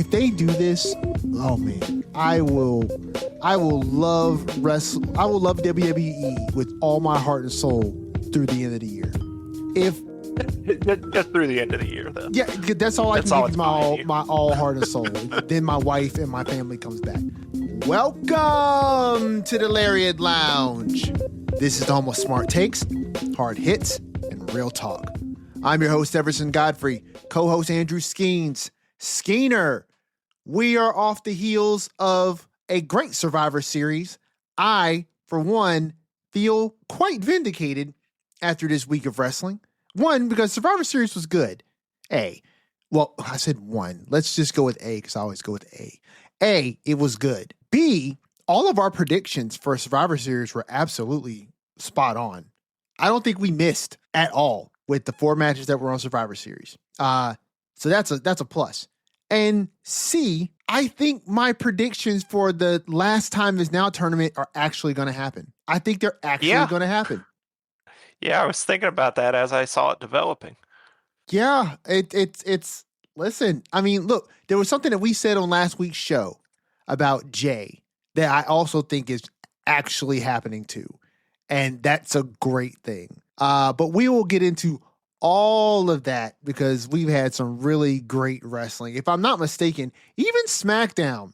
if they do this, oh man, I will love WWE with all my heart and soul through the end of the year. If just through the end of the year, though. Yeah, that's all I can give my all heart and soul. Then my wife and my family comes back. Welcome to the Lariat Lounge. This is the home of smart takes, hard hits, and real talk. I'm your host, Everson Godfrey, co-host Andrew Skeens. Skeener, we are off the heels of a great Survivor Series. I, for one, feel quite vindicated after this week of wrestling. One, because Survivor Series was good. Well, I said one. Let's just go with A because I always go with A. A, it was good. B, all of our predictions for Survivor Series were absolutely spot on. I don't think we missed at all with the 4 matches that were on Survivor Series. So that's a plus. And C, I think my predictions for the Last Time Is Now tournament are actually going to happen. I think they're actually going to happen. Yeah, I was thinking about that as I saw it developing. Yeah, it's listen, I mean, look, there was something that we said on last week's show about Jay that I also think is actually happening too. And that's a great thing. But we will get into all of that because we've had some really great wrestling. If I'm not mistaken, even SmackDown,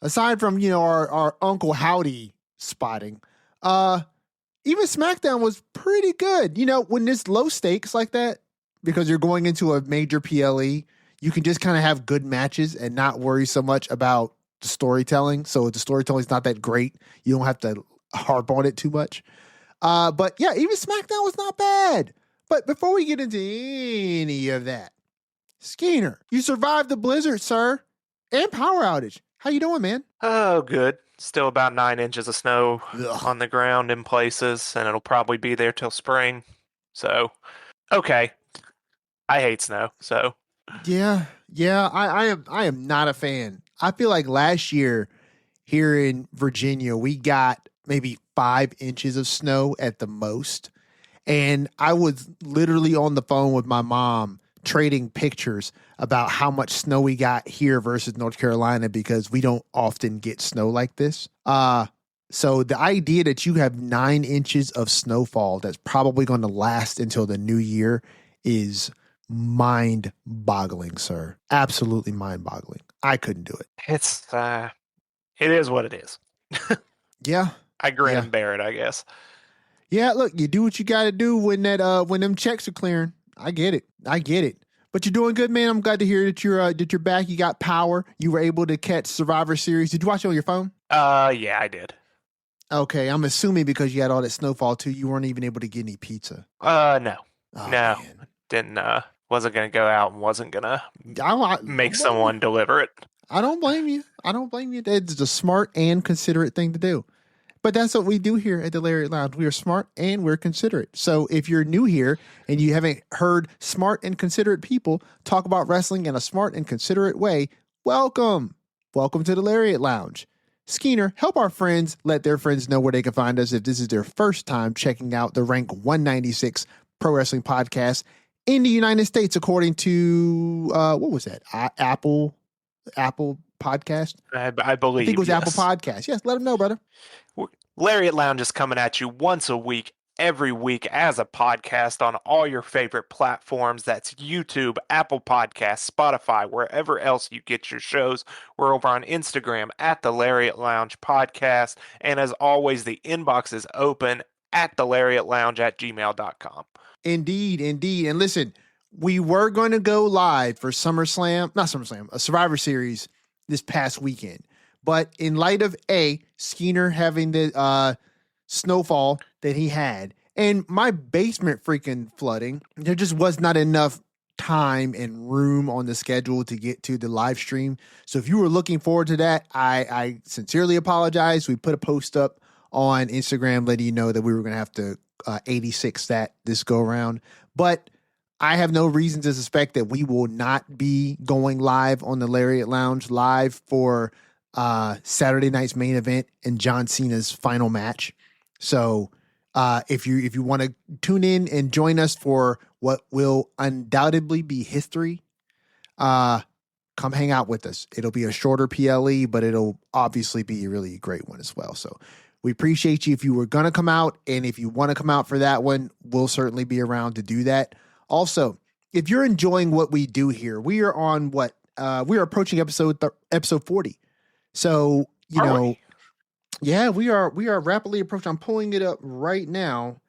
aside from, our Uncle Howdy spotting, even SmackDown was pretty good. When it's low stakes like that, because you're going into a major PLE, you can just kind of have good matches and not worry so much about the storytelling. So if the storytelling is not that great, you don't have to harp on it too much. But yeah, even SmackDown was not bad. But before we get into any of that, Skeener, you survived the blizzard, sir, and power outage. How you doing, man? Oh, good. Still about 9 inches of snow on the ground in places, and it'll probably be there till spring. So, okay. I hate snow, so. Yeah, I am not a fan. I feel like last year here in Virginia, we got maybe 5 inches of snow at the most. And I was literally on the phone with my mom trading pictures about how much snow we got here versus North Carolina because we don't often get snow like this. So the idea that you have 9 inches of snowfall that's probably going to last until the new year is mind-boggling, sir. Absolutely mind-boggling. I couldn't do it. It is what it is. Yeah. I grin and bear it, I guess. Yeah, look, you do what you got to do when them checks are clearing. I get it. But you're doing good, man. I'm glad to hear that you're back. You got power. You were able to catch Survivor Series. Did you watch it on your phone? Yeah, I did. Okay, I'm assuming because you had all that snowfall too, you weren't even able to get any pizza. No. Oh, no. Man. Didn't wasn't gonna go out and wasn't gonna make someone deliver it. I don't blame you. It's a smart and considerate thing to do. But that's what we do here at the Lariat Lounge. We are smart and we're considerate. So if you're new here and you haven't heard smart and considerate people talk about wrestling in a smart and considerate way, welcome. Welcome to the Lariat Lounge. Skeener, help our friends let their friends know where they can find us if this is their first time checking out the Rank 196 Pro Wrestling Podcast in the United States, according to, what was that? Apple Podcast? I believe. I think it was Apple Podcast. Yes, let them know, brother. Lariat Lounge is coming at you once a week, every week as a podcast on all your favorite platforms. That's YouTube, Apple Podcasts, Spotify, wherever else you get your shows. We're over on Instagram at the Lariat Lounge Podcast. And as always, the inbox is open at thelariatlounge@gmail.com. Indeed. And listen, we were going to go live for a Survivor Series this past weekend. But in light of Skeener having the snowfall that he had, and my basement freaking flooding, there just was not enough time and room on the schedule to get to the live stream. So if you were looking forward to that, I sincerely apologize. We put a post up on Instagram letting you know that we were going to have to 86 that this go around. But I have no reason to suspect that we will not be going live on the Lariat Lounge live for Saturday night's main event and John Cena's final match. So if you want to tune in and join us for what will undoubtedly be history, come hang out with us. It'll be a shorter PLE, but it'll obviously be a really great one as well. So we appreciate you if you were going to come out. And if you want to come out for that one, we'll certainly be around to do that. Also, if you're enjoying what we do here, we are on we are approaching episode 40. So, yeah, we are rapidly approaching. I'm pulling it up right now.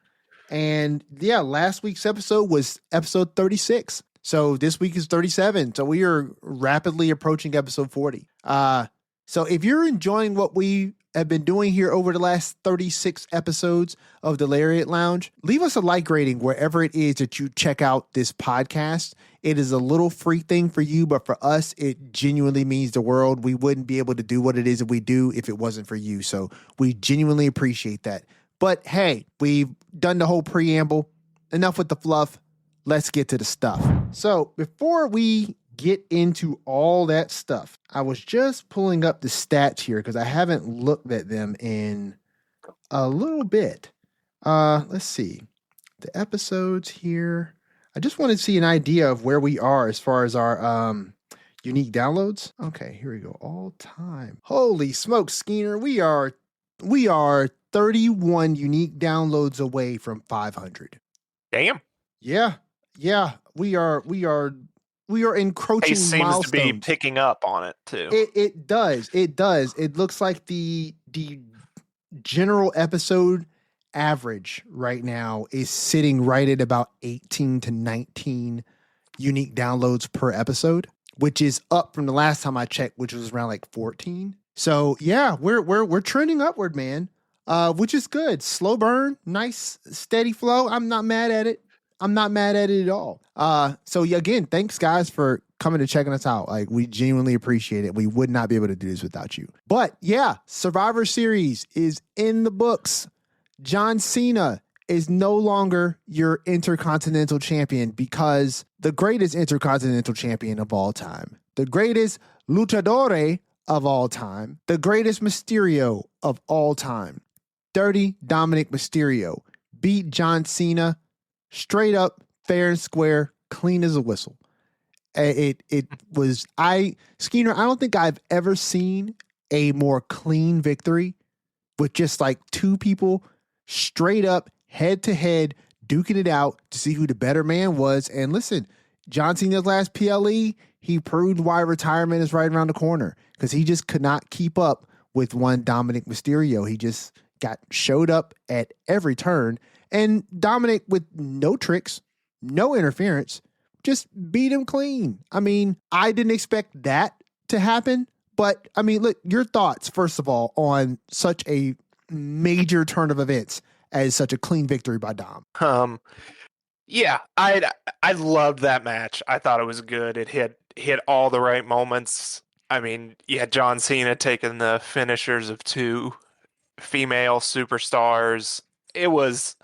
And yeah, last week's episode was episode 36. So this week is 37. So we are rapidly approaching episode 40. So if you're enjoying what we have been doing here over the last 36 episodes of the Lariat Lounge, leave us a like rating wherever it is that you check out this podcast. It is a little free thing for you, but for us, it genuinely means the world. We wouldn't be able to do what it is that we do if it wasn't for you. So we genuinely appreciate that. But hey, we've done the whole preamble. Enough with the fluff. Let's get to the stuff. So before we get into all that stuff, I was just pulling up the stats here because I haven't looked at them in a little bit. Let's see. The episodes here. I just wanted to see an idea of where we are as far as our unique downloads. Okay, here we go. All time. Holy smokes, Skeener. We are 31 unique downloads away from 500. Damn. Yeah. We are encroaching Pace seems milestones. to be picking up on it too. It does. It looks like the general episode average right now is sitting right at about 18 to 19 unique downloads per episode, which is up from the last time I checked, which was around like 14. So yeah, we're trending upward, man. Which is good. Slow burn, nice steady flow. I'm not mad at it. At all. So again, thanks guys for coming and checking us out. Like, we genuinely appreciate it. We would not be able to do this without you. But yeah, Survivor Series is in the books. John Cena is no longer your Intercontinental Champion because the greatest Intercontinental Champion of all time, the greatest luchador of all time, the greatest Mysterio of all time, Dirty Dominic Mysterio beat John Cena straight up, fair and square, clean as a whistle. It was, Skeener, I don't think I've ever seen a more clean victory with just like two people straight up, head to head, duking it out to see who the better man was. And listen, John Cena's last PLE, he proved why retirement is right around the corner because he just could not keep up with one Dominic Mysterio. He just showed up at every turn. And Dominic, with no tricks, no interference, just beat him clean. I mean, I didn't expect that to happen. But, I mean, look, your thoughts, first of all, on such a major turn of events as such a clean victory by Dom. Yeah, I loved that match. I thought it was good. It hit all the right moments. I mean, you had John Cena taking the finishers of two female superstars. It was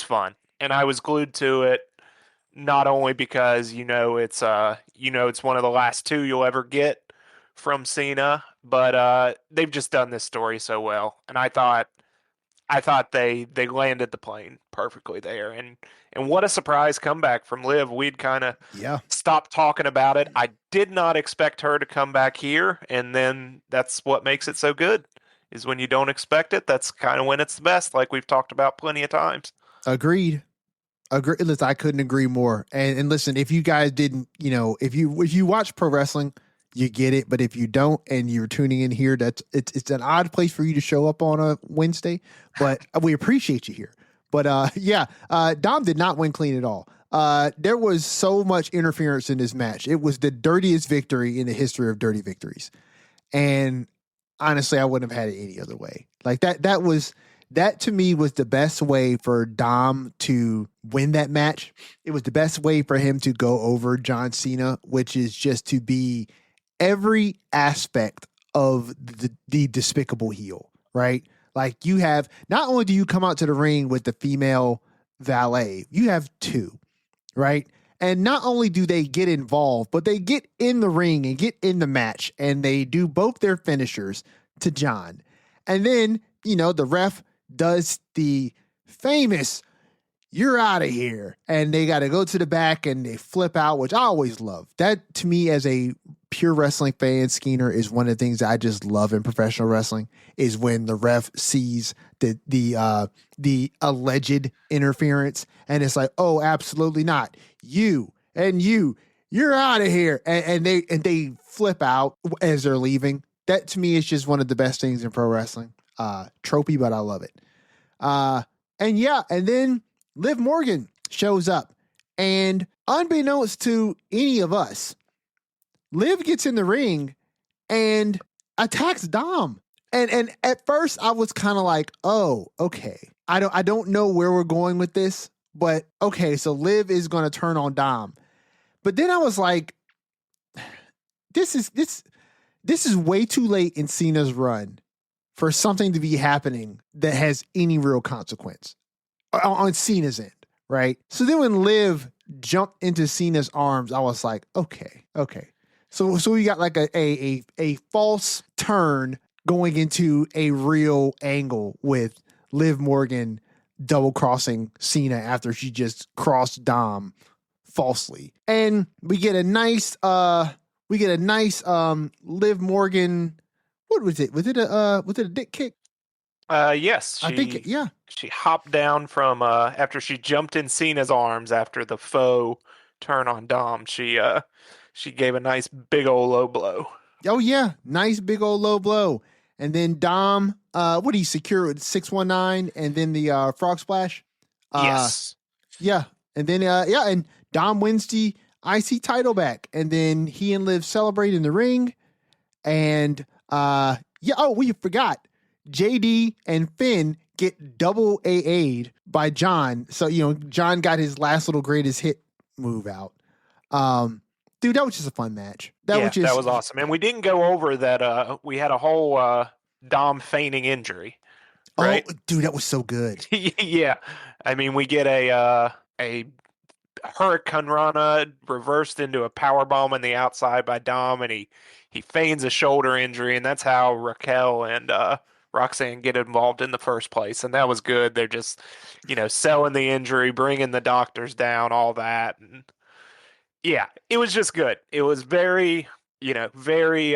fun, and I was glued to it. Not only because it's one of the last two you'll ever get from Cena, but they've just done this story so well, and I thought they landed the plane perfectly there, and what a surprise comeback from Liv. We'd kind of stopped talking about it. I did not expect her to come back here, and then that's what makes it so good. Is when you don't expect it, that's kind of when it's the best, like we've talked about plenty of times. Agreed. Listen, I couldn't agree more. And listen, if you guys didn't, if you watch pro wrestling, you get it. But if you don't and you're tuning in here, it's an odd place for you to show up on a Wednesday. But we appreciate you here. But Dom did not win clean at all. There was so much interference in this match. It was the dirtiest victory in the history of dirty victories. And honestly, I wouldn't have had it any other way. Like that to me was the best way for Dom to win that match. It was the best way for him to go over John Cena, which is just to be every aspect of the despicable heel, right? Like, you have, not only do you come out to the ring with the female valet, you have two, right? And not only do they get involved, but they get in the ring and get in the match, and they do both their finishers to John. And then, the ref does the famous, "You're out of here." And they got to go to the back and they flip out, which I always love. That, to me, as a pure wrestling fan, Skeeter, is one of the things I just love in professional wrestling is when the ref sees the alleged interference and it's like, oh, absolutely not. You and you're out of here. And they flip out as they're leaving. That to me is just one of the best things in pro wrestling. Tropey, but I love it. And then Liv Morgan shows up, and unbeknownst to any of us, Liv gets in the ring and attacks Dom. And at first I was kind of like, oh, okay. I don't know where we're going with this, but okay, so Liv is going to turn on Dom. But then I was like, this is way too late in Cena's run for something to be happening that has any real consequence on Cena's end, right? So then when Liv jumped into Cena's arms, I was like, okay. So we got like a false turn going into a real angle with Liv Morgan double crossing Cena after she just crossed Dom falsely. And we get a nice Liv Morgan. What was it? Was it a dick kick? Yes. I think, yeah. She hopped down from after she jumped in Cena's arms after the faux turn on Dom. She gave a nice big old low blow. Oh yeah, nice big old low blow. And then Dom, what do you secure with 619 and then the frog splash? Yes. Yeah. And then and Dom wins the IC title back. And then he and Liv celebrate in the ring. And we forgot. JD and Finn get double AA'd by John. So, John got his last little greatest hit move out. Dude, that was just a fun match. That was awesome. And we didn't go over that we had a whole Dom feigning injury. Right? Oh, dude, that was so good. Yeah. I mean, we get a Hurricane Rana reversed into a power bomb on the outside by Dom, and he feigns a shoulder injury, and that's how Raquel and Roxanne get involved in the first place. And that was good. They're just, selling the injury, bringing the doctors down, all that. And yeah, it was just good. It was very, very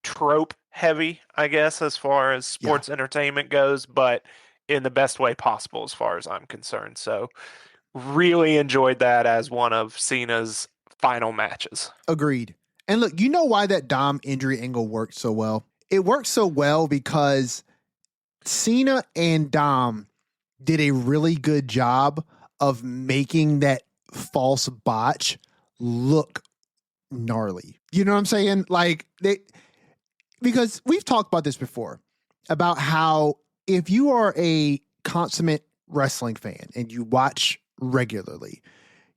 trope heavy, I guess, as far as sports entertainment goes, but in the best way possible as far as I'm concerned. So really enjoyed that as one of Cena's final matches. Agreed. And look, you know why that Dom injury angle worked so well? It worked so well because Cena and Dom did a really good job of making that false botch look gnarly. You know what I'm saying? Because we've talked about this before, about how if you are a consummate wrestling fan and you watch regularly,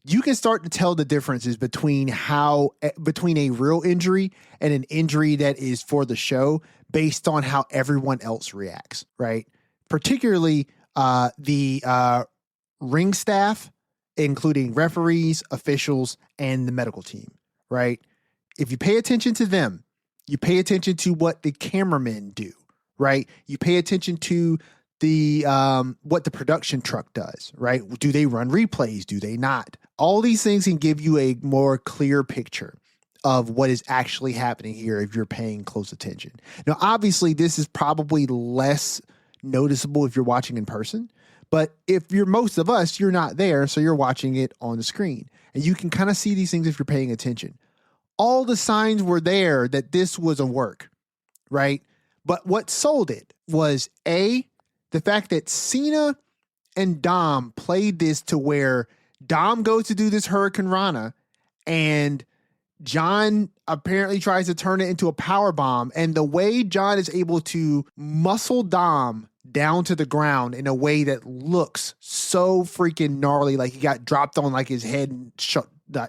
you can start to tell the differences between a real injury and an injury that is for the show based on how everyone else reacts, right? Particularly the ring staff, including referees, officials, and the medical team, right? If you pay attention to them, you pay attention to what the cameramen do, right? You pay attention to the what the production truck does, right? Do they run replays? Do they not? All these things can give you a more clear picture of what is actually happening here if you're paying close attention. Now, obviously, this is probably less noticeable if you're watching in person, but if you're most of us, you're not there, so you're watching it on the screen. And you can kind of see these things if you're paying attention. All the signs were there that this was a work, right? But what sold it was the fact that Cena and Dom played this to where Dom goes to do this Hurricane Rana and John apparently tries to turn it into a power bomb. And the way John is able to muscle Dom down to the ground in a way that looks so freaking gnarly, like he got dropped on like his head and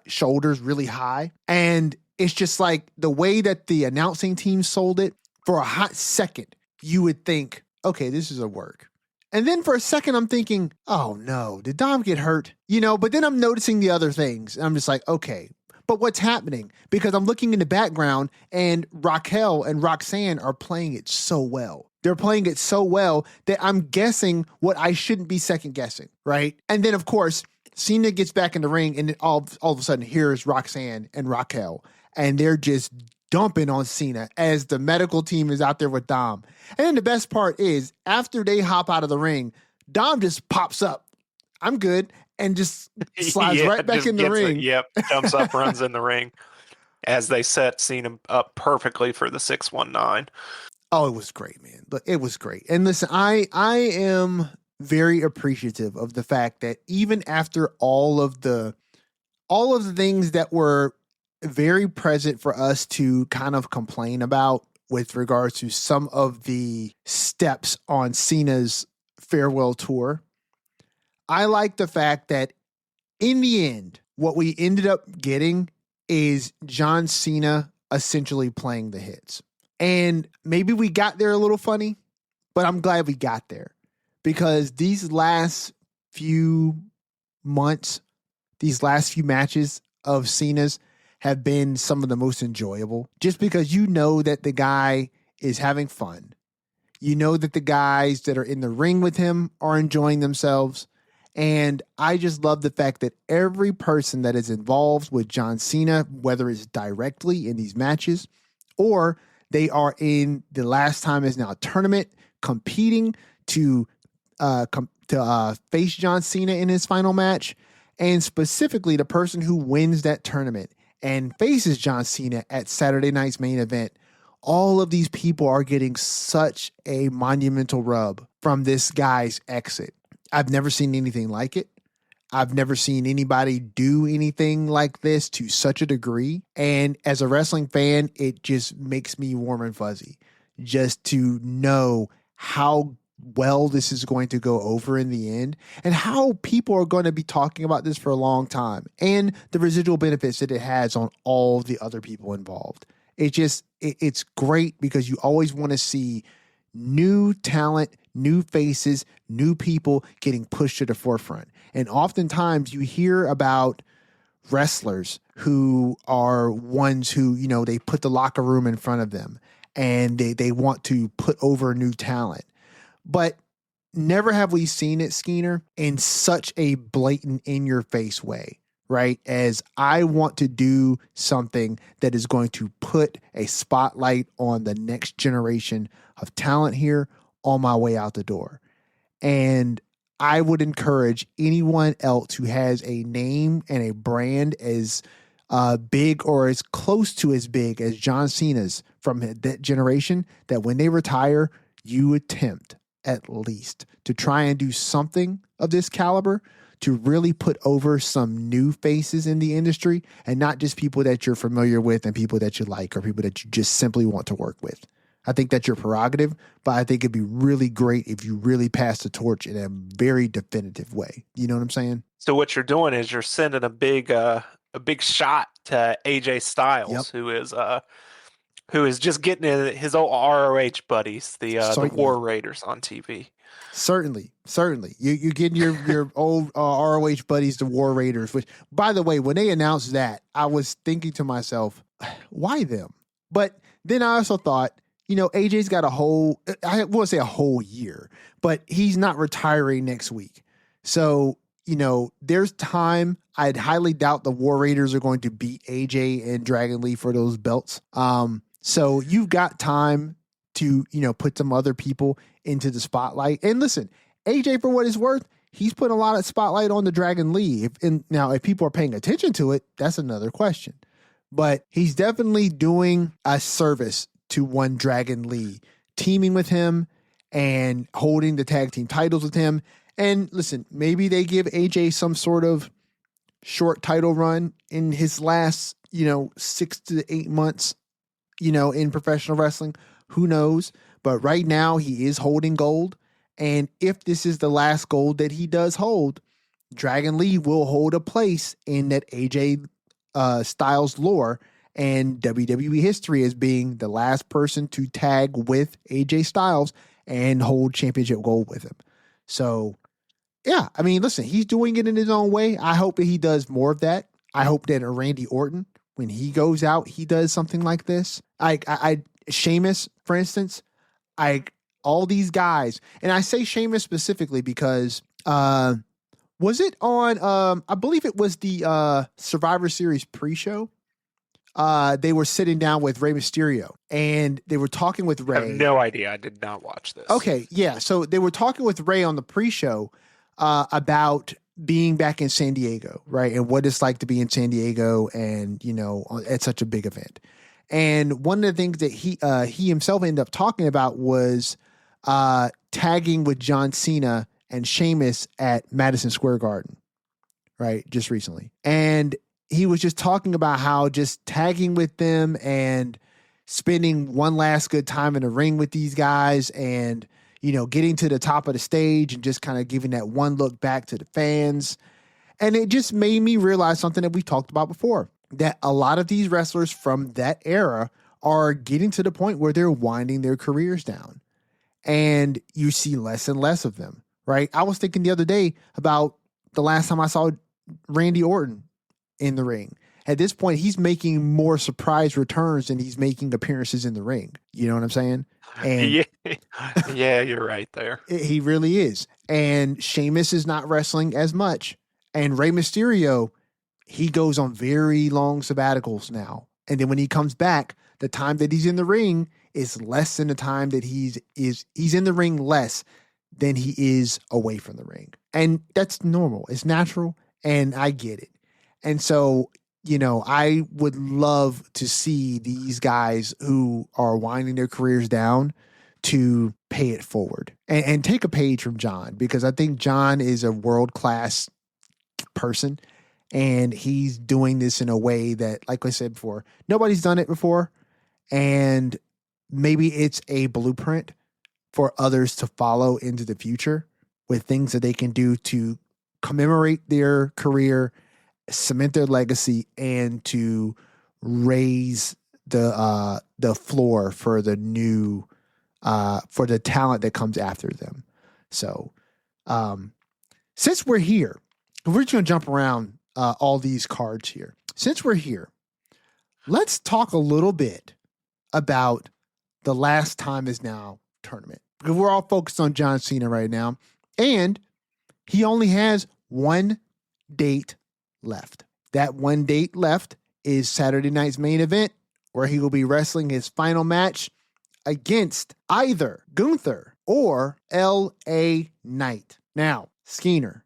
shoulders really high. And it's just like the way that the announcing team sold it, for a hot second, you would think, okay, this is a work. And then for a second, I'm thinking, oh no, did Dom get hurt? But then I'm noticing the other things. And I'm just like, okay, but what's happening? Because I'm looking in the background and Raquel and Roxanne are playing it so well. They're playing it so well that I'm guessing what I shouldn't be second guessing, right? And then, of course, Cena gets back in the ring and then all of a sudden, here's Roxanne and Raquel. and they're just dumping on Cena as the medical team is out there with Dom. And then the best part is after they hop out of the ring, Dom just pops up. I'm good. And just slides Yeah, right back just in the gets it. ring. Yep, jumps up, runs in the ring as they set Cena up perfectly for the 619. Oh, it was great, man. Look, it was great. And listen, I am very appreciative of the fact that even after all of the things that were very present for us to kind of complain about with regards to some of the steps on Cena's farewell tour, I like the fact that in the end, what we ended up getting is John Cena essentially playing the hits. And maybe we got there a little funny, but I'm glad we got there because these last few months, these last few matches of Cena's have been some of the most enjoyable just because you know that the guy is having fun. You know that the guys that are in the ring with him are enjoying themselves. And I just love the fact that every person that is involved with John Cena, whether it's directly in these matches or they are in the Last Time Is Now tournament competing to face John Cena in his final match, and specifically the person who wins that tournament and faces John Cena at Saturday night's main event. All of these people are getting such a monumental rub from this guy's exit. I've never seen anything like it. I've never seen anybody do anything like this to such a degree. And as a wrestling fan, it just makes me warm and fuzzy just to know how well this is going to go over in the end and how people are going to be talking about this for a long time and the residual benefits that it has on all the other people involved. It's great because you always want to see new talent, new faces, new people getting pushed to the forefront. And oftentimes you hear about wrestlers who are ones who, they put the locker room in front of them and they want to put over new talent. But never have we seen it, Skeener, in such a blatant in-your-face way, right? As I want to do something that is going to put a spotlight on the next generation of talent here on my way out the door. And I would encourage anyone else who has a name and a brand as big or as close to as big as John Cena's from that generation that when they retire, you attempt at least to try and do something of this caliber to really put over some new faces in the industry and not just people that you're familiar with and people that you like or people that you just simply want to work with. I think that's your prerogative, but I think it'd be really great if you really pass the torch in a very definitive way. You know what I'm saying? So what you're doing is you're sending a big shot to AJ Yep. Styles, who is just getting his old ROH buddies, the War Raiders on TV. Certainly. You getting your old ROH buddies, the War Raiders. Which, by the way, when they announced that, I was thinking to myself, why them? But then I also thought, AJ's got I won't say a whole year, but he's not retiring next week. So, there's time. I'd highly doubt the War Raiders are going to beat AJ and Dragon Lee for those belts. So you've got time to, put some other people into the spotlight. And listen, AJ, for what it's worth, he's put a lot of spotlight on the Dragon Lee. If people are paying attention to it, that's another question. But he's definitely doing a service to one Dragon Lee, teaming with him and holding the tag team titles with him. And listen, maybe they give AJ some sort of short title run in his last, 6 to 8 months, in professional wrestling. Who knows? But right now he is holding gold. And if this is the last gold that he does hold, Dragon Lee will hold a place in that AJ Styles lore and WWE history as being the last person to tag with AJ Styles and hold championship gold with him. So, yeah, I mean, listen, he's doing it in his own way. I hope that he does more of that. I hope that Randy Orton, when he goes out, he does something like this. Sheamus, for instance, all these guys, and I say Sheamus specifically because was it on I believe it was the Survivor Series pre-show they were sitting down with Rey Mysterio and they were talking with I have Rey. no idea. I did not watch this. Okay, yeah. So they were talking with Rey on the pre-show about being back in San Diego, right? And what it's like to be in San Diego and, at such a big event. And one of the things that he himself ended up talking about was tagging with John Cena and Sheamus at Madison Square Garden, right? Just recently. And he was just talking about how just tagging with them and spending one last good time in the ring with these guys and, getting to the top of the stage and just kind of giving that one look back to the fans. And it just made me realize something that we talked about before, that a lot of these wrestlers from that era are getting to the point where they're winding their careers down and you see less and less of them, right? I was thinking the other day about the last time I saw Randy Orton in the ring. At this point, he's making more surprise returns than he's making appearances in the ring. You know what I'm saying? And Yeah, yeah, you're right there. he really is. And Sheamus is not wrestling as much. And Rey Mysterio, he goes on very long sabbaticals now. And then when he comes back, the time that he's in the ring is less than the time that he's in the ring less than he is away from the ring. And that's normal. It's natural. And I get it. And so, I would love to see these guys who are winding their careers down to pay it forward and take a page from John, because I think John is a world-class person and he's doing this in a way that, like I said before, nobody's done it before. And maybe it's a blueprint for others to follow into the future with things that they can do to commemorate their career, cement their legacy, and to raise the floor for the new for the talent that comes after them. So since we're here, we're just gonna jump around all these cards here. Since we're here, let's talk a little bit about the Last Time Is Now tournament, because we're all focused on John Cena right now, and he only has one date left. That one date left is Saturday night's main event, where he will be wrestling his final match against either Gunther or L.A. Knight. Now, Skeener,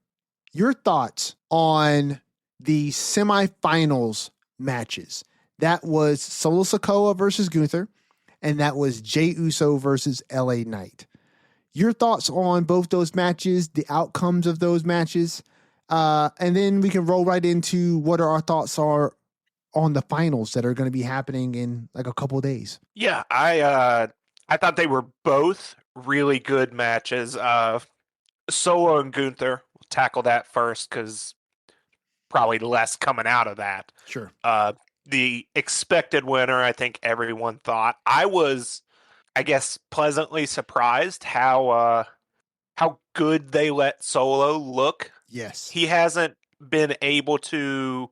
your thoughts on the semifinals matches. That was Solo Sikoa versus Gunther, and that was Jey Uso versus L.A. Knight. Your thoughts on both those matches, the outcomes of those matches, and then we can roll right into what our thoughts are on the finals that are going to be happening in like a couple of days. Yeah, I thought they were both really good matches. Solo and Gunther, we'll tackle that first because probably less coming out of that. Sure. The expected winner, I think everyone thought. I was, I guess, pleasantly surprised how good they let Solo look. Yes. He hasn't been able to.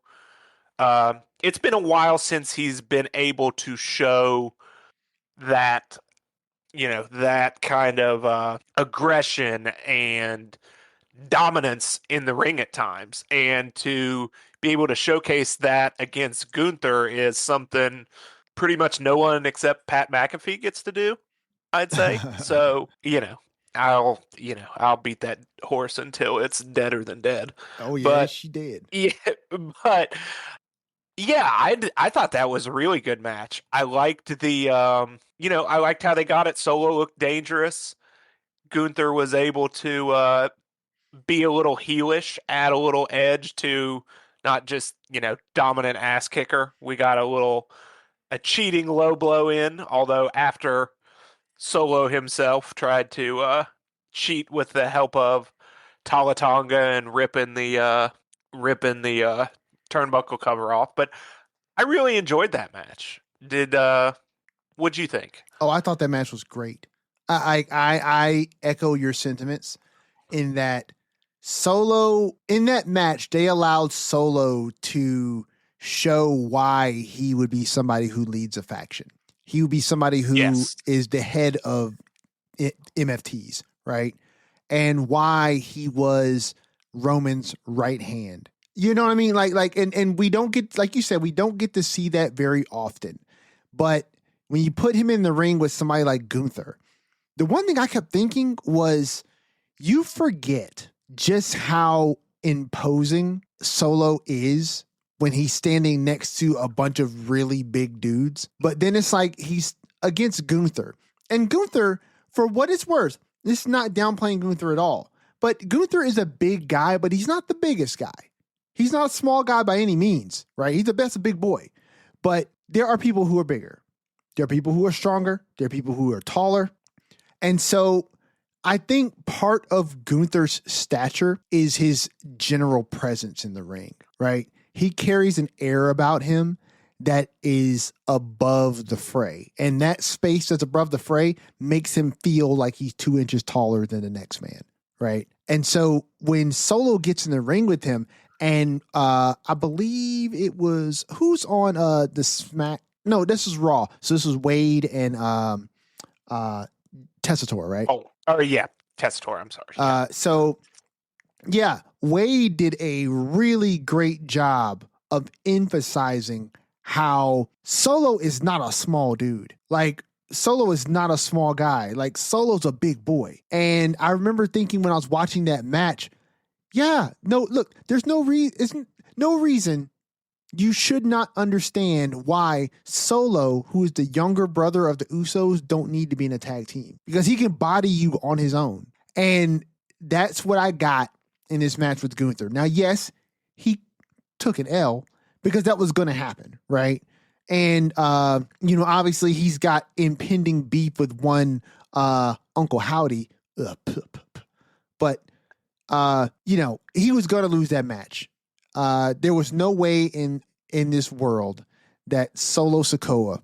It's been a while since he's been able to show that, that kind of aggression and dominance in the ring at times. And to be able to showcase that against Gunther is something pretty much no one except Pat McAfee gets to do, I'd say. So, I'll beat that horse until it's deader than dead. Oh yeah, But she did. yeah, but yeah, I thought that was a really good match. I liked I liked how they got it. Solo looked dangerous. Gunther was able to be a little heelish, add a little edge to not just, dominant ass kicker. We got a cheating low blow in, although after Solo himself tried to cheat with the help of Talatonga and ripping the turnbuckle cover off. But I really enjoyed that match. What'd you think? Oh, I thought that match was great. I echo your sentiments in that Solo, in that match, they allowed Solo to show why he would be somebody who leads a faction. He would be somebody who is the head of MFTs, right? And why he was Roman's right hand You know what I mean? And we don't get, like you said, we don't get to see that very often. But when you put him in the ring with somebody like Gunther, the one thing I kept thinking was you forget just how imposing Solo is when he's standing next to a bunch of really big dudes. But then it's like he's against Gunther. And Gunther, for what it's worth, this is not downplaying Gunther at all. But Gunther is a big guy, but he's not the biggest guy. He's not a small guy by any means, right? He's the best big boy. But there are people who are bigger. There are people who are stronger. There are people who are taller. And so I think part of Gunther's stature is his general presence in the ring, right? He carries an air about him that is above the fray. And that space that's above the fray makes him feel like he's 2 inches taller than the next man, right? And so when Solo gets in the ring with him, and I believe it was, who's on the Smack? No, this is Raw. So this was Wade and Tessitore, right? Yeah, Tessitore, I'm sorry. So, yeah, Wade did a really great job of emphasizing how Solo is not a small dude. Like, Solo is not a small guy. Like, Solo's a big boy. And I remember thinking when I was watching that match, yeah, no, look, there's no reason you should not understand why Solo, who is the younger brother of the Usos, don't need to be in a tag team, because he can body you on his own. And that's what I got in this match with Gunther. Now, yes, he took an L because that was going to happen, right? And, obviously he's got impending beef with one Uncle Howdy. But, he was going to lose that match. There was no way in this world that Solo Sikoa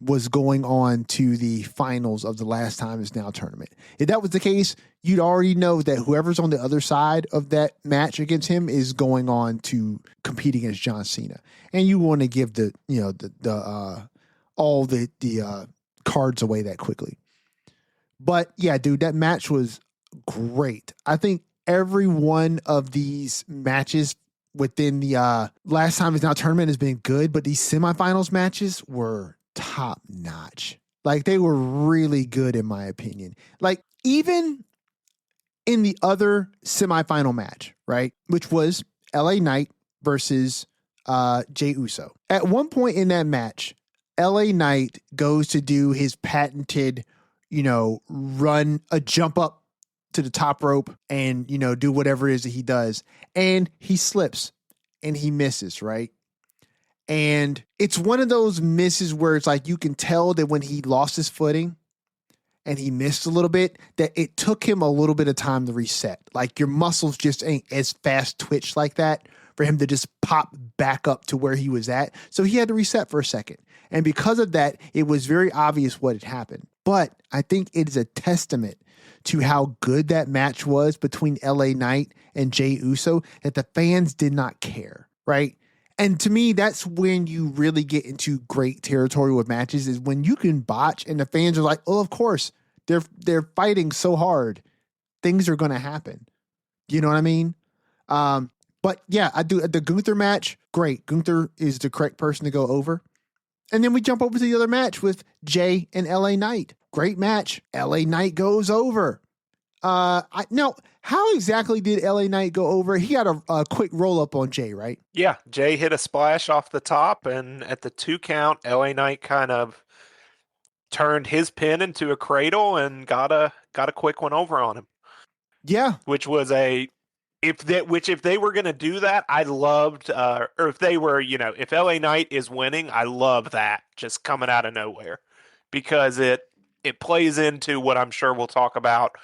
was going on to the finals of the Last Time Is Now tournament. If that was the case, you'd already know that whoever's on the other side of that match against him is going on to compete against John Cena. And you want to give all the cards away that quickly. But yeah, dude, that match was great. I think every one of these matches within the Last Time Is Now tournament has been good, but these semifinals matches were top notch. Like, they were really good in my opinion. Like, even in the other semifinal match, right, which was LA Knight versus Jey Uso. At one point in that match, LA Knight goes to do his patented, run a jump up to the top rope and, do whatever it is that he does. And he slips and he misses, right? And it's one of those misses where it's like, you can tell that when he lost his footing and he missed a little bit, that it took him a little bit of time to reset. Like, your muscles just ain't as fast twitch like that for him to just pop back up to where he was at. So he had to reset for a second. And because of that, it was very obvious what had happened. But I think it is a testament to how good that match was between LA Knight and Jey Uso that the fans did not care, right? And to me, that's when you really get into great territory with matches, is when you can botch and the fans are like, oh, of course, they're fighting so hard. Things are going to happen. You know what I mean? But yeah, I do the Gunther match. Great. Gunther is the correct person to go over. And then we jump over to the other match with Jey and LA Knight. Great match. LA Knight goes over. Now, how exactly did LA Knight go over? He got a quick roll up on Jey, right? Yeah, Jey hit a splash off the top, and at the 2 count, LA Knight kind of turned his pin into a cradle and got a quick one over on him. Yeah, which was if they were going to do that, I loved, or if they were, if LA Knight is winning, I love that just coming out of nowhere, because it plays into what I'm sure we'll talk about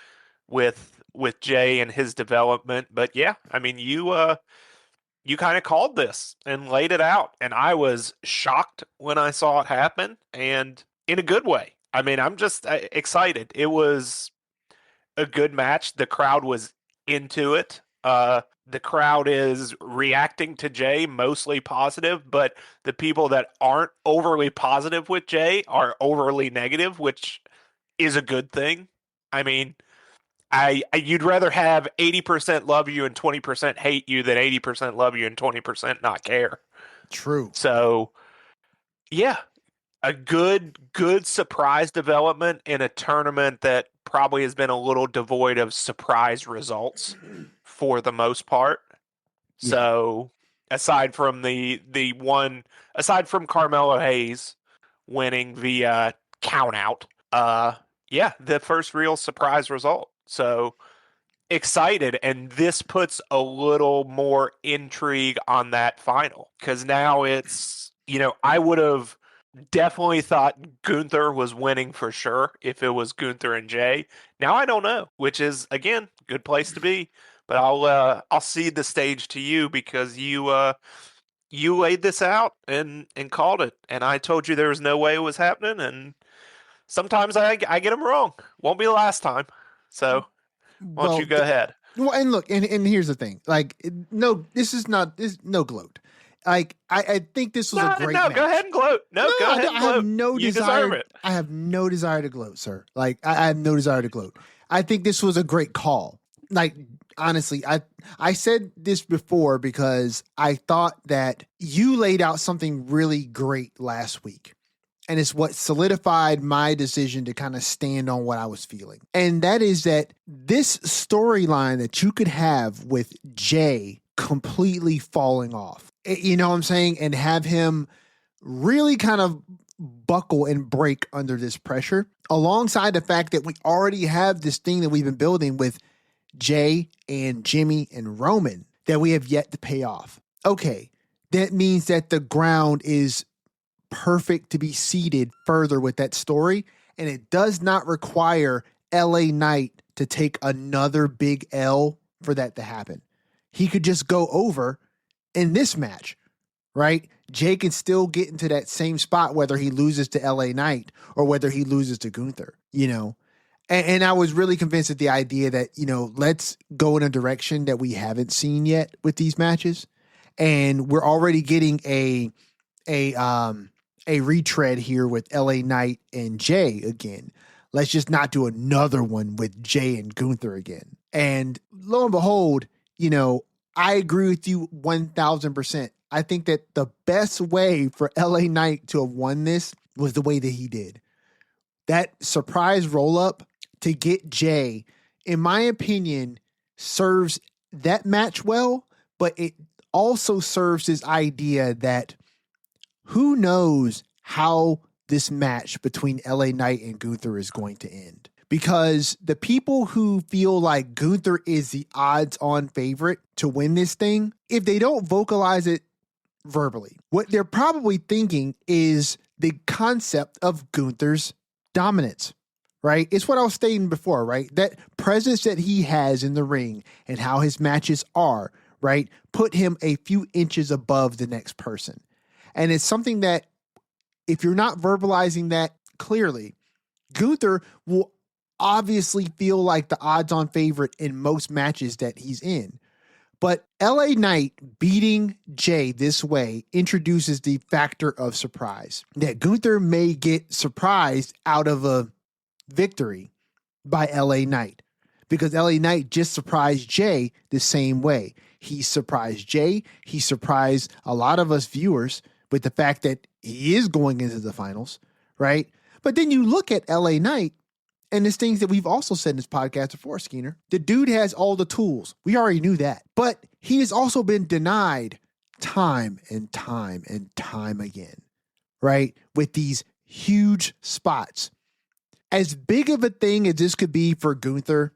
with Jey and his development. But yeah, I mean, you kind of called this and laid it out, and I was shocked when I saw it happen, and in a good way. I mean, I'm just excited. It was a good match. The crowd was into it. The crowd is reacting to Jey mostly positive, but the people that aren't overly positive with Jey are overly negative, which is a good thing. I mean, You'd rather have 80% love you and 20% hate you than 80% love you and 20% not care. True. So, yeah, a good surprise development in a tournament that probably has been a little devoid of surprise results for the most part. Yeah. So, aside from aside from Carmelo Hayes winning via count out, yeah, the first real surprise result. So, excited, and this puts a little more intrigue on that final because now it's, I would have definitely thought Gunther was winning for sure if it was Gunther and Jay. Now I don't know, which is again good place to be. But I'll cede the stage to you because you laid this out and called it, and I told you there was no way it was happening, and sometimes I get them wrong. Won't be the last time. So why don't you Well, go ahead? well, and look, and here's the thing. Like, no, this no gloat. Like, I think this was a No, great no, go match. ahead and gloat. No, No, go ahead and I have gloat. no You deserve desire. it. I have no desire to gloat, sir. Like, I have no desire to gloat. I think this was a great call. Like, honestly, I said this before because I thought that you laid out something really great last week. And it's what solidified my decision to kind of stand on what I was feeling. And that is that this storyline that you could have with Jay completely falling off, you know what I'm saying? And have him really kind of buckle and break under this pressure, alongside the fact that we already have this thing that we've been building with Jay and Jimmy and Roman that we have yet to pay off. Okay, that means that the ground is perfect to be seeded further with that story, and it does not require LA Knight to take another big L for that to happen. He could just go over in this match, right? Jay can still get into that same spot whether he loses to LA Knight or whether he loses to Gunther, you know. And I was really convinced of the idea that, let's go in a direction that we haven't seen yet with these matches. And we're already getting a retread here with LA Knight and Jay again. Let's just not do another one with Jay and Gunther again. And lo and behold, I agree with you 1000%. I think that the best way for LA Knight to have won this was the way that he did. That surprise roll up to get Jay, in my opinion, serves that match well, but it also serves this idea that who knows how this match between LA Knight and Gunther is going to end. Because the people who feel like Gunther is the odds-on favorite to win this thing, if they don't vocalize it verbally, what they're probably thinking is the concept of Gunther's dominance, right? It's what I was stating before, right? That presence that he has in the ring and how his matches are, right? Put him a few inches above the next person. And it's something that if you're not verbalizing that clearly, Gunther will obviously feel like the odds-on favorite in most matches that he's in. But LA Knight beating Jay this way introduces the factor of surprise. That Gunther may get surprised out of a victory by LA Knight. Because LA Knight just surprised Jay the same way. He surprised Jay. He surprised a lot of us viewers with the fact that he is going into the finals, right? But then you look at LA Knight, and there's things that we've also said in this podcast before, Skeener. The dude has all the tools. We already knew that. But he has also been denied time and time and time again, right? With these huge spots. As big of a thing as this could be for Gunther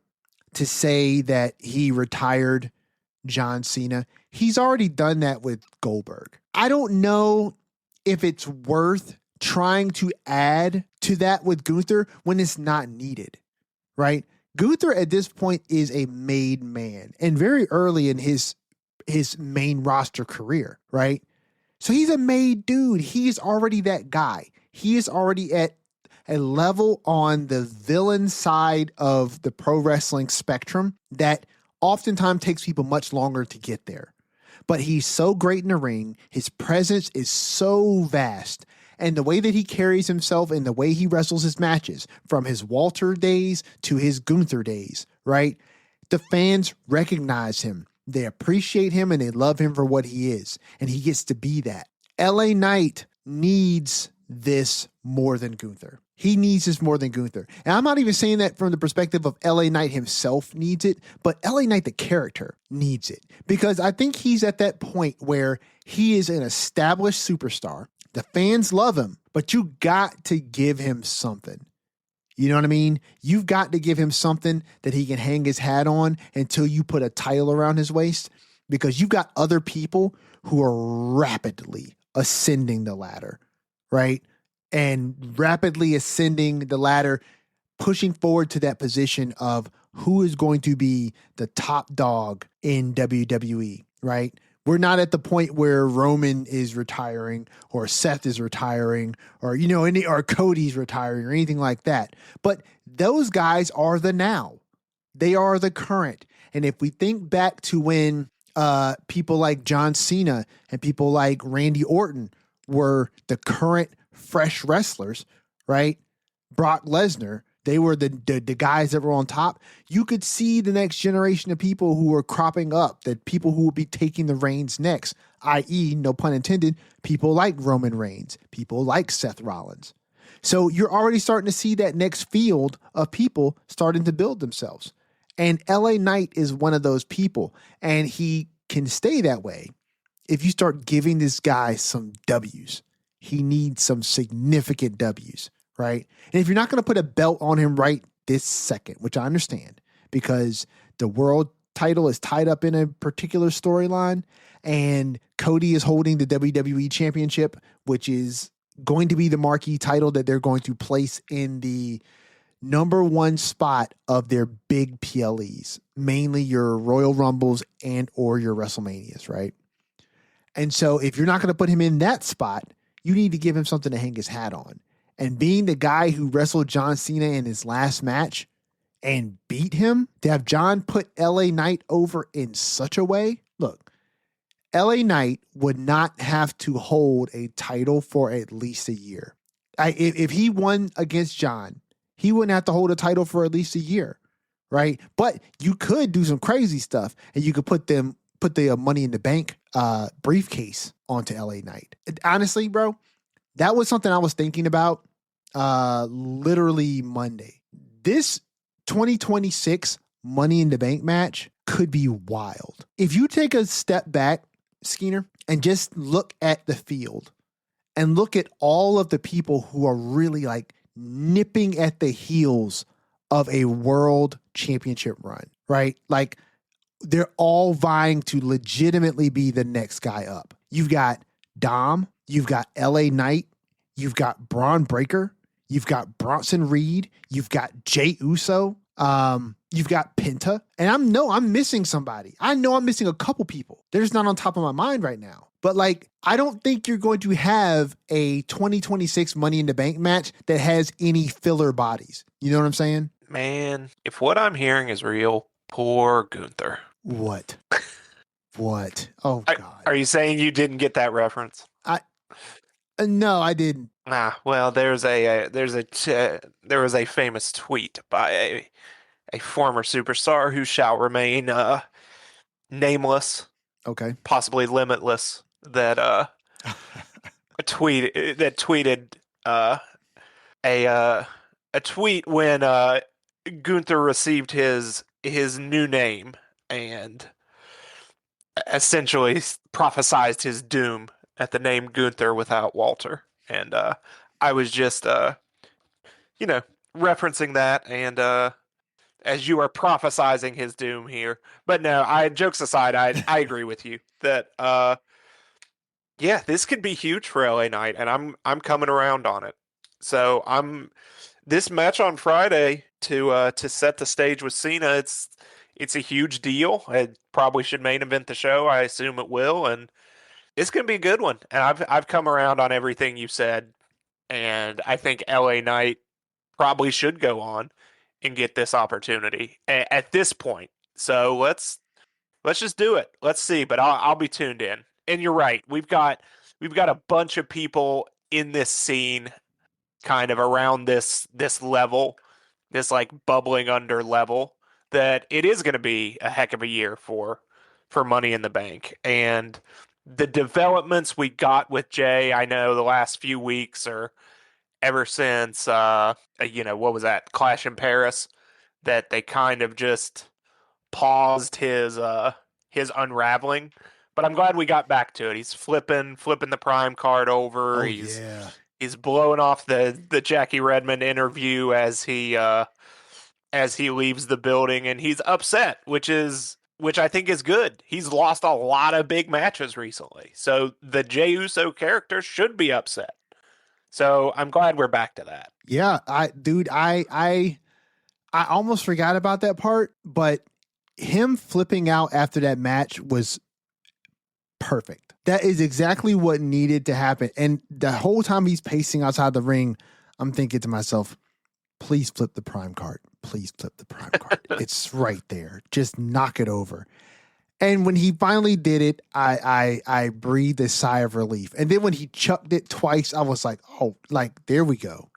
to say that he retired John Cena, he's already done that with Goldberg. I don't know if it's worth trying to add to that with Gunther when it's not needed, right? Gunther at this point is a made man and very early in his main roster career, right? So he's a made dude. He's already that guy. He is already at a level on the villain side of the pro wrestling spectrum that oftentimes takes people much longer to get there. But he's so great in the ring. His presence is so vast. And the way that he carries himself and the way he wrestles his matches, from his Walter days to his Gunther days, right? The fans recognize him. They appreciate him and they love him for what he is. And he gets to be that. LA Knight needs this more than Gunther. He needs this more than Gunther. And I'm not even saying that from the perspective of LA Knight himself needs it, but LA Knight, the character, needs it. Because I think he's at that point where he is an established superstar. The fans love him, but you got to give him something. You know what I mean? You've got to give him something that he can hang his hat on until you put a title around his waist, because you've got other people who are rapidly ascending the ladder, right? And rapidly ascending the ladder, pushing forward to that position of who is going to be the top dog in WWE, right? We're not at the point where Roman is retiring or Seth is retiring or, or Cody's retiring or anything like that. But those guys are the now. They are the current. And if we think back to when people like John Cena and people like Randy Orton were the current fresh wrestlers, right? Brock Lesnar, they were the guys that were on top. You could see the next generation of people who were cropping up, that people who will be taking the reins next, i.e., no pun intended, people like Roman Reigns, people like Seth Rollins. So you're already starting to see that next field of people starting to build themselves. And LA Knight is one of those people. And he can stay that way if you start giving this guy some W's. He needs some significant W's. Right? And if you're not going to put a belt on him right this second, which I understand, because the world title is tied up in a particular storyline, and Cody is holding the WWE Championship, which is going to be the marquee title that they're going to place in the number one spot of their big PLEs, mainly your Royal Rumbles and or your WrestleManias, right? And so if you're not going to put him in that spot, you need to give him something to hang his hat on. And being the guy who wrestled John Cena in his last match and beat him, to have John put LA Knight over in such a way. Look, LA Knight would not have to hold a title for at least a year. If he won against John, he wouldn't have to hold a title for at least a year, right? But you could do some crazy stuff and you could put the Money in the Bank briefcase onto LA Knight. Honestly, bro, that was something I was thinking about literally Monday. This 2026 Money in the Bank match could be wild. If you take a step back, Skeena, and just look at the field and look at all of the people who are really like nipping at the heels of a world championship run, right? Like they're all vying to legitimately be the next guy up. You've got Dom, you've got LA Knight, you've got Braun Breaker, you've got Bronson Reed, you've got Jey Uso, you've got Penta, and I'm missing somebody. I know I'm missing a couple people. They're just not on top of my mind right now. But like, I don't think you're going to have a 2026 Money in the Bank match that has any filler bodies. You know what I'm saying? Man, if what I'm hearing is real, poor Gunther. What? What? Oh God. Are you saying you didn't get that reference? No, I didn't. Well, there was a famous tweet by a former superstar who shall remain nameless, Okay. possibly limitless, that tweeted a tweet when Gunther received his new name and essentially prophesized his doom at the name Gunther without Walter. And I was just referencing that, and as you are prophesizing his doom here. But no, jokes aside, I agree with you that yeah, this could be huge for LA Knight, and I'm coming around on it. So this match on Friday to set the stage with Cena. It's a huge deal. It probably should main event the show. I assume it will, and it's going to be a good one. And I've come around on everything you said, and I think LA Knight probably should go on and get this opportunity at this point. So let's just do it. Let's see. But I'll be tuned in. And you're right. We've got a bunch of people in this scene, kind of around this level, this like bubbling under level that it is going to be a heck of a year for Money in the Bank. And the developments we got with Jay, I know the last few weeks or ever since what was that, Clash in Paris, that they kind of just paused his unraveling. But I'm glad we got back to it. He's flipping the prime card over. Oh He's yeah. he's blowing off the Jackie Redmond interview as he leaves the building, and he's upset, which I think is good. He's lost a lot of big matches recently, so the Jey Uso character should be upset. So I'm glad we're back to that. Yeah, I almost forgot about that part, but him flipping out after that match was perfect. That is exactly what needed to happen. And the whole time he's pacing outside the ring, I'm thinking to myself, please flip the prime card. Please flip the prime card. It's right there. Just knock it over. And when he finally did it, I breathed a sigh of relief. And then when he chucked it twice, I was like, oh, like, there we go.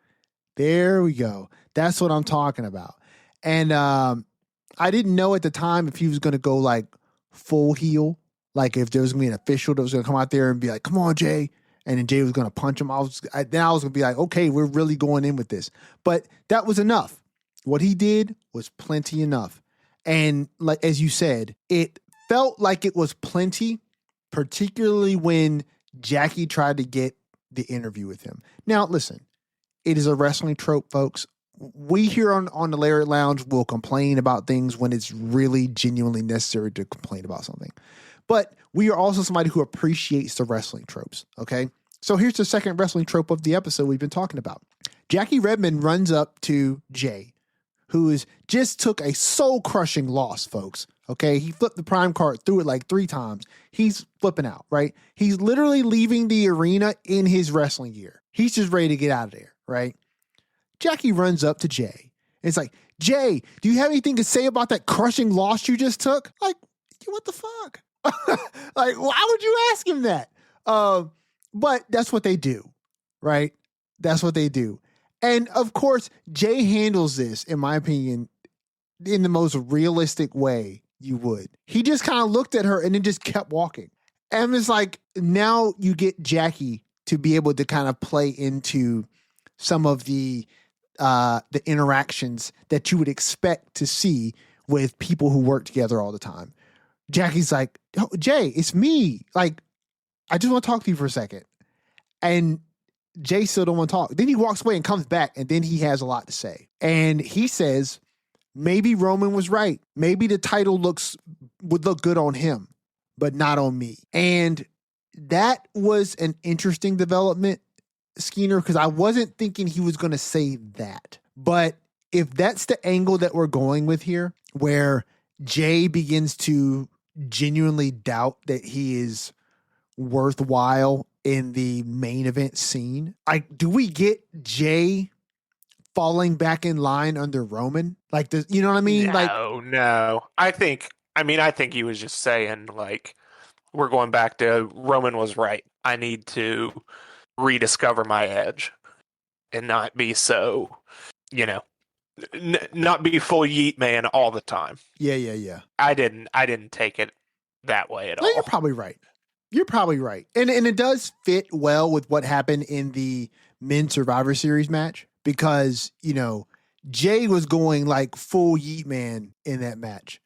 There we go. That's what I'm talking about. And I didn't know at the time if he was going to go like full heel, like if there was going to be an official that was going to come out there and be like, come on, Jay. And then Jay was going to punch him. Then I was going to be like, okay, we're really going in with this. But that was enough. What he did was plenty enough. And like, as you said, it felt like it was plenty, particularly when Jackie tried to get the interview with him. Now, listen, it is a wrestling trope, folks. We here on the Lariat Lounge will complain about things when it's really genuinely necessary to complain about something. But we are also somebody who appreciates the wrestling tropes, okay? So here's the second wrestling trope of the episode we've been talking about. Jackie Redmond runs up to Jay, who is just took a soul-crushing loss, folks, okay? He flipped the prime card, threw it like 3 times. He's flipping out, right? He's literally leaving the arena in his wrestling gear. He's just ready to get out of there, right? Jackie runs up to Jay. It's like, Jay, do you have anything to say about that crushing loss you just took? Like, what the fuck? Like, why would you ask him that? But that's what they do, right? That's what they do. And of course, Jay handles this, in my opinion, in the most realistic way you would. He just kind of looked at her and then just kept walking. And it's like, now you get Jackie to be able to kind of play into some of the interactions that you would expect to see with people who work together all the time. Jackie's like, oh, Jay, it's me. Like, I just want to talk to you for a second. And Jay still don't want to talk. Then he walks away and comes back, and then he has a lot to say. And he says, maybe Roman was right. Maybe the title would look good on him, but not on me. And that was an interesting development, Skeena, because I wasn't thinking he was going to say that. But if that's the angle that we're going with here, where Jay begins to genuinely doubt that he is worthwhile in the main event scene, like, do we get Jay falling back in line under Roman? Like, you know what I mean? No. I think he was just saying, like, we're going back to Roman was right. I need to rediscover my edge and not be so, not be full yeet man all the time. Yeah. I didn't take it that way at all. You're probably right. And it does fit well with what happened in the men's Survivor Series match, because, Jay was going like full yeet man in that match.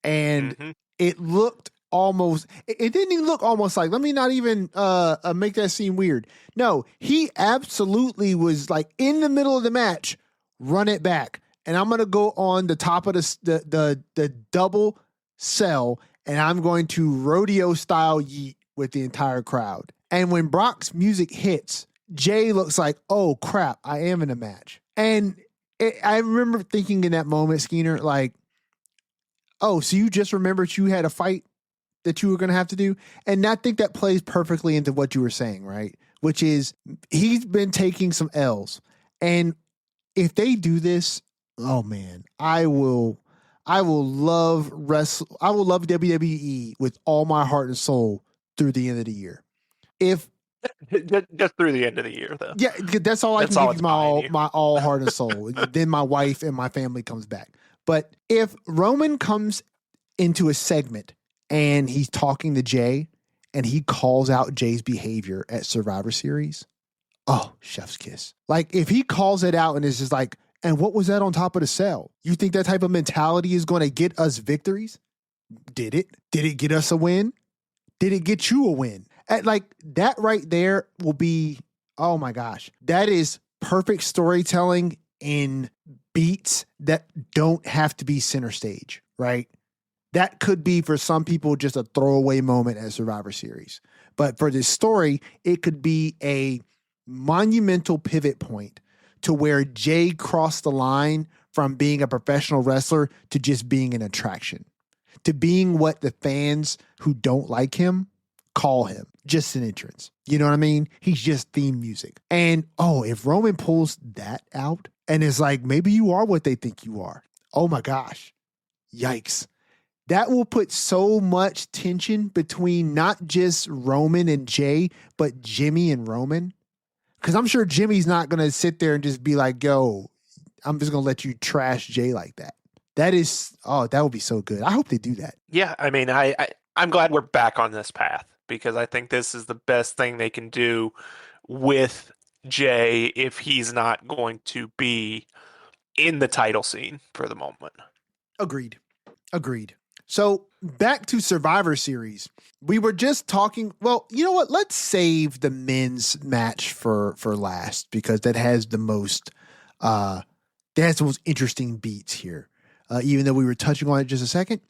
And it looked it didn't even look almost like, let me not even make that seem weird. No, he absolutely was like in the middle of the match, run it back. And I'm going to go on the top of the double cell, and I'm going to rodeo style yeet with the entire crowd. And when Brock's music hits, Jay looks like, oh crap, I am in a match. And I remember thinking in that moment, Skeena, like, oh, so you just remembered you had a fight that you were going to have to do? And I think that plays perfectly into what you were saying, right? Which is, he's been taking some L's. And if they do this, oh man, I will love WWE with all my heart and soul through the end of the year. If just through the end of the year, though. Yeah, that's all I can give you, my all heart and soul. Then my wife and my family comes back. But if Roman comes into a segment and he's talking to Jay and he calls out Jay's behavior at Survivor Series, oh, chef's kiss. Like if he calls it out and is just like, and what was that on top of the cell? You think that type of mentality is going to get us victories? Did it? Did it get us a win? Did it get you a win? Like that right there will be, oh my gosh, that is perfect storytelling in beats that don't have to be center stage, right? That could be for some people just a throwaway moment at Survivor Series. But for this story, it could be a monumental pivot point to where Jay crossed the line from being a professional wrestler to just being an attraction, to being what the fans who don't like him call him, just an entrance. You know what I mean? He's just theme music. And if Roman pulls that out and is like, maybe you are what they think you are. Oh my gosh. Yikes. That will put so much tension between not just Roman and Jay, but Jimmy and Roman. Because I'm sure Jimmy's not going to sit there and just be like, yo, I'm just going to let you trash Jay like that. That would be so good. I hope they do that. Yeah, I mean, I'm glad we're back on this path because I think this is the best thing they can do with Jay if he's not going to be in the title scene for the moment. Agreed. So back to Survivor Series. We were just talking. Well, you know what? Let's save the men's match for last because that has the most interesting beats here. Even though we were touching on it just a second,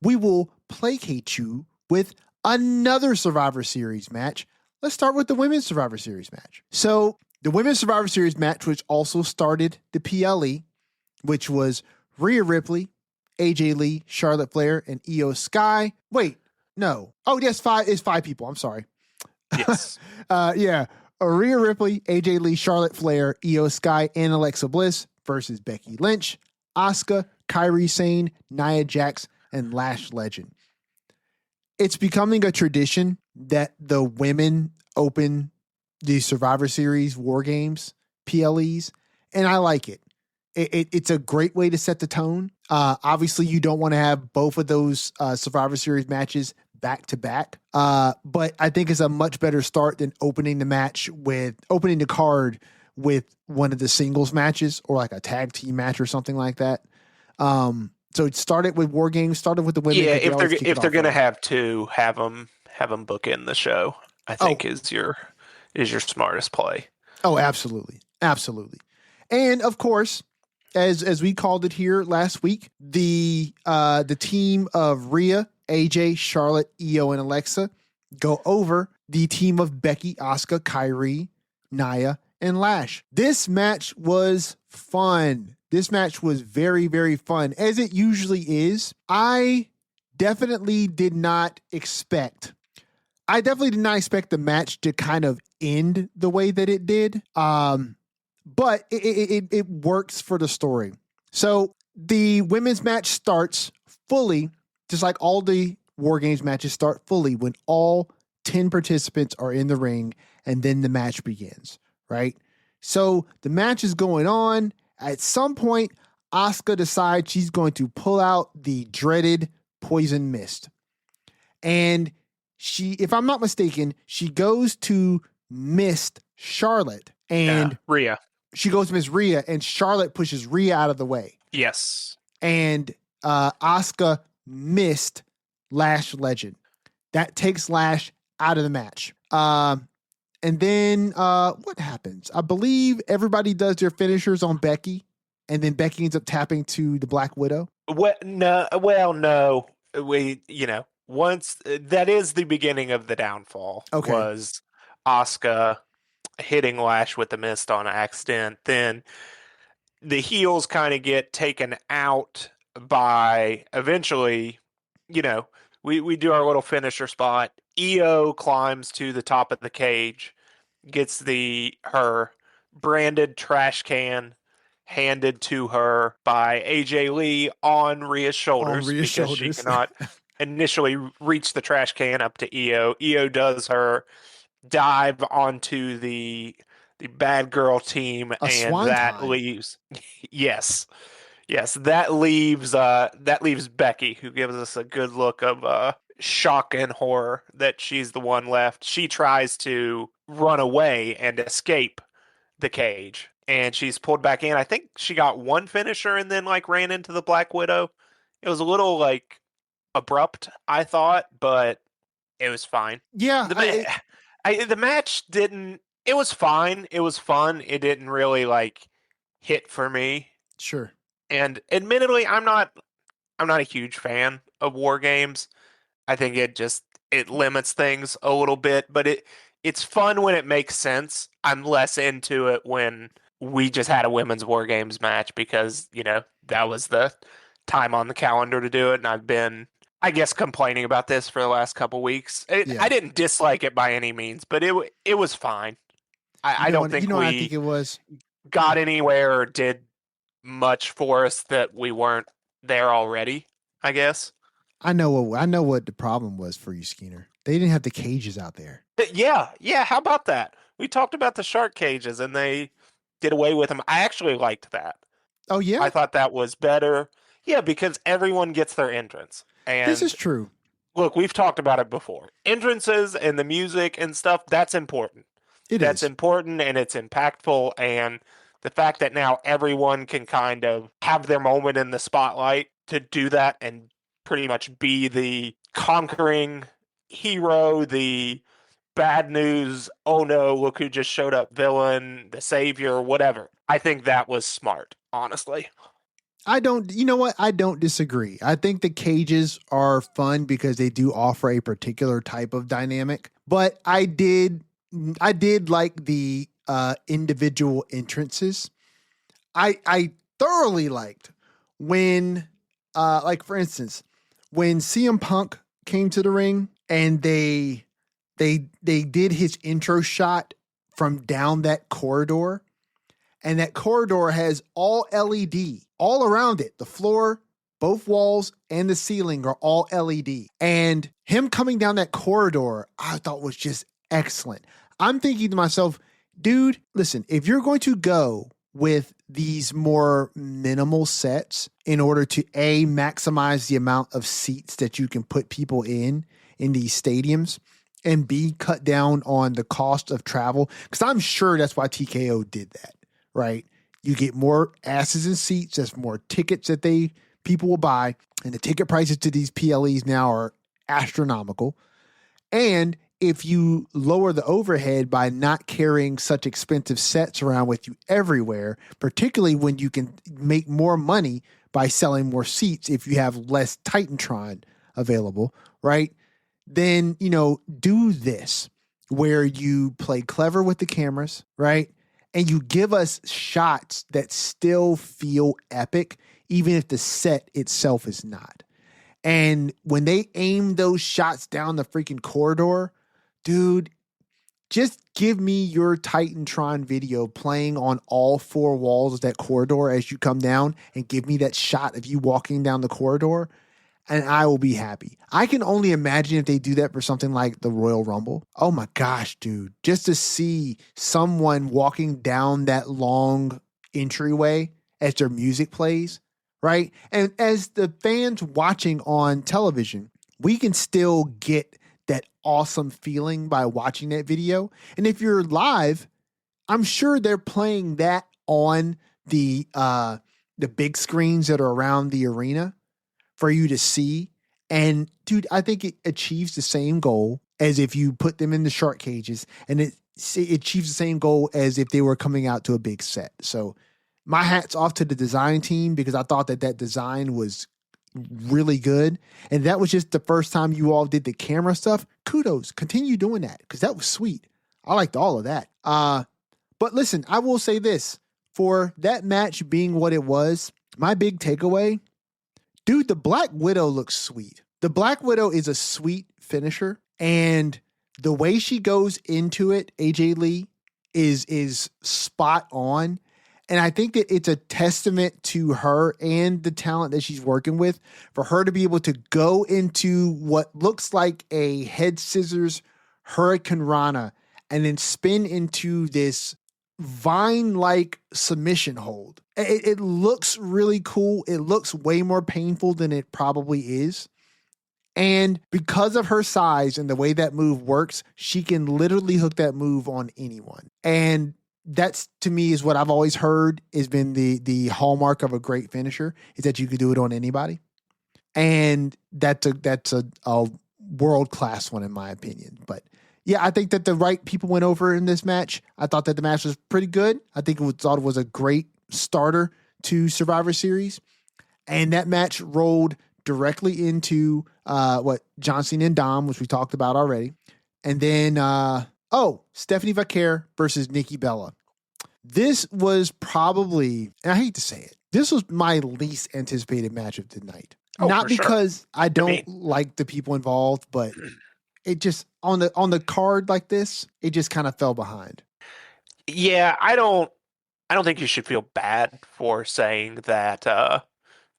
we will placate you with another Survivor Series match. Let's start with the women's Survivor Series match. So the women's Survivor Series match, which also started the PLE, which was Rhea Ripley, AJ Lee, Charlotte Flair, and Io Sky. Wait, no. Oh, yes, it's five people. I'm sorry. Yes. Rhea Ripley, AJ Lee, Charlotte Flair, Io Sky, and Alexa Bliss versus Becky Lynch, Asuka, Kairi Sane, Nia Jax, and Lash Legend. It's becoming a tradition that the women open the Survivor Series War Games, PLEs, and I like it. It's a great way to set the tone. Obviously, you don't want to have both of those Survivor Series matches back to back. But I think it's a much better start than opening the card with one of the singles matches or like a tag team match or something like that. So it started with War Games, started with the women. Yeah, if they're gonna have two, have them book in the show. I think is your smartest play. Oh, absolutely. And of course, as we called it here last week, the team of Rhea, AJ, Charlotte, Io, and Alexa go over the team of Becky, Asuka, Kairi, Nia, and Lash. This match was fun. This match was very, very fun, as it usually is. I definitely did not expect the match to kind of end the way that it did. But it works for the story. So the women's match starts fully, just like all the War Games matches start fully when all 10 participants are in the ring and then the match begins, right? So the match is going on. At some point, Asuka decides she's going to pull out the dreaded poison mist. And she, if I'm not mistaken, she goes to mist Charlotte and Rhea. She goes to Miss Rhea and Charlotte pushes Rhea out of the way. Yes. And Asuka missed Lash Legend. That takes Lash out of the match. And then what happens? I believe everybody does their finishers on Becky, and then Becky ends up tapping to the Black Widow. No. Once that is the beginning of the downfall. Okay. Was Asuka hitting Lash with the mist on accident. Then the heels kind of get taken out by eventually, we do our little finisher spot. Io climbs to the top of the cage, gets her branded trash can handed to her by AJ Lee on Rhea's shoulders because she cannot initially reach the trash can up to Io. Io does her dive onto the bad girl team, and that leaves. Yes. Yes, that leaves Becky, who gives us a good look of shock and horror that she's the one left. She tries to run away and escape the cage, and she's pulled back in. I think she got one finisher and then like ran into the Black Widow. It was a little like abrupt, I thought, but it was fine. Yeah, The the match didn't. It was fine. It was fun. It didn't really like hit for me. sure. And admittedly, I'm not a huge fan of war games. I think it limits things a little bit, but it's fun when it makes sense. I'm less into it when we just had a women's war games match because, that was the time on the calendar to do it, and I've been, I guess, complaining about this for the last couple weeks. I Yeah. didn't dislike it by any means, but it was fine. I don't You think know what I think we it was? got anywhere or did much for us that we weren't there already, I guess. I know what the problem was for you, Skeeter. They didn't have the cages out there. Yeah, yeah, how about that? We talked about the shark cages and they did away with them. I actually liked that. Oh yeah? I thought that was better. Yeah, because everyone gets their entrance. This is And true. look, we've talked about it before. Entrances and the music and stuff, that's important. It That's is. important and it's impactful. And the fact that now everyone can kind of have their moment in the spotlight to do that and pretty much be the conquering hero, the bad news, oh no, look who just showed up, villain, the savior, whatever. I think that was smart, honestly. I don't, you know what? I don't disagree. I think the cages are fun because they do offer a particular type of dynamic, but I did like the individual entrances. I thoroughly liked when, like for instance, when CM Punk came to the ring and they did his intro shot from down that corridor, and that corridor has all LED all around it. The floor, both walls, and the ceiling are all LED. And him coming down that corridor, I thought was just excellent. I'm thinking to myself, dude, listen, if you're going to go with these more minimal sets in order to maximize the amount of seats that you can put people in these stadiums, and B, cut down on the cost of travel, because I'm sure that's why TKO did that, right? You get more asses and seats. There's more tickets that people will buy, and the ticket prices to these PLEs now are astronomical. And if you lower the overhead by not carrying such expensive sets around with you everywhere, particularly when you can make more money by selling more seats if you have less Titantron available, right? Then, do this where you play clever with the cameras, right? And you give us shots that still feel epic, even if the set itself is not. And when they aim those shots down the freaking corridor, dude, just give me your Titantron video playing on all four walls of that corridor as you come down, and give me that shot of you walking down the corridor, and I will be happy. I can only imagine if they do that for something like the Royal Rumble. Oh my gosh, dude. Just to see someone walking down that long entryway as their music plays, right? And as the fans watching on television, we can still get that awesome feeling by watching that video. And if you're live, I'm sure they're playing that on the big screens that are around the arena for you to see. And dude, I think it achieves the same goal as if you put them in the shark cages, and it achieves the same goal as if they were coming out to a big set. So my hat's off to the design team, because I thought that design was really good. And that was just the first time you all did the camera stuff. Kudos. Continue doing that, because that was sweet. I liked all of that. But listen, I will say this. For that match being what it was, my big takeaway, dude, the Black Widow looks sweet. The Black Widow is a sweet finisher, and the way she goes into it, AJ Lee, is spot on. And I think that it's a testament to her and the talent that she's working with, for her to be able to go into what looks like a head scissors Hurricane Rana and then spin into this vine-like submission hold. It looks really cool. It looks way more painful than it probably is. And because of her size and the way that move works, she can literally hook that move on anyone. And that's, to me, is what I've always heard has been the hallmark of a great finisher, is that you can do it on anybody. And that's a world-class one in my opinion. But yeah, I think that the right people went over in this match. I thought that the match was pretty good. I think thought it was a great starter to Survivor Series. And that match rolled directly into John Cena and Dom, which we talked about already. And then, Stephanie Vaquer versus Nikki Bella. This was probably, and I hate to say it, this was my least anticipated match of the night. Oh, Not because sure. I don't like the people involved, but it just on the card like this, it just kind of fell behind. Yeah, I don't think you should feel bad for saying that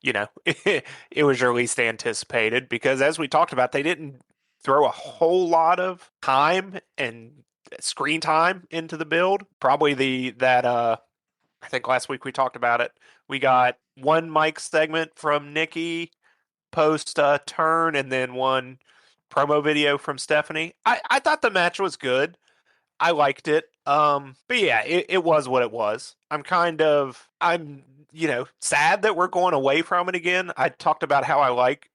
it was your least anticipated, because as we talked about, they didn't throw a whole lot of time and screen time into the build. Probably I think last week we talked about it. We got one mic segment from Nikki post turn, and then one promo video from Stephanie. I thought the match was good. I liked it. But yeah, it was what it was. I'm sad that we're going away from it again. I talked about how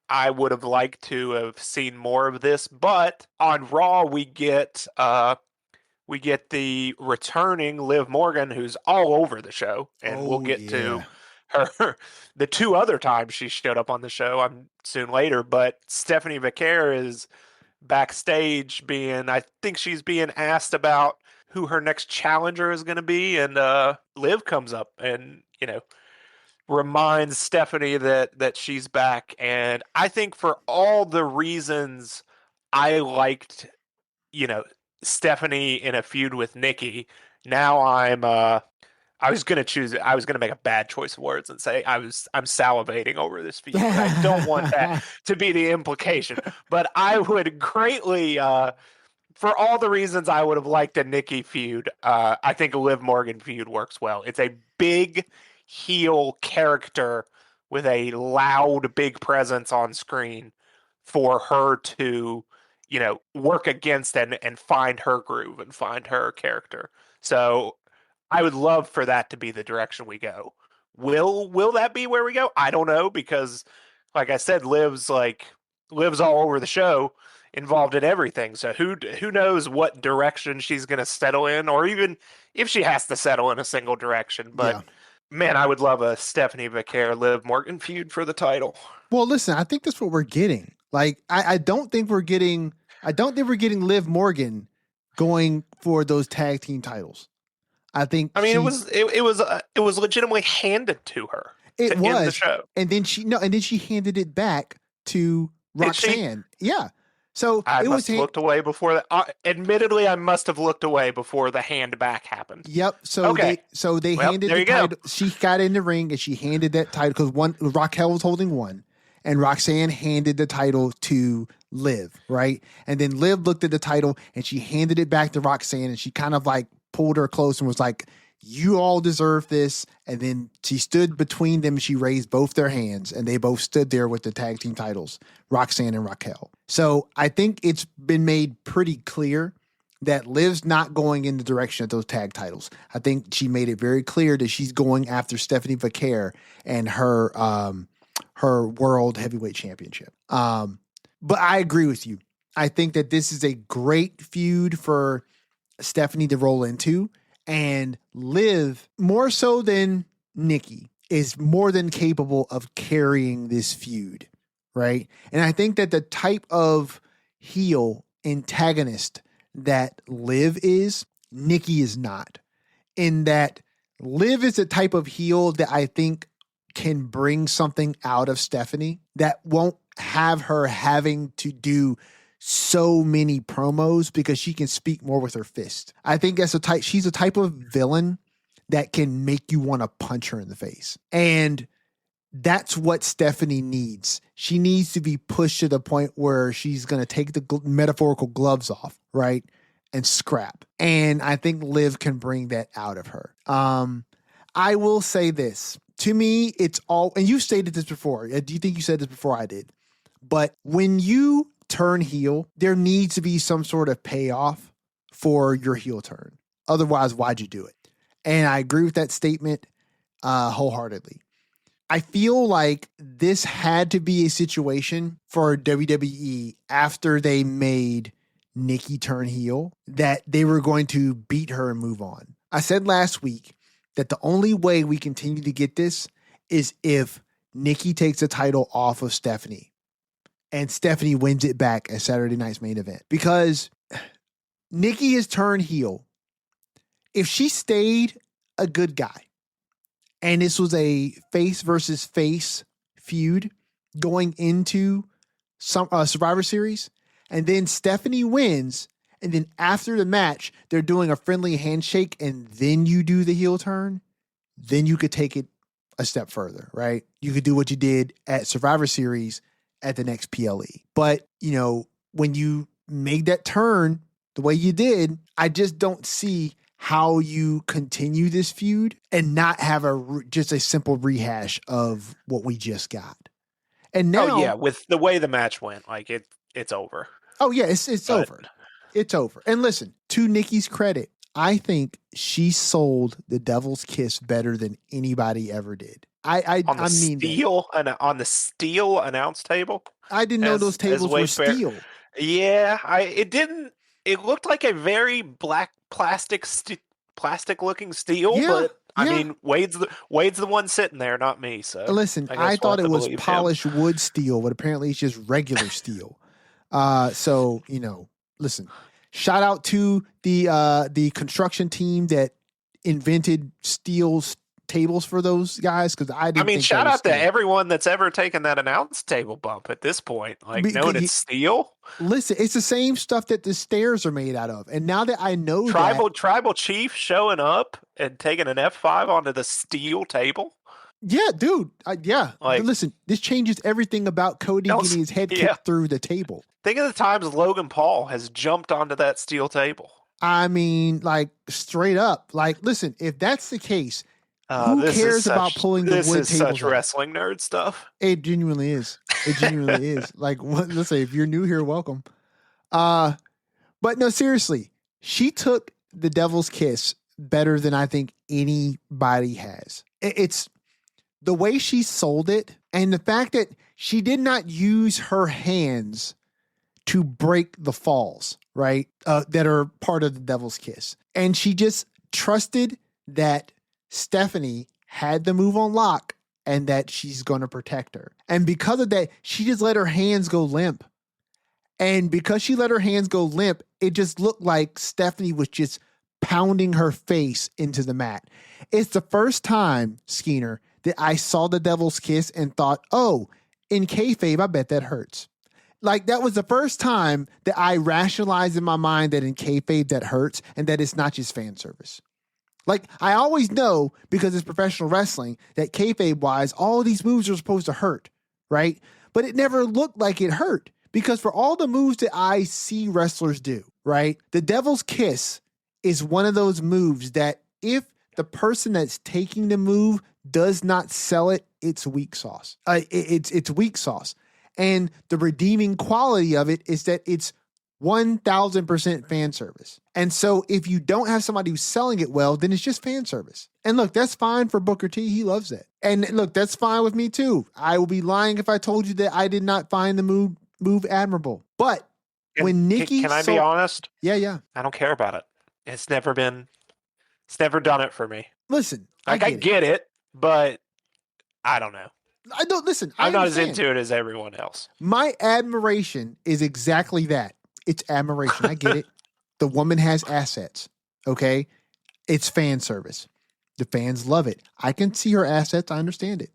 I would have liked to have seen more of this, but on Raw we get the returning Liv Morgan, who's all over the show, and we'll get to her the two other times she showed up on the show soon later. But Stephanie Vaquer is backstage I think she's being asked about who her next challenger is going to be, and Liv comes up and reminds Stephanie that she's back. And I think for all the reasons I liked Stephanie in a feud with Nikki, now I was gonna make a bad choice of words and say I'm salivating over this feud. I don't want that to be the implication, but I would greatly, for all the reasons I would have liked a Nikki feud, I think a Liv Morgan feud works well. It's a big heel character with a loud, big presence on screen for her to, work against and find her groove and find her character. So I would love for that to be the direction we go. Will that be where we go? I don't know, because like I said, Liv's all over the show, involved in everything. So who knows what direction she's going to settle in, or even if she has to settle in a single direction. But man, I would love a Stephanie Vaquer Liv Morgan feud for the title. Well, listen, I think that's what we're getting. Like, I don't think we're getting Liv Morgan going for those tag team titles. I mean, it was legitimately handed to her. It was in the show, and then she handed it back to Roxanne. Yeah. So I must have looked away before that. Admittedly, I must have looked away before the hand back happened. Yep. So they handed the title. She got in the ring and she handed that title, because Raquel was holding one, and Roxanne handed the title to Liv, right? And then Liv looked at the title and she handed it back to Roxanne, and she kind of like pulled her close and was like, "You all deserve this." And then she stood between them. She raised both their hands, and they both stood there with the tag team titles, Roxanne and Raquel. So I think it's been made pretty clear that Liv's not going in the direction of those tag titles. I think she made it very clear that she's going after Stephanie Vaquer and her world heavyweight championship. But I agree with you. I think that this is a great feud for Stephanie to roll into. And Liv, more so than Nikki, is more than capable of carrying this feud, right? And I think that the type of heel antagonist that Liv is, Nikki is not. In that Liv is the type of heel that I think can bring something out of Stephanie that won't have her having to do so many promos, because she can speak more with her fist. I think she's a type of villain that can make you want to punch her in the face. And that's what Stephanie needs. She needs to be pushed to the point where she's going to take the metaphorical gloves off, right? and scrap. And I think Liv can bring that out of her. I will say this. To me, it's all, and you stated this before. Do you think you said this before I did? But when you turn heel, there needs to be some sort of payoff for your heel turn. Otherwise, why'd you do it? And I agree with that statement wholeheartedly. I feel like this had to be a situation for WWE after they made Nikki turn heel that they were going to beat her and move on. I said last week that the only way we continue to get this is if Nikki takes the title off of Stephanie and Stephanie wins it back at Saturday night's main event. Because Nikki has turned heel. If she stayed a good guy and this was a face versus face feud going into some Survivor Series, and then Stephanie wins, and then after the match, they're doing a friendly handshake, and then you do the heel turn, then you could take it a step further, right? You could do what you did at Survivor Series at the next PLE. But, when you make that turn the way you did, I just don't see how you continue this feud and not have just a simple rehash of what we just got. And now, with the way the match went, it's over. Oh yeah, it's over. It's over. And listen, to Nikki's credit, I think she sold the Devil's Kiss better than anybody ever did. I mean on the steel announce table. I didn't know those tables were steel. Yeah, it looked like a very black plastic looking steel, but I mean, Wade's the one sitting there, not me. So listen, I thought it was polished wood steel, but apparently it's just regular steel. So listen, shout out to the construction team that invented steel tables for those guys, because I didn't. Shout out to everyone that's ever taken that announce table bump at this point, knowing it's steel. Listen, it's the same stuff that the stairs are made out of, and now that I know tribal chief showing up and taking an F5 onto the steel table. Yeah, dude. Listen, this changes everything about Cody getting his head kicked through the table. Think of the times Logan Paul has jumped onto that steel table. I mean, straight up. Listen, if that's the case, who cares about pulling the wood tables? This is such wrestling nerd stuff. It genuinely is. It genuinely is. Let's say, if you're new here, welcome. But no, seriously, she took the Devil's Kiss better than I think anybody has. It's the way she sold it, and the fact that she did not use her hands to break the falls, right? That are part of the Devil's Kiss. And she just trusted that Stephanie had the move on lock and that she's going to protect her. And because of that, she just let her hands go limp. And because she let her hands go limp, it just looked like Stephanie was just pounding her face into the mat. It's the first time, Skeener, that I saw the Devil's Kiss and thought, oh, in kayfabe, I bet that hurts. That was the first time that I rationalized in my mind that in kayfabe that hurts and that it's not just fan service. I always know, because it's professional wrestling, that kayfabe-wise, all of these moves are supposed to hurt, right? But it never looked like it hurt, because for all the moves that I see wrestlers do, right, the Devil's Kiss is one of those moves that if the person that's taking the move does not sell it, it's weak sauce. It's weak sauce. And the redeeming quality of it is that it's 1,000% fan service. And so if you don't have somebody who's selling it well, then it's just fan service. And look, that's fine for Booker T. He loves it. And look, that's fine with me too. I will be lying if I told you that I did not find the move admirable. But when Nikki... Can I be honest? Yeah. I don't care about it. It's never done it for me. Listen, I get it, but I don't know. I don't listen. I'm not as into it as everyone else. My admiration is exactly that. It's admiration. I get it. The woman has assets. Okay. It's fan service. The fans love it. I can see her assets. I understand it.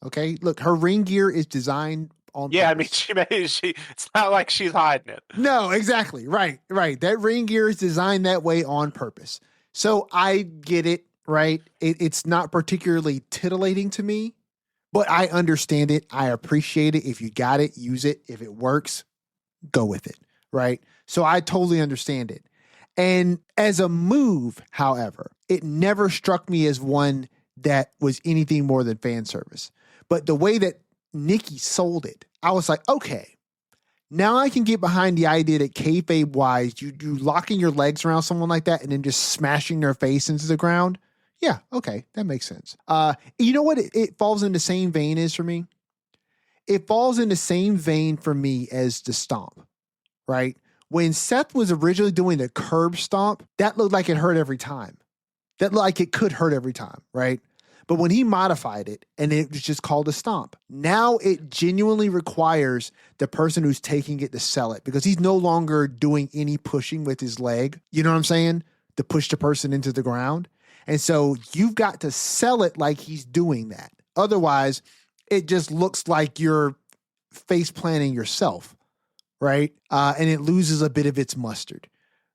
Okay. Look, her ring gear is designed on purpose. I mean, it's not like she's hiding it. No, exactly. Right. That ring gear is designed that way on purpose. So I get it. Right. It's not particularly titillating to me, but I understand it. I appreciate it. If you got it, use it. If it works, go with it. Right. So I totally understand it. And as a move, however, it never struck me as one that was anything more than fan service. But the way that Nikki sold it, I was like, okay, now I can get behind the idea that kayfabe wise, you locking your legs around someone like that and then just smashing their face into the ground. Yeah, okay, that makes sense. You know what? It falls in the same vein as for me. It falls in the same vein for me as the stomp, right? When Seth was originally doing the curb stomp, that looked like it hurt every time. That looked like it could hurt every time, right? But when he modified it and it was just called a stomp, now it genuinely requires the person who's taking it to sell it because he's no longer doing any pushing with his leg. You know what I'm saying? To push the person into the ground. And so you've got to sell it like he's doing that. Otherwise, it just looks like you're face planting yourself, right? And it loses a bit of its mustard.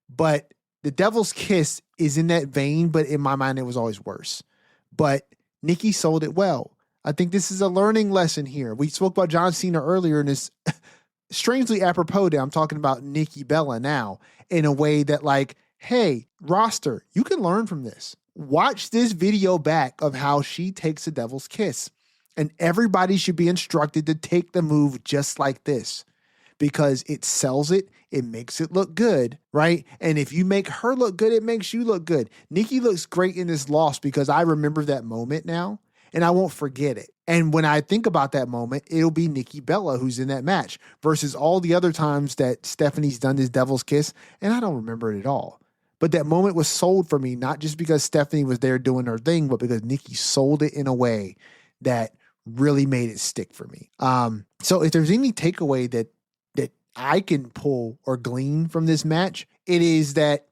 But the Devil's Kiss is in that vein, but in my mind, it was always worse. But Nikki sold it well. I think this is a learning lesson here. We spoke about John Cena earlier, and it's strangely apropos that I'm talking about Nikki Bella now in a way that, like, hey, roster, you can learn from this. Watch this video back of how she takes the Devil's Kiss. And everybody should be instructed to take the move just like this because it sells it. It makes it look good, right? And if you make her look good, it makes you look good. Nikki looks great in this loss because I remember that moment now and I won't forget it. And when I think about that moment, it'll be Nikki Bella who's in that match versus all the other times that Stephanie's done this Devil's Kiss, and I don't remember it at all. But that moment was sold for me, not just because Stephanie was there doing her thing, but because Nikki sold it in a way that really made it stick for me. So if there's any takeaway that I can pull or glean from this match, it is that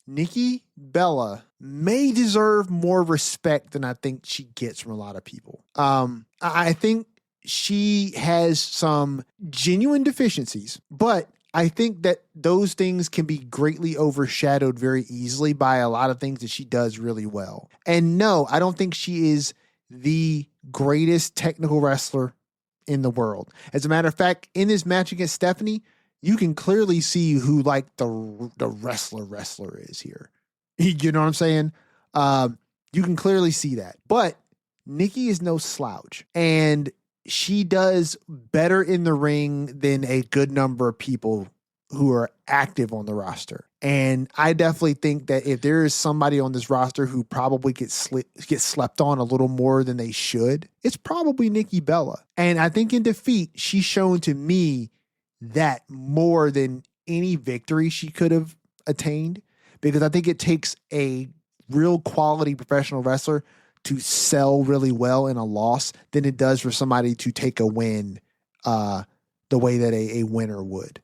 Nikki Bella may deserve more respect than I think she gets from a lot of people. I think she has some genuine deficiencies, but I think that those things can be greatly overshadowed very easily by a lot of things that she does really well. And no, I don't think she is the greatest technical wrestler in the world. As a matter of fact, in this match against Stephanie, you can clearly see who like the wrestler is here. You know what I'm saying? You can clearly see that. But Nikki is no slouch, and she does better in the ring than a good number of people who are active on the roster. And I definitely think that if there is somebody on this roster who probably gets slept on a little more than they should, it's probably Nikki Bella. And I think in defeat, she's shown to me that more than any victory she could have attained, because I think it takes a real quality professional wrestler to sell really well in a loss than it does for somebody to take a win the way that a winner would.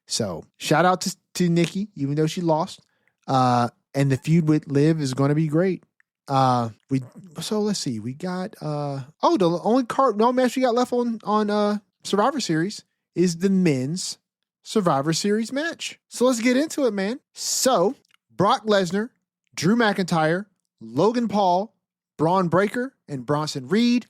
So shout out to Nikki, even though she lost. And the feud with Liv is going to be great. So let's see. We got the only match we got left on Survivor Series is the men's Survivor Series match. So let's get into it, man. So Brock Lesnar, Drew McIntyre, Logan Paul, Braun Breaker, and Bronson Reed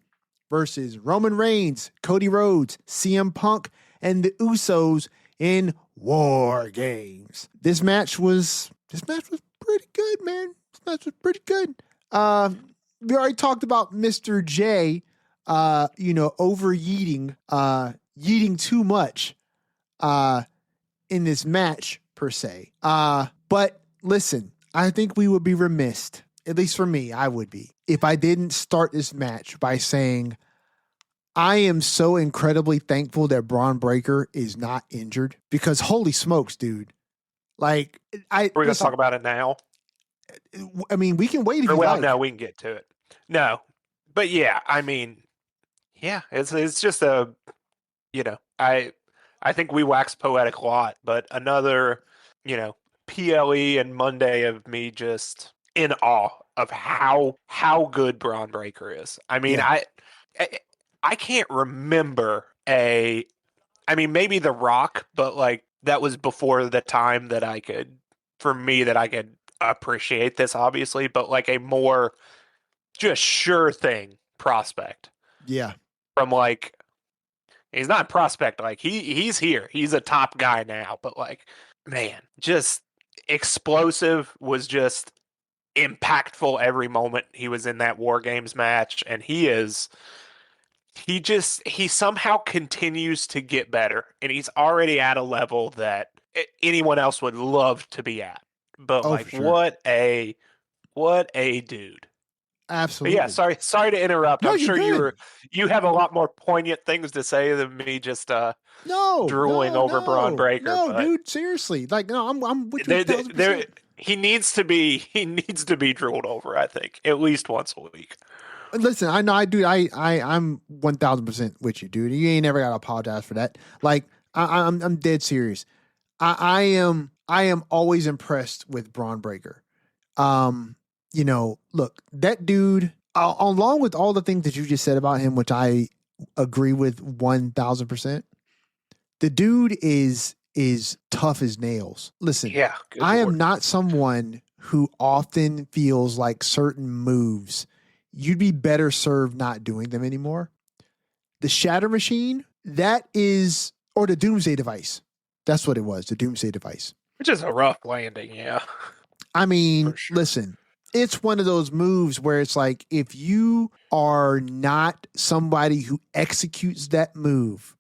versus Roman Reigns, Cody Rhodes, CM Punk, and the Usos in War Games. This match was pretty good, man. This match was pretty good. We already talked about Mr. J, overeating, yeeting too much, in this match per se. But listen, I think we would be remiss, at least for me, I would be, if I didn't start this match by saying I am so incredibly thankful that Braun Breaker is not injured, because holy smokes, dude. Like, we're going to talk about it now. I mean, we can wait if you like. No, we can get to it. No, but yeah, I mean, yeah, it's just I think we wax poetic a lot, but another, PLE and Monday of me just in awe of how good Braun Breaker is. I mean, yeah. I can't remember maybe The Rock, but like that was before the time that I could appreciate this, obviously, but like a more just sure thing prospect. Yeah. From like, he's not a prospect, like he's here. He's a top guy now, but like, man, just explosive, was just impactful every moment he was in that War Games match, and he somehow continues to get better, and he's already at a level that anyone else would love to be at. But Oh, like, for sure. what a dude. But yeah, Absolutely. sorry to interrupt. No, I'm you're sure good. you have a lot more poignant things to say than me just No, drooling no, over Braun no, Breaker. no, But dude. Seriously. Like, no, I'm with you there, there, there 1,000%. he needs to be drooled over, I think, at least once a week. Listen, I know I do. I'm 1,000% with you, dude. You ain't never got to apologize for that. Like, I'm dead serious. I am always impressed with Braun Breaker. Look, that dude, along with all the things that you just said about him, which I agree with 1,000%. The dude is tough as nails. Listen, Yeah, good I am lord. not someone who often feels like certain moves you'd be better served not doing them anymore. The Shatter Machine, that is, or the Doomsday Device. That's what it was, the Doomsday Device. Which is a rough landing, yeah, I mean, for sure. listen, it's one of those moves where it's like if you are not somebody who executes that move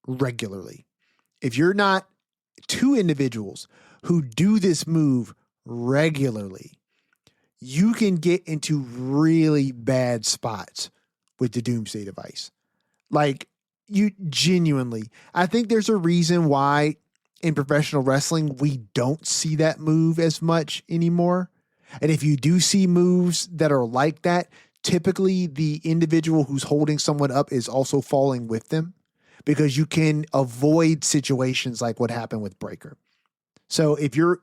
regularly, if you're not two individuals who do this move regularly, you can get into really bad spots with the Doomsday Device. Like, you genuinely, I think there's a reason why in professional wrestling we don't see that move as much anymore. And if you do see moves that are like that, typically the individual who's holding someone up is also falling with them because you can avoid situations like what happened with Breaker. So if you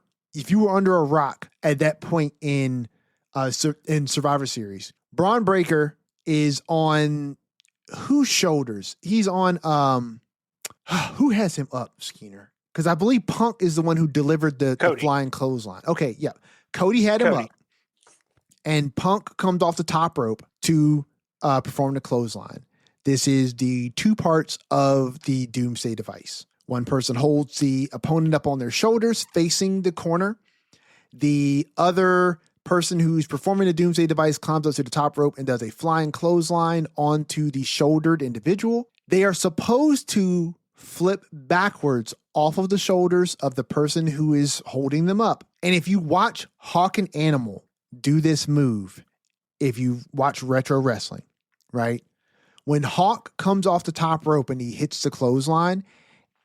were under a rock at that point in Survivor Series, Braun Breaker is on whose shoulders? He's on who has him up, Skeeter? Because I believe Punk is the one who delivered the Cody, flying clothesline. Okay, yeah. Cody had him Cody. up, and Punk comes off the top rope to perform the clothesline. This is the two parts of the Doomsday Device. One person holds the opponent up on their shoulders facing the corner. The other person who's performing the Doomsday Device climbs up to the top rope and does a flying clothesline onto the shouldered individual. They are supposed to flip backwards off of the shoulders of the person who is holding them up. And if you watch Hawk and Animal do this move, if you watch retro wrestling, right? When Hawk comes off the top rope and he hits the clothesline,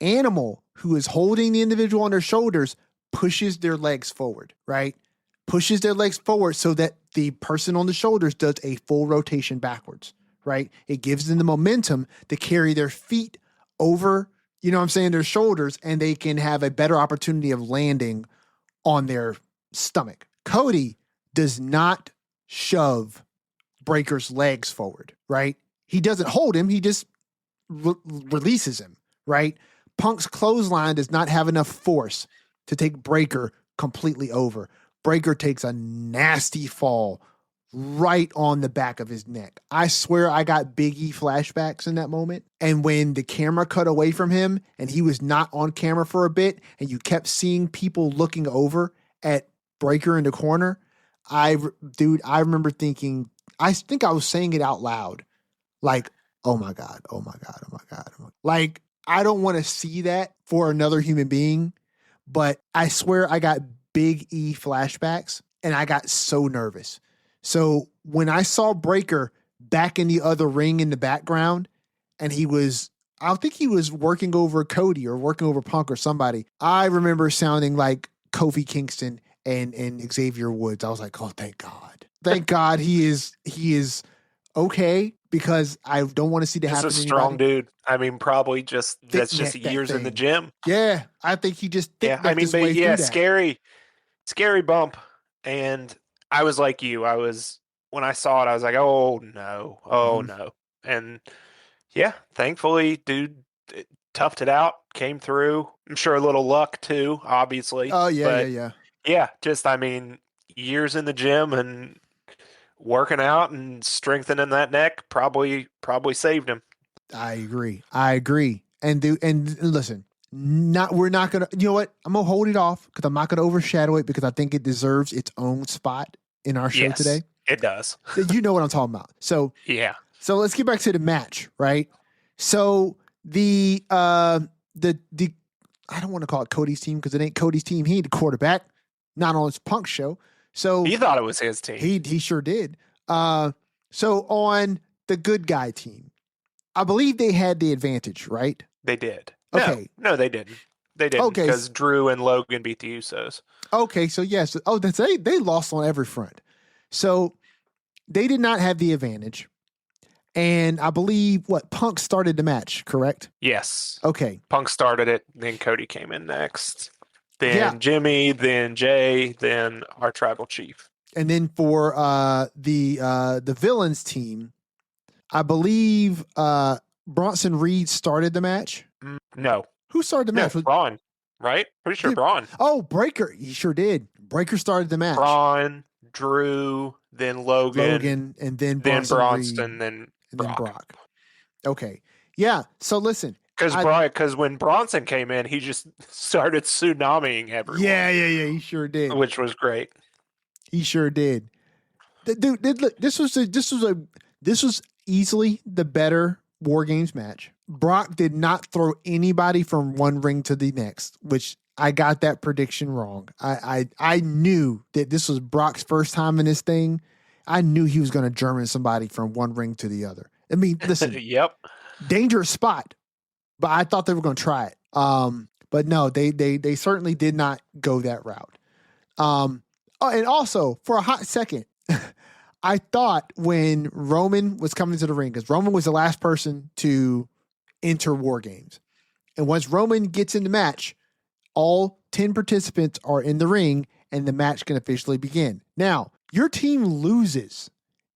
Animal, who is holding the individual on their shoulders, pushes their legs forward, right? Pushes their legs forward so that the person on the shoulders does a full rotation backwards, right? It gives them the momentum to carry their feet over, their shoulders, and they can have a better opportunity of landing on their stomach. Cody does not shove Breaker's legs forward, right? He doesn't hold him, he just releases him, right? Punk's clothesline does not have enough force to take Breaker completely over. Breaker takes a nasty fall right on the back of his neck. I swear I got Big E flashbacks in that moment. And when the camera cut away from him and he was not on camera for a bit and you kept seeing people looking over at Breaker in the corner, I remember thinking, I think I was saying it out loud. Like, oh my God, oh my God, oh my God. Like, I don't want to see that for another human being, but I swear I got Big E flashbacks and I got so nervous. So when I saw Breaker back in the other ring in the background and I think he was working over Cody or working over Punk or somebody, I remember sounding like Kofi Kingston and Xavier Woods. I was like, oh, thank God. Thank God he is okay because I don't want to see that Just a happen to strong anybody. dude. I mean, probably Thick that's just neck that years in the thing. gym. Yeah, I think he just thick Yeah, I necked mean, his but way yeah, through that. scary bump. And I was like you. When I saw it, I was like, oh no, oh Mm-hmm. no. And yeah, thankfully, dude toughed it out, came through. I'm sure a little luck too, obviously. Oh yeah, yeah, But yeah. yeah, just, I mean, years in the gym and working out and strengthening that neck probably saved him. I agree. I agree. And listen. We're not gonna. You know what? I'm gonna hold it off because I'm not gonna overshadow it because I think it deserves its own spot in our show Yes, today. it does. You know what I'm talking about. Yeah. So let's get back to the match, right? So the I don't want to call it Cody's team because it ain't Cody's team. He ain't the quarterback, not on his Punk show. So He thought it was his team. he sure did. So on the good guy team, I believe they had the advantage, right? They did. Okay. No, they didn't. They didn't Okay. because Drew and Logan beat the Usos. Okay, so yes. Oh, they lost on every front. So they did not have the advantage. And I believe Punk started the match, correct? Yes. Okay. Punk started it, then Cody came in next. Then Yeah. Jimmy, then Jay, then our tribal chief. And then for the villains team, I believe Bronson Reed started the match. No. Who started the match? No, Braun, right? Pretty sure Braun. Oh, Breaker. He sure did. Breaker started the match. Braun, Drew, then Logan, and then Bronson, Reed, then Brock. Okay. Yeah. So listen. Because when Bronson came in, he just started tsunamiing everyone. Yeah. He sure did. Which was great. He sure did. Dude, this was easily the better War Games match. Brock did not throw anybody from one ring to the next, which I got that prediction wrong. I knew that this was Brock's first time in this thing. I knew he was going to German somebody from one ring to the other. I mean, listen, Yep, dangerous spot, but I thought they were going to try it. But no, they certainly did not go that route. And also for a hot second, I thought when Roman was coming to the ring, because Roman was the last person to enter War Games. And once Roman gets in the match, all 10 participants are in the ring and the match can officially begin. Now, your team loses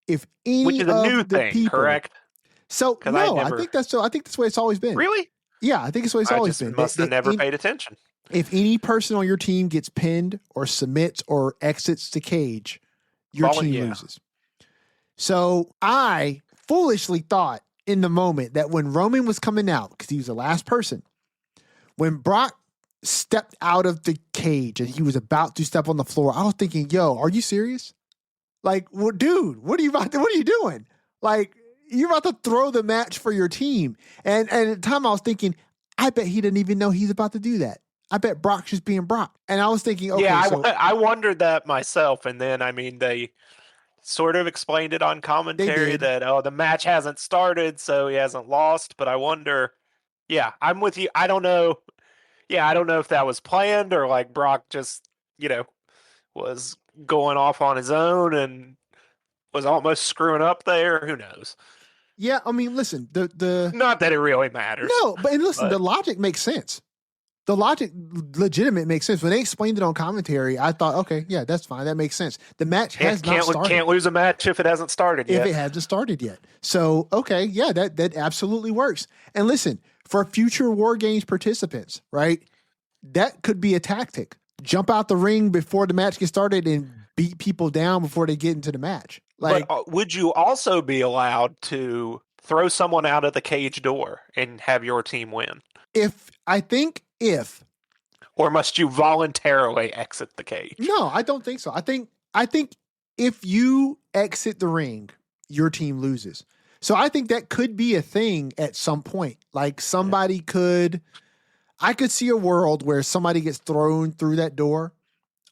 if any which is a new of the thing, people. correct? So no, I think that's the way it's always been. Really? Yeah, I think it's the way it's always been. Must have never paid attention. If any person on your team gets pinned or submits or exits the cage, your team loses. So I foolishly thought in the moment that when Roman was coming out, because he was the last person, when Brock stepped out of the cage and he was about to step on the floor, I was thinking, yo, are you serious? Like, well, dude, what are you doing? Like, you're about to throw the match for your team. And at the time I was thinking, I bet he didn't even know he's about to do that. I bet Brock's just being Brock. And I was thinking, okay. Yeah, I wondered that myself. And then, I mean, they sort of explained it on commentary that, the match hasn't started, so he hasn't lost. But I wonder, yeah, I'm with you. I don't know. Yeah, I don't know if that was planned or like Brock just, was going off on his own and was almost screwing up there. Who knows? Yeah, I mean, listen, the not that it really matters. No, but listen, the logic makes sense. The logic legitimate makes sense. When they explained it on commentary, I thought, okay, yeah, that's fine. That makes sense. The match has not started. Can't lose a match if it hasn't started yet. If it hasn't started yet. So, okay, yeah, that absolutely works. And listen, for future War Games participants, right, that could be a tactic. Jump out the ring before the match gets started and beat people down before they get into the match. Like, but would you also be allowed to throw someone out of the cage door and have your team win? Or must you voluntarily exit the cage? No, I don't think so. I think if you exit the ring, your team loses. So I think that could be a thing at some point. Like I could see a world where somebody gets thrown through that door.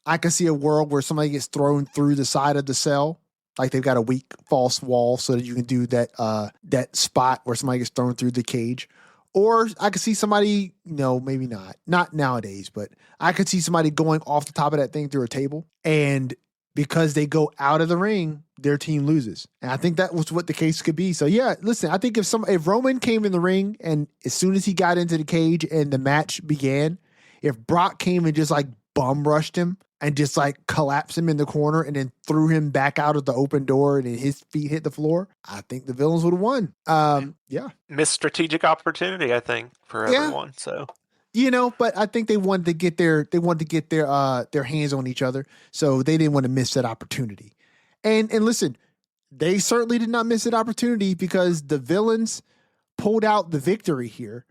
I could see a world where somebody gets thrown through the side of the cell. Like they've got a weak false wall so that you can do that spot where somebody gets thrown through the cage. Or I could see somebody, maybe not nowadays, but I could see somebody going off the top of that thing through a table. And because they go out of the ring, their team loses. And I think that was what the case could be. So yeah, listen, I think if Roman came in the ring and as soon as he got into the cage and the match began, if Brock came and just like bum rushed him and just like collapsed him in the corner and then threw him back out of the open door and his feet hit the floor, I think the villains would have won. Yeah. Missed strategic opportunity, I think, for everyone. So, but I think they wanted to get their hands on each other. So they didn't want to miss that opportunity. And listen, they certainly did not miss that opportunity because the villains pulled out the victory here.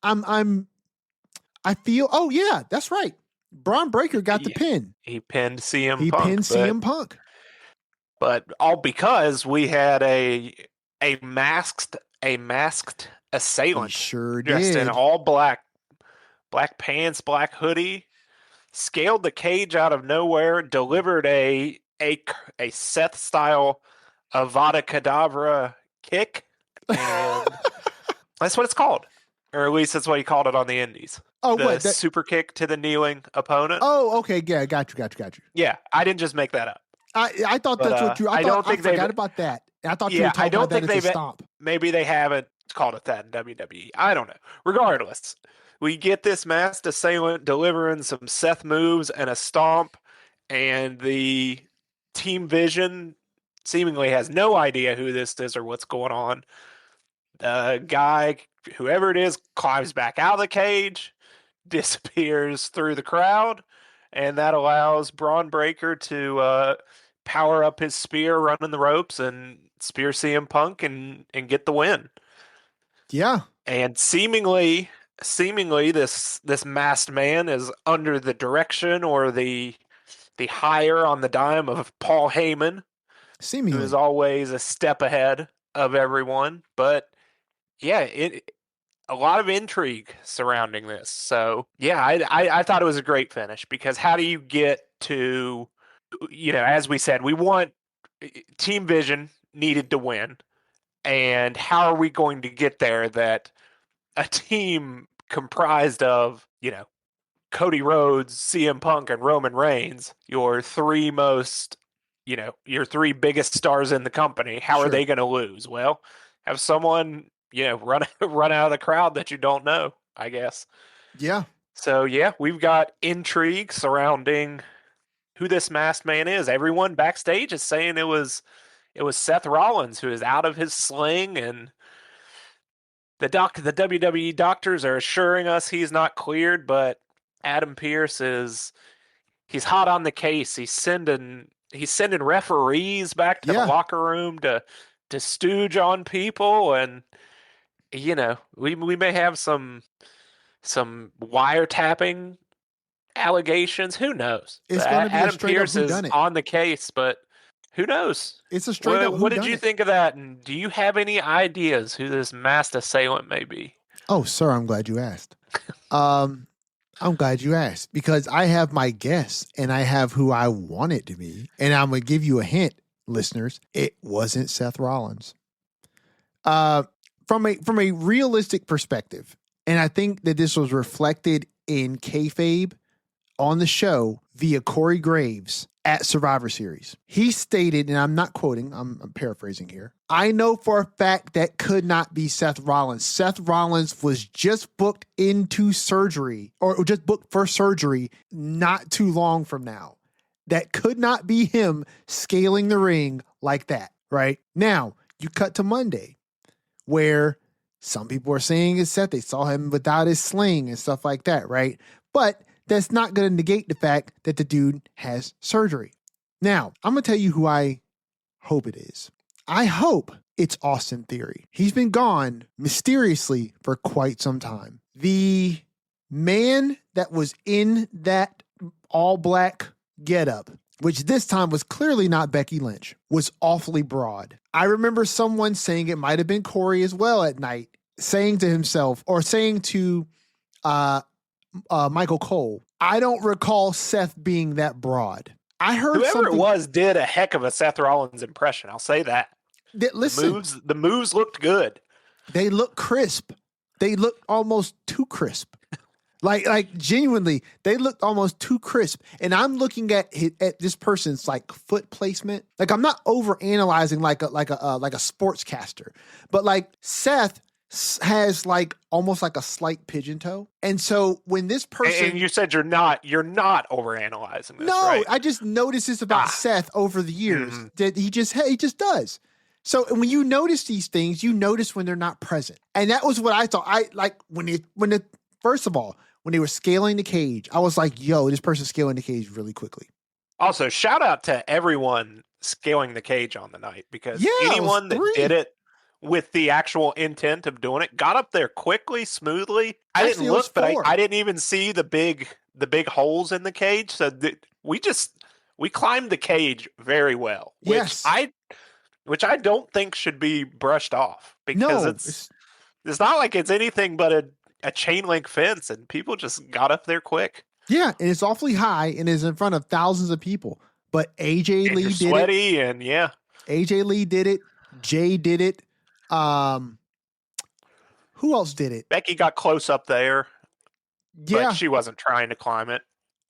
I feel. Oh yeah, that's right. Braun Breaker got the pin. He pinned CM He Punk, pinned CM Punk. but all because we had a masked He assailant sure dressed in did. all black pants, black hoodie, scaled the cage out of nowhere, delivered a Seth style Avada Kedavra kick, and that's what it's called, or at least that's what he called it on the Indies. Oh, The what? super kick to the kneeling opponent. Oh, okay. Yeah, got you. Yeah, I didn't just make that up. I thought But that's what you. I don't I think they've. forgot about that. I thought you were Yeah, I talking about don't that think as a they've. stomp. Maybe they haven't called it that in WWE. I don't know. Regardless, we get this masked assailant delivering some Seth moves and a stomp, and the Team Vision seemingly has no idea who this is or what's going on. The guy, whoever it is, climbs back out of the cage, disappears through the crowd, and that allows Braun Breaker to power up his spear, running the ropes, and spear CM Punk and get the win. Yeah. And seemingly this masked man is under the direction or the hire on the dime of Paul Heyman, who is Seemingly. always a step ahead of everyone. But yeah, a lot of intrigue surrounding this. So yeah, I thought it was a great finish, because how do you get to, as we said, we want Team Vision needed to win, and how are we going to get there that a team comprised of, Cody Rhodes, CM Punk, and Roman Reigns, your three most, your three biggest stars in the company, how are Sure. they going to lose? Well, have someone, run run out of the crowd that you don't know, I guess. Yeah. So yeah, we've got intrigue surrounding who this masked man is. Everyone backstage is saying it was Seth Rollins, who is out of his sling, and the WWE doctors are assuring us he's not cleared, but Adam Pearce he's hot on the case. He's sending referees back to the Yeah. locker room to stooge on people, and we may have some wiretapping allegations. Who knows? It's going to be a Adam straight up Pearce is whodunit. on the case, but who knows? It's a straight up What did you whodunit. think of that? And do you have any ideas who this masked assailant may be? Oh, sir, I'm glad you asked. I'm glad you asked, because I have my guess and I have who I want it to be. And I'm going to give you a hint, listeners. It wasn't Seth Rollins. From a realistic perspective, and I think that this was reflected in kayfabe on the show via Corey Graves at Survivor Series. He stated, and I'm not quoting, I'm paraphrasing here, I know for a fact that could not be Seth Rollins. Seth Rollins was just booked into surgery, or just booked for surgery not too long from now. That could not be him scaling the ring like that, right? Now, you cut to Monday, where some people are saying it's Seth. They saw him without his sling and stuff like that, right? But that's not going to negate the fact that the dude has surgery. Now, I'm going to tell you who I hope it is. I hope it's Austin Theory. He's been gone mysteriously for quite some time. The man that was in that all black getup, which this time was clearly not Becky Lynch, was awfully broad. I remember someone saying, it might have been Corey as well at night, saying to himself, or saying to Michael Cole, I don't recall Seth being that broad. I heard whoever it was did a heck of a Seth Rollins impression. I'll say that. Listen, the moves looked good. They look crisp. They look almost too crisp. Like genuinely, they looked almost too crisp. And I'm looking at this person's like foot placement. Like, I'm not over analyzing like a sportscaster, but like Seth has like almost like a slight pigeon toe. And so when this person, and you said you're not over analyzing this, no, right? I just noticed this about Seth over the years that he just does. So when you notice these things, you notice when they're not present. And that was what I thought. I like first of all, when they were scaling the cage, I was like, yo, this person's scaling the cage really quickly. Also, shout out to everyone scaling the cage on the night, because Yeah, anyone that did it with the actual intent of doing it. Got up there quickly, smoothly. I Actually, didn't it was look, but I, 4. I didn't even see the big holes in the cage. So we climbed the cage very well, Yes. which I don't think should be brushed off because No. it's not like it's anything but a chain link fence, and people just got up there quick. Yeah, and it's awfully high and is in front of thousands of people. But AJ And Lee you're did it. sweaty, and yeah. AJ Lee did it. Jay did it. Who else did it? Becky got close up there, Yeah. but she wasn't trying to climb it.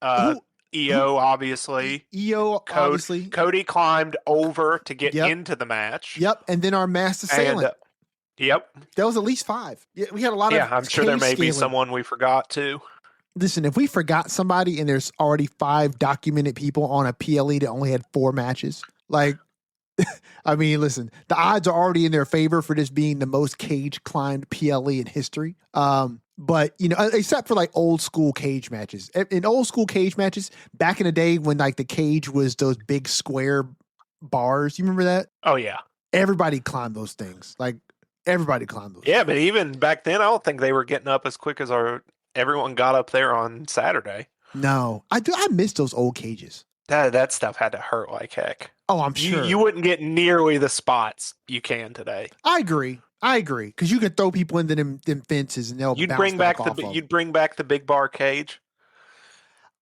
Who? EO, obviously. EO, obviously. Cody climbed over to get Yep. into the match. Yep. And then our masked assailant. Yep. That was at least 5. Yeah, we had a lot of. Yeah, I'm sure there may be scaling. someone we forgot too. Listen, if we forgot somebody and there's already 5 documented people on a PLE that only had 4 matches, like, I mean, listen, the odds are already in their favor for this being the most cage climbed PLE in history. But you know, except for like old school cage matches. In old school cage matches, back in the day when like the cage was those big square bars, you remember that? Oh yeah. Everybody climbed those things. Like everybody climbed those. Yeah, but even back then, I don't think they were getting up as quick as everyone got up there on Saturday. No, I miss those old cages. That stuff had to hurt like heck. Oh, I'm sure. You wouldn't get nearly the spots you can today. I agree. Because you could throw people into them fences and they'll You'd bounce bring back off you'd bring back the big bar cage.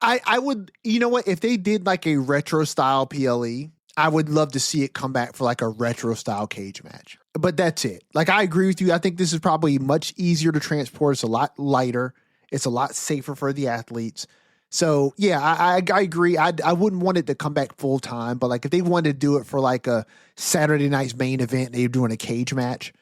I would, you know what, if they did like a retro style PLE, I would love to see it come back for like a retro style cage match. But that's it. Like, I agree with you. I think this is probably much easier to transport. It's a lot lighter. It's a lot safer for the athletes. So yeah, I agree. I wouldn't want it to come back full time, but like if they wanted to do it for like a Saturday night's main event, they're doing a cage match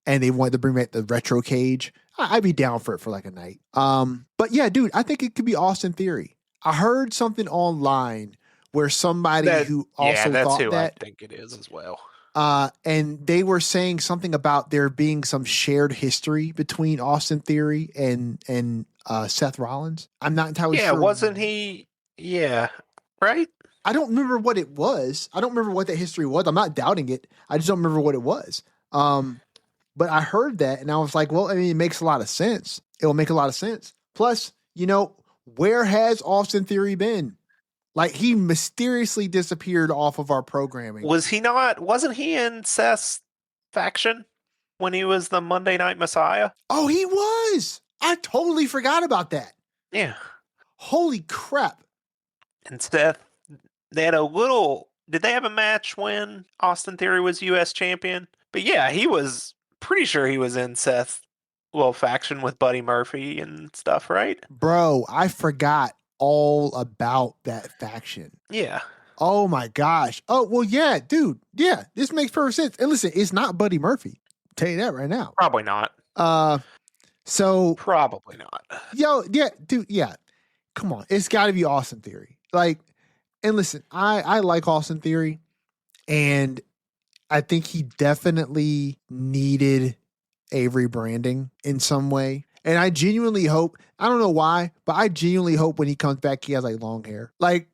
and they wanted to bring back the retro cage, I'd be down for it for like a night. But yeah, dude, I think it could be Austin Theory. I heard something online where somebody who also that's thought who that, I think it is as well. and they were saying something about there being some shared history between Austin Theory and Seth Rollins. I'm not entirely sure. Yeah, wasn't he? Yeah, right? I don't remember what it was. I don't remember what that history was. I'm not doubting it. I just don't remember what it was. But I heard that and I was like, well, I mean, it makes a lot of sense. It will make a lot of sense. Plus, you know, where has Austin Theory been? Like, he mysteriously disappeared off of our programming. Wasn't he in Seth's faction when he was the Monday Night Messiah? Oh, he was. I totally forgot about that. Yeah. Holy crap. And Seth, did they have a match when Austin Theory was U.S. champion? But yeah, he was pretty sure he was in Seth's little faction with Buddy Murphy and stuff, right? Bro, I forgot all about that faction. Yeah. Oh my gosh. Oh, well, yeah, dude. Yeah, this makes perfect sense. And listen, it's not Buddy Murphy. I'll tell you that right now. Probably not. So probably not. Yo, yeah, dude, yeah. Come on. It's gotta be Austin Theory. Like, and listen, I like Austin Theory, and I think he definitely needed a rebranding in some way. And I genuinely hope, I don't know why, but I genuinely hope when he comes back, he has like long hair. Like,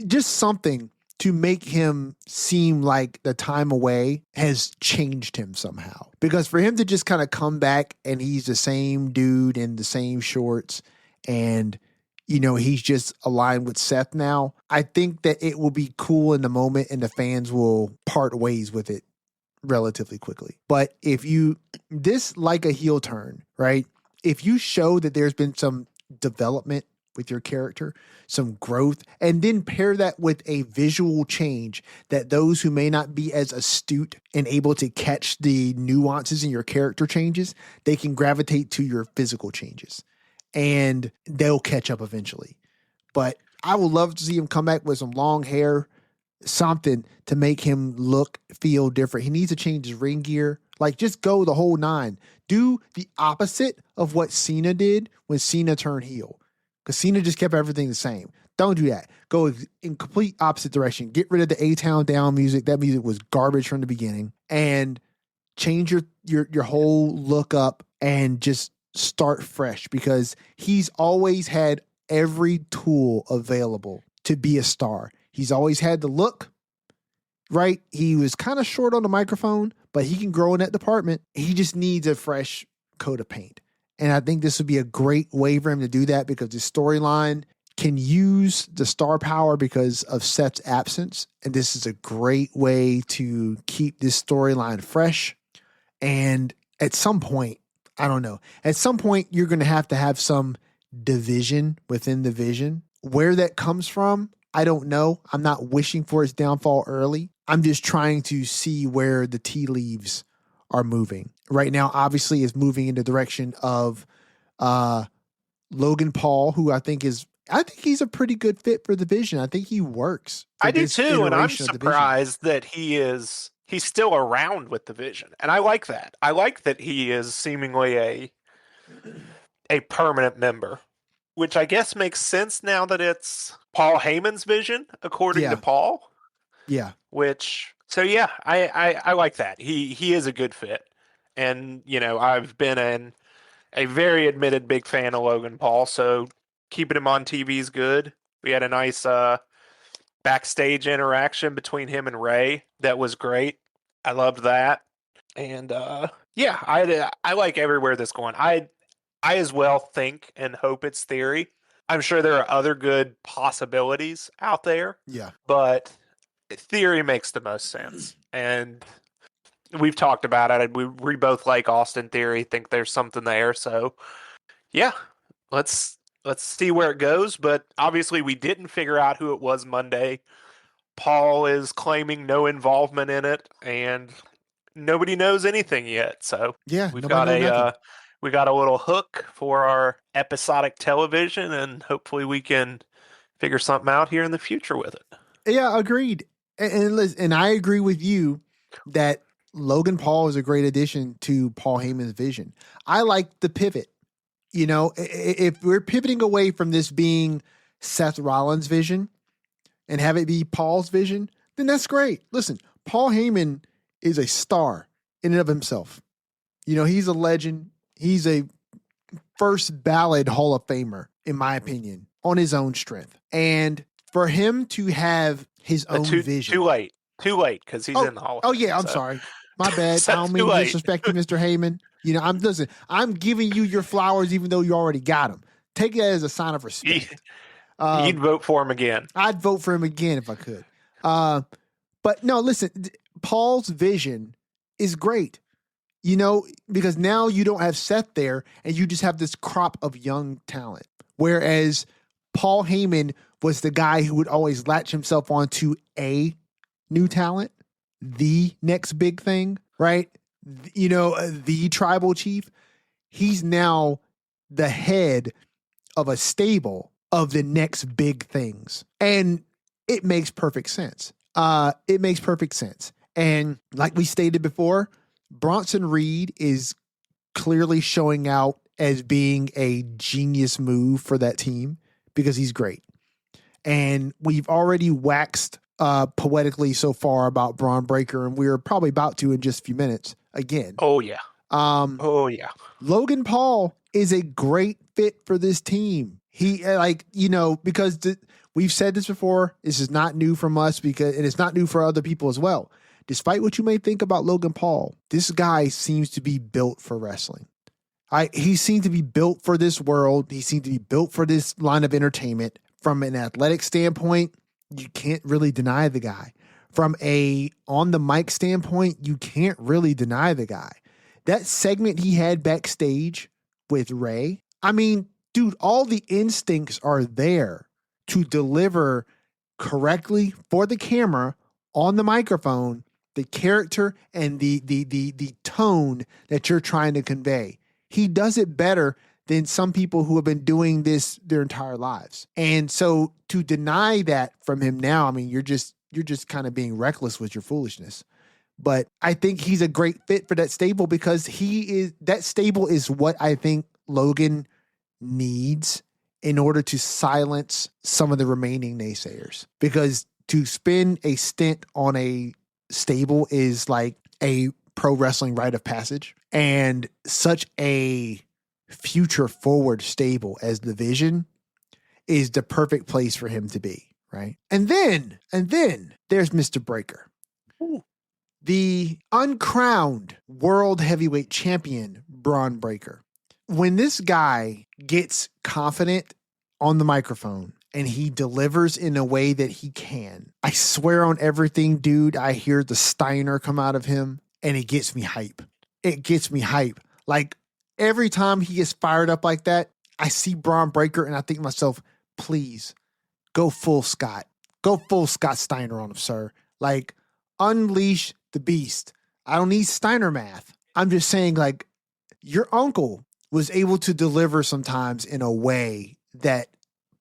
just something to make him seem like the time away has changed him somehow. Because for him to just kind of come back and he's the same dude in the same shorts and, you know, he's just aligned with Seth now, I think that it will be cool in the moment and the fans will part ways with it relatively quickly. But if this like a heel turn, right? If you show that there's been some development with your character, some growth, and then pair that with a visual change that those who may not be as astute and able to catch the nuances in your character changes, they can gravitate to your physical changes and they'll catch up eventually. But I would love to see him come back with some long hair, something to make him feel different. He needs to change his ring gear. Like, just go the whole 9. Do the opposite of what Cena did when Cena turned heel. Because Cena just kept everything the same. Don't do that. Go in complete opposite direction. Get rid of the A-Town Down music. That music was garbage from the beginning. And change your whole look up and just start fresh. Because he's always had every tool available to be a star. He's always had the look, right? He was kind of short on the microphone, but he can grow in that department. He just needs a fresh coat of paint. And I think this would be a great way for him to do that because the storyline can use the star power because of Seth's absence. And this is a great way to keep this storyline fresh. And at some point, I don't know, at some point, you're going to have some division within the vision. Where that comes from, I don't know. I'm not wishing for its downfall early. I'm just trying to see where the tea leaves are moving. Right now, obviously, is moving in the direction of Logan Paul, who I think he's a pretty good fit for the vision. I think he works. I do too, and I'm surprised that he's still around with the vision. And I like that. I like that he is seemingly a permanent member, which I guess makes sense now that it's Paul Heyman's vision, according to Paul. Yeah. I like that. He is a good fit. And, I've been a very admitted big fan of Logan Paul, so keeping him on TV is good. We had a nice backstage interaction between him and Ray that was great. I loved that. And I like everywhere that's going. I as well think and hope it's theory. I'm sure there are other good possibilities out there. Yeah. But theory makes the most sense. And we've talked about it. We both like Austin Theory, think there's something there. So yeah, let's see where it goes. But obviously we didn't figure out who it was Monday. Paul is claiming no involvement in it, and nobody knows anything yet. So yeah, we got a little hook for our episodic television, and hopefully we can figure something out here in the future with it. Yeah, agreed. And I agree with you that Logan Paul is a great addition to Paul Heyman's vision. I like the pivot. If we're pivoting away from this being Seth Rollins' vision and have it be Paul's vision, then that's great. Listen, Paul Heyman is a star in and of himself. He's a legend. He's a first ballot Hall of Famer, in my opinion, on his own strength. And for him to have his own vision. Too late, because he's in the Hall of Fame. Oh, yeah, I'm sorry. My bad. I don't mean to disrespect you, Mr. Heyman. I'm giving you your flowers even though you already got them. Take that as a sign of respect. You'd vote for him again. I'd vote for him again if I could. But no, listen, Paul's vision is great. Because now you don't have Seth there and you just have this crop of young talent. Whereas Paul Heyman was the guy who would always latch himself onto a new talent, the next big thing, right? The tribal chief. He's now the head of a stable of the next big things. And it makes perfect sense. And like we stated before, Bronson Reed is clearly showing out as being a genius move for that team because he's great. And we've already waxed poetically so far about Braun Breaker, and we're probably about to in just a few minutes again. Oh, yeah. Logan Paul is a great fit for this team. He because we've said this before. This is not new from us and it's not new for other people as well. Despite what you may think about Logan Paul, this guy seems to be built for wrestling. He seemed to be built for this world. He seemed to be built for this line of entertainment. From an athletic standpoint, you can't really deny the guy. From a on the mic standpoint, you can't really deny the guy. That segment he had backstage with Ray, I mean, dude, all the instincts are there to deliver correctly for the camera on the microphone, the character and the tone that you're trying to convey. He does it better than some people who have been doing this their entire lives. And so to deny that from him now, I mean, you're just kind of being reckless with your foolishness. But I think he's a great fit for that stable because that stable is what I think Logan needs in order to silence some of the remaining naysayers. Because to spend a stint on a stable is like a pro wrestling rite of passage, and such a future forward stable as the Vision is the perfect place for him to be, right? And then there's Mr. Breaker. Ooh. the uncrowned world heavyweight champion, Braun Breaker. When this guy gets confident on the microphone and he delivers in a way that he can, I swear on everything, dude, I hear the Steiner come out of him and it gets me hype. It gets me hype. Like every time he gets fired up like that, I see Braun Breaker and I think to myself, please go full Scott. Go full Scott Steiner on him, sir. Like, unleash the beast. I don't need Steiner math. I'm just saying, like, your uncle was able to deliver sometimes in a way that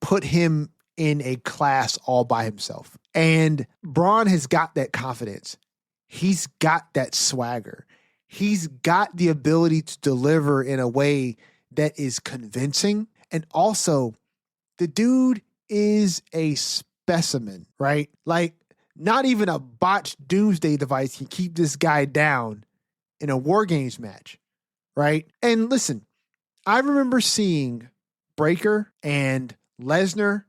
put him in a class all by himself. And Braun has got that confidence. He's got that swagger. He's got the ability to deliver in a way that is convincing. And also, the dude is a specimen, right? Like, not even a botched doomsday device can keep this guy down in a War Games match, right? And listen, I remember seeing Breaker and Lesnar,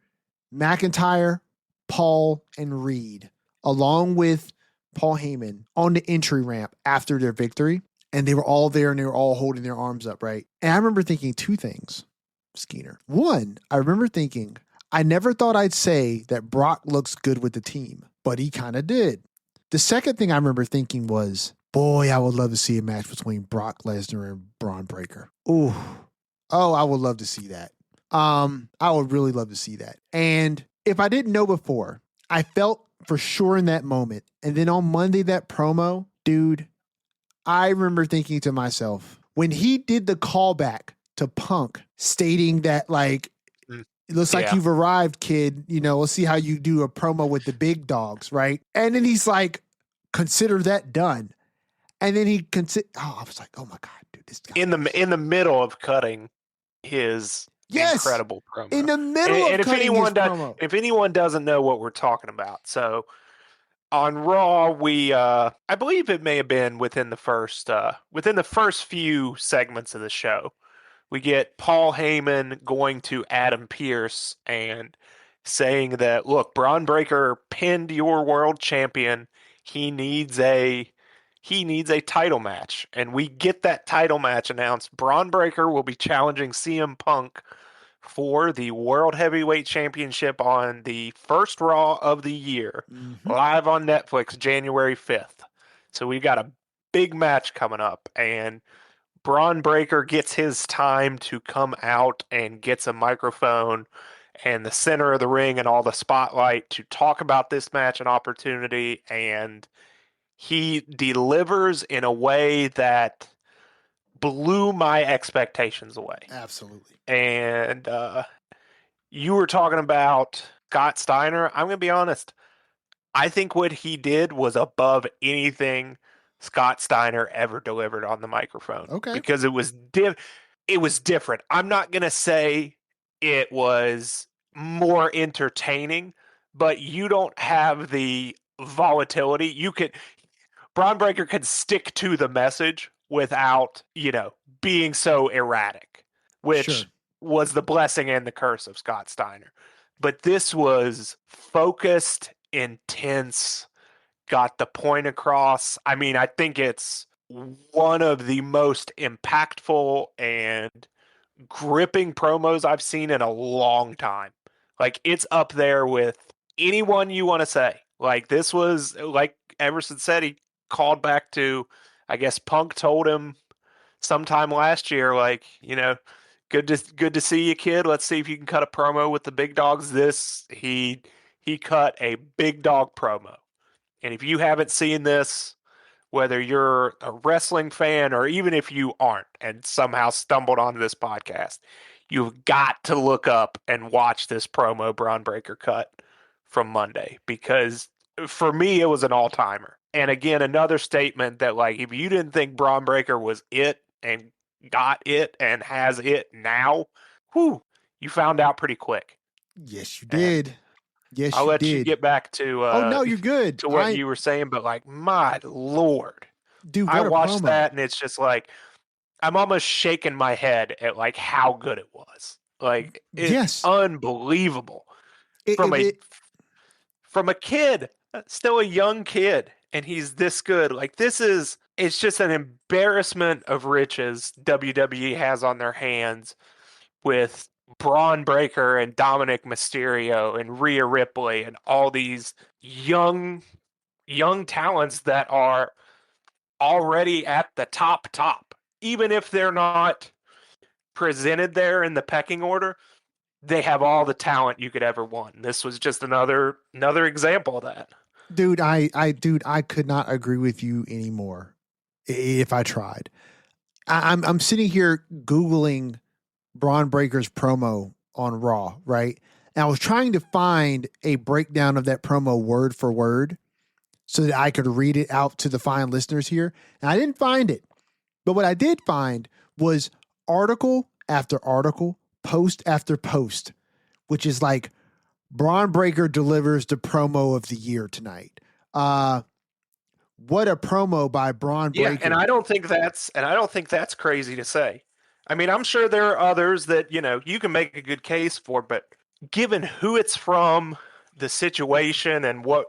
McIntyre, Paul, and Reed, along with Paul Heyman, on the entry ramp after their victory. And they were all there and they were all holding their arms up, right? And I remember thinking two things, Skeeter. One, I remember thinking, I never thought I'd say that Brock looks good with the team, but he kind of did. The second thing I remember thinking was, boy, I would love to see a match between Brock Lesnar and Braun Breaker. Ooh. Oh, I would love to see that. I would really love to see that. And if I didn't know before, I felt for sure in that moment. And then on Monday, that promo, dude, I remember thinking to myself, when he did the callback to Punk stating that, like, it looks like you've arrived, kid. You know, let's see how you do a promo with the big dogs, right? And then he's like, consider that done. And then he I was like, oh my God, dude, this guy. In the middle of cutting his incredible promo. In the middle of cutting his promo. If anyone doesn't know what we're talking about, so on Raw, I believe it may have been within the first few segments of the show, we get Paul Heyman going to Adam Pearce and saying that, look, Braun Breaker pinned your world champion. He needs a title match. And we get that title match announced. Braun Breaker will be challenging CM Punk for the World Heavyweight Championship on the first Raw of the year, live on Netflix, January 5th. So we got a big match coming up, and Braun Breaker gets his time to come out and gets a microphone and the center of the ring and all the spotlight to talk about this match and opportunity, and he delivers in a way that blew my expectations away. Absolutely. And you were talking about Scott Steiner. I'm going to be honest. I think what he did was above anything Scott Steiner ever delivered on the microphone. Okay. Because it was different. I'm not going to say it was more entertaining, but you don't have the volatility. Braun Breaker could stick to the message without, being so erratic, which was the blessing and the curse of Scott Steiner. But this was focused, intense, got the point across. I mean, I think it's one of the most impactful and gripping promos I've seen in a long time. Like, it's up there with anyone you want to say. Like, this was, like Everson said, he called back to, I guess Punk told him sometime last year, like, good to see you, kid. Let's see if you can cut a promo with the big dogs. He cut a big dog promo. And if you haven't seen this, whether you're a wrestling fan or even if you aren't and somehow stumbled onto this podcast, you've got to look up and watch this promo Braun Breaker cut from Monday, because for me, it was an all-timer. And again, another statement that, like, if you didn't think Braun Breaker was it and got it and has it now, you found out pretty quick. Yes, you did. Yes, I'll let you you get back to oh no, you're good. to what you were saying, but like, my Lord, dude, I watched that and it's just like I'm almost shaking my head at like how good it was. Like, it's unbelievable from a kid, still a young kid, and he's this good. Like, it's just an embarrassment of riches WWE has on their hands with Braun Breaker and Dominic Mysterio and Rhea Ripley and all these young talents that are already at the top. Even if they're not presented there in the pecking order, they have all the talent you could ever want. This was just another example of that. Dude, I could not agree with you anymore if I tried. I'm sitting here Googling Braun Breaker's promo on Raw, right? And I was trying to find a breakdown of that promo word for word so that I could read it out to the fine listeners here. And I didn't find it. But what I did find was article after article, post after post, which is like Braun Breaker delivers the promo of the year tonight. What a promo by Braun Breaker. Yeah, and I don't think that's crazy to say. I mean, I'm sure there are others that, you can make a good case for, but given who it's from, the situation, and what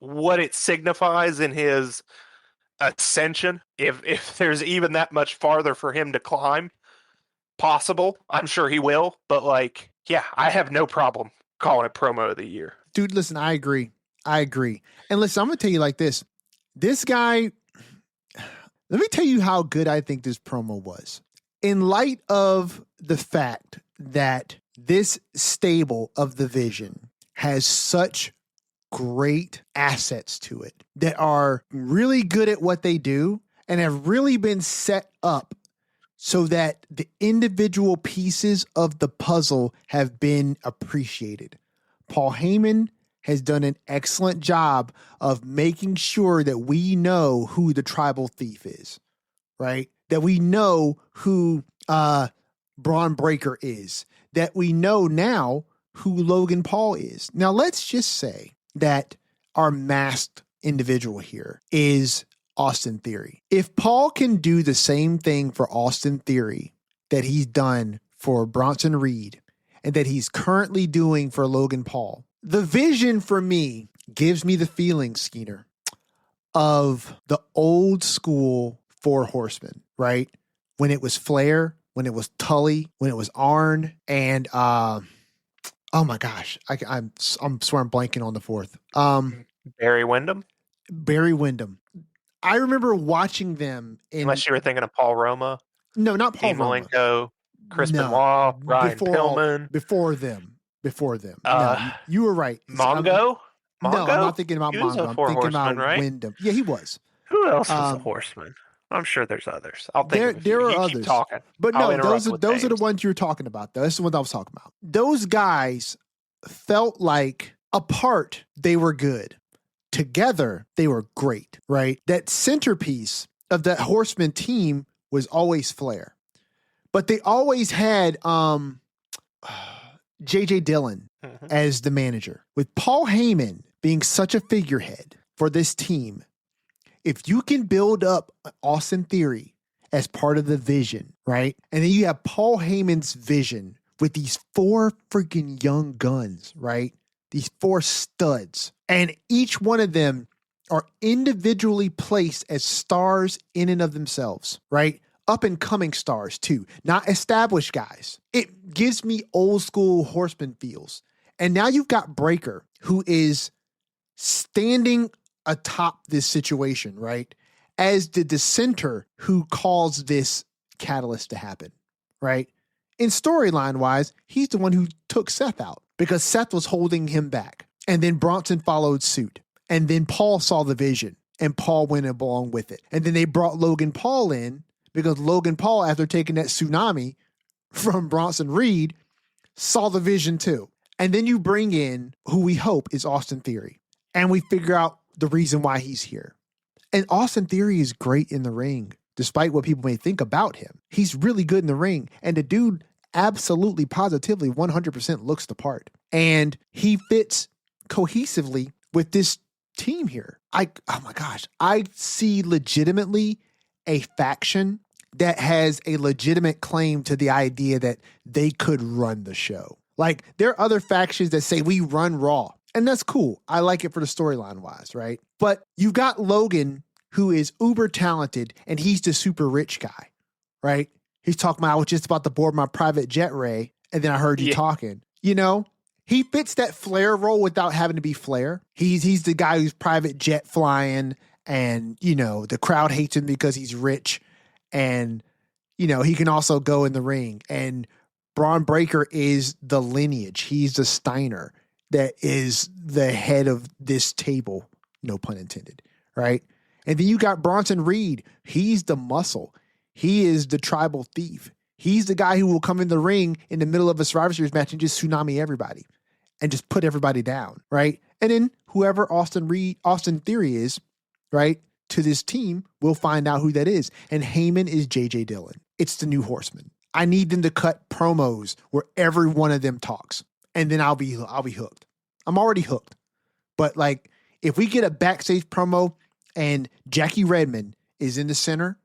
it signifies in his ascension, if there's even that much farther for him to climb possible, I'm sure he will, but yeah, I have no problem calling it promo of the year. Dude, listen, I agree. And listen, I'm going to tell you like this. This guy, let me tell you how good I think this promo was. In light of the fact that this stable of the Vision has such great assets to it that are really good at what they do and have really been set up so that the individual pieces of the puzzle have been appreciated. Paul Heyman has done an excellent job of making sure that we know who the tribal thief is, right? That we know who Braun Breaker is, that we know now who Logan Paul is. Now, let's just say that our masked individual here is Austin Theory. If Paul can do the same thing for Austin Theory that he's done for Bronson Reed and that he's currently doing for Logan Paul, the Vision for me gives me the feeling, Skeeter, of the old school Four Horsemen, right? When it was Flair, when it was Tully, when it was Arn, and oh my gosh, I'm swear I'm blanking on the fourth. Barry Windham. I remember watching them Unless you were thinking of Paul Roma. No, not Paul Dean Roma. Malenko, Chris Benoit, Brian Pillman. Before them. No, you were right. Mongo? No, I'm not thinking about Mongo. I'm thinking about right? Wyndham. Yeah, he was. Who else was a horseman? I'm sure there's others. I'll think of a few. There are you others. Keep talking. But no, those are the ones you're talking about, though. That's the ones I was talking about. Those guys felt like apart, they were good. Together, they were great, right? That centerpiece of that Horseman team was always Flair. But they always had J.J. Dillon as the manager. With Paul Heyman being such a figurehead for this team, if you can build up Austin Theory as part of the Vision, right? And then you have Paul Heyman's Vision with these four freaking young guns, right? These four studs. And each one of them are individually placed as stars in and of themselves, right? Up and coming stars too, not established guys. It gives me old school Horseman feels. And now you've got Breaker, who is standing atop this situation, right? As the dissenter who caused this catalyst to happen, right? In storyline wise, he's the one who took Seth out because Seth was holding him back. And then Bronson followed suit. And then Paul saw the vision and Paul went along with it. And then they brought Logan Paul in because Logan Paul, after taking that tsunami from Bronson Reed, saw the vision too. And then you bring in who we hope is Austin Theory. And we figure out the reason why he's here. And Austin Theory is great in the ring, despite what people may think about him. He's really good in the ring. And the dude absolutely, positively, 100% looks the part. And he fits cohesively with this team here. Oh my gosh, I see legitimately a faction that has a legitimate claim to the idea that they could run the show. Like, there are other factions that say we run Raw. And that's cool. I like it for the storyline wise, right? But you've got Logan, who is uber talented, and he's the super rich guy, right? He's talking about, I was just about to board my private jet, Ray, and then I heard you Yeah. talking. You know, he fits that Flair role without having to be Flair. He's the guy who's private jet flying, and, you know, the crowd hates him because he's rich, and, you know, he can also go in the ring. And Braun Breaker is the lineage. He's the Steiner that is the head of this table, no pun intended, right? And then you got Bronson Reed. He's the muscle. He is the tribal thief. He's the guy who will come in the ring in the middle of a Survivor Series match and just tsunami everybody and just put everybody down, right? And then whoever Austin Theory is, right, to this team, we'll find out who that is. And Heyman is J.J. Dillon. It's the new Horseman. I need them to cut promos where every one of them talks, and then I'll be hooked. I'm already hooked. But like, if we get a backstage promo and Jackie Redmond is in the center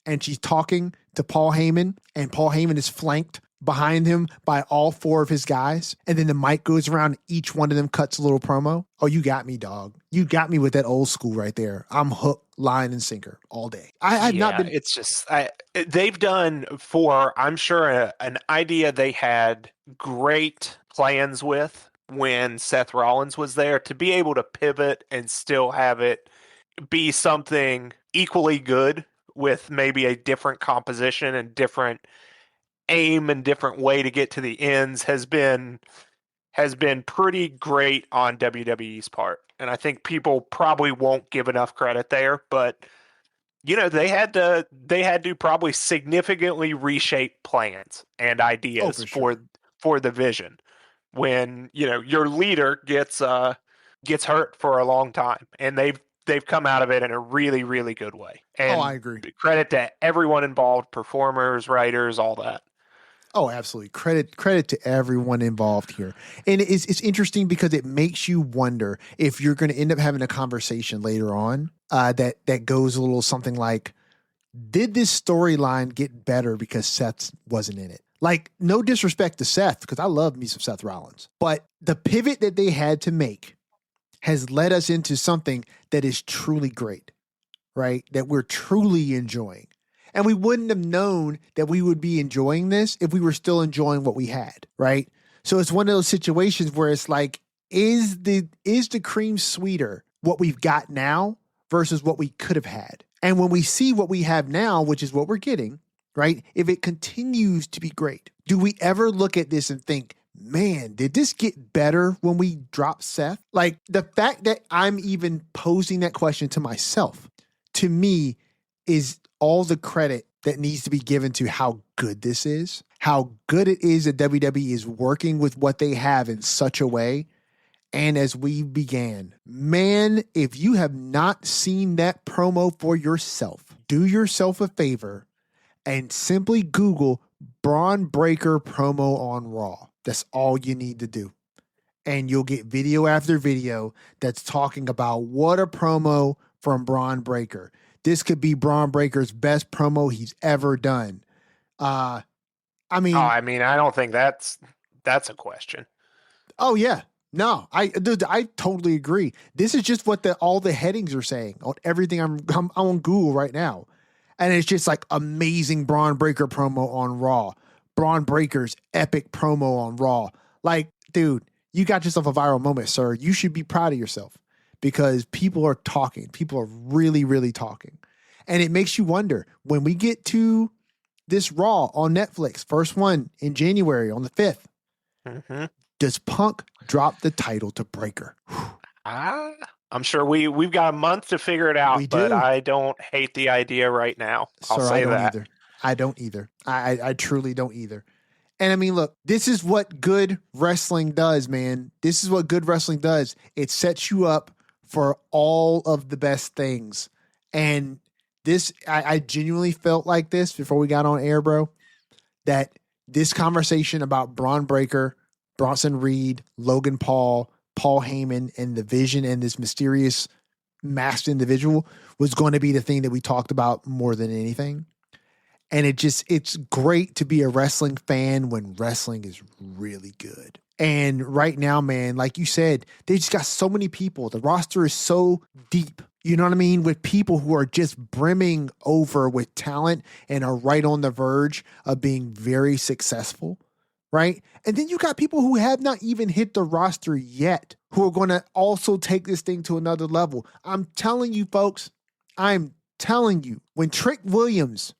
and she's talking to Paul Heyman, and Paul Heyman is flanked behind him by all four of his guys, and then the mic goes around, each one of them cuts a little promo. Oh, you got me, dog. You got me with that old school right there. I'm hooked, line and sinker all day. I've not been. It's just they've done for, I'm sure, an idea they had great plans with when Seth Rollins was there, to be able to pivot and still have it be something equally good with maybe a different composition and different aim and different way to get to the ends has been pretty great on WWE's part. And I think people probably won't give enough credit there, but you know, they had to probably significantly reshape plans and ideas for the vision when, you know, your leader gets hurt for a long time, and they've come out of it in a really, really good way. And I agree. Credit to everyone involved, performers, writers, all that. Oh, absolutely. Credit to everyone involved here. And it's interesting because it makes you wonder if you're going to end up having a conversation later on that goes a little something like, did this storyline get better because Seth wasn't in it? Like, no disrespect to Seth, because I love me some Seth Rollins. But the pivot that they had to make has led us into something that is truly great, right? That we're truly enjoying. And we wouldn't have known that we would be enjoying this if we were still enjoying what we had, right? So it's one of those situations where it's like, is the cream sweeter what we've got now versus what we could have had? And when we see what we have now, which is what we're getting, right? If it continues to be great, do we ever look at this and think, man, did this get better when we dropped Seth? Like, the fact that I'm even posing that question to myself, to me, is all the credit that needs to be given to how good this is, how good it is that WWE is working with what they have in such a way. And as we began, man, if you have not seen that promo for yourself, do yourself a favor and simply Google Braun Breaker promo on Raw. That's all you need to do. And you'll get video after video that's talking about what a promo from Braun Breaker. This could be Braun Breaker's best promo he's ever done. I don't think that's a question. Oh yeah. No, I totally agree. This is just what all the headings are saying on everything. I'm on Google right now. And it's just like amazing Braun Breaker promo on Raw. Braun Breaker's epic promo on Raw. Like, dude, you got yourself a viral moment, sir. You should be proud of yourself because people are talking. People are really, really talking. And it makes you wonder, when we get to this Raw on Netflix, first one in January on the 5th, does Punk drop the title to Breaker? I'm sure we've got a month to figure it out, but I don't hate the idea right now. I'll say that. I don't either. I truly don't either. And I mean, look, this is what good wrestling does, man. This is what good wrestling does. It sets you up for all of the best things. And this, I genuinely felt like this before we got on air, bro, that this conversation about Braun Breaker, Bronson Reed, Logan Paul, Paul Heyman, and the Vision and this mysterious masked individual was going to be the thing that we talked about more than anything. And it's great to be a wrestling fan when wrestling is really good. And right now, man, like you said, they just got so many people. The roster is so deep. You know what I mean? With people who are just brimming over with talent and are right on the verge of being very successful, right? And then you got people who have not even hit the roster yet who are going to also take this thing to another level. I'm telling you, folks, I'm telling you, when Trick Williams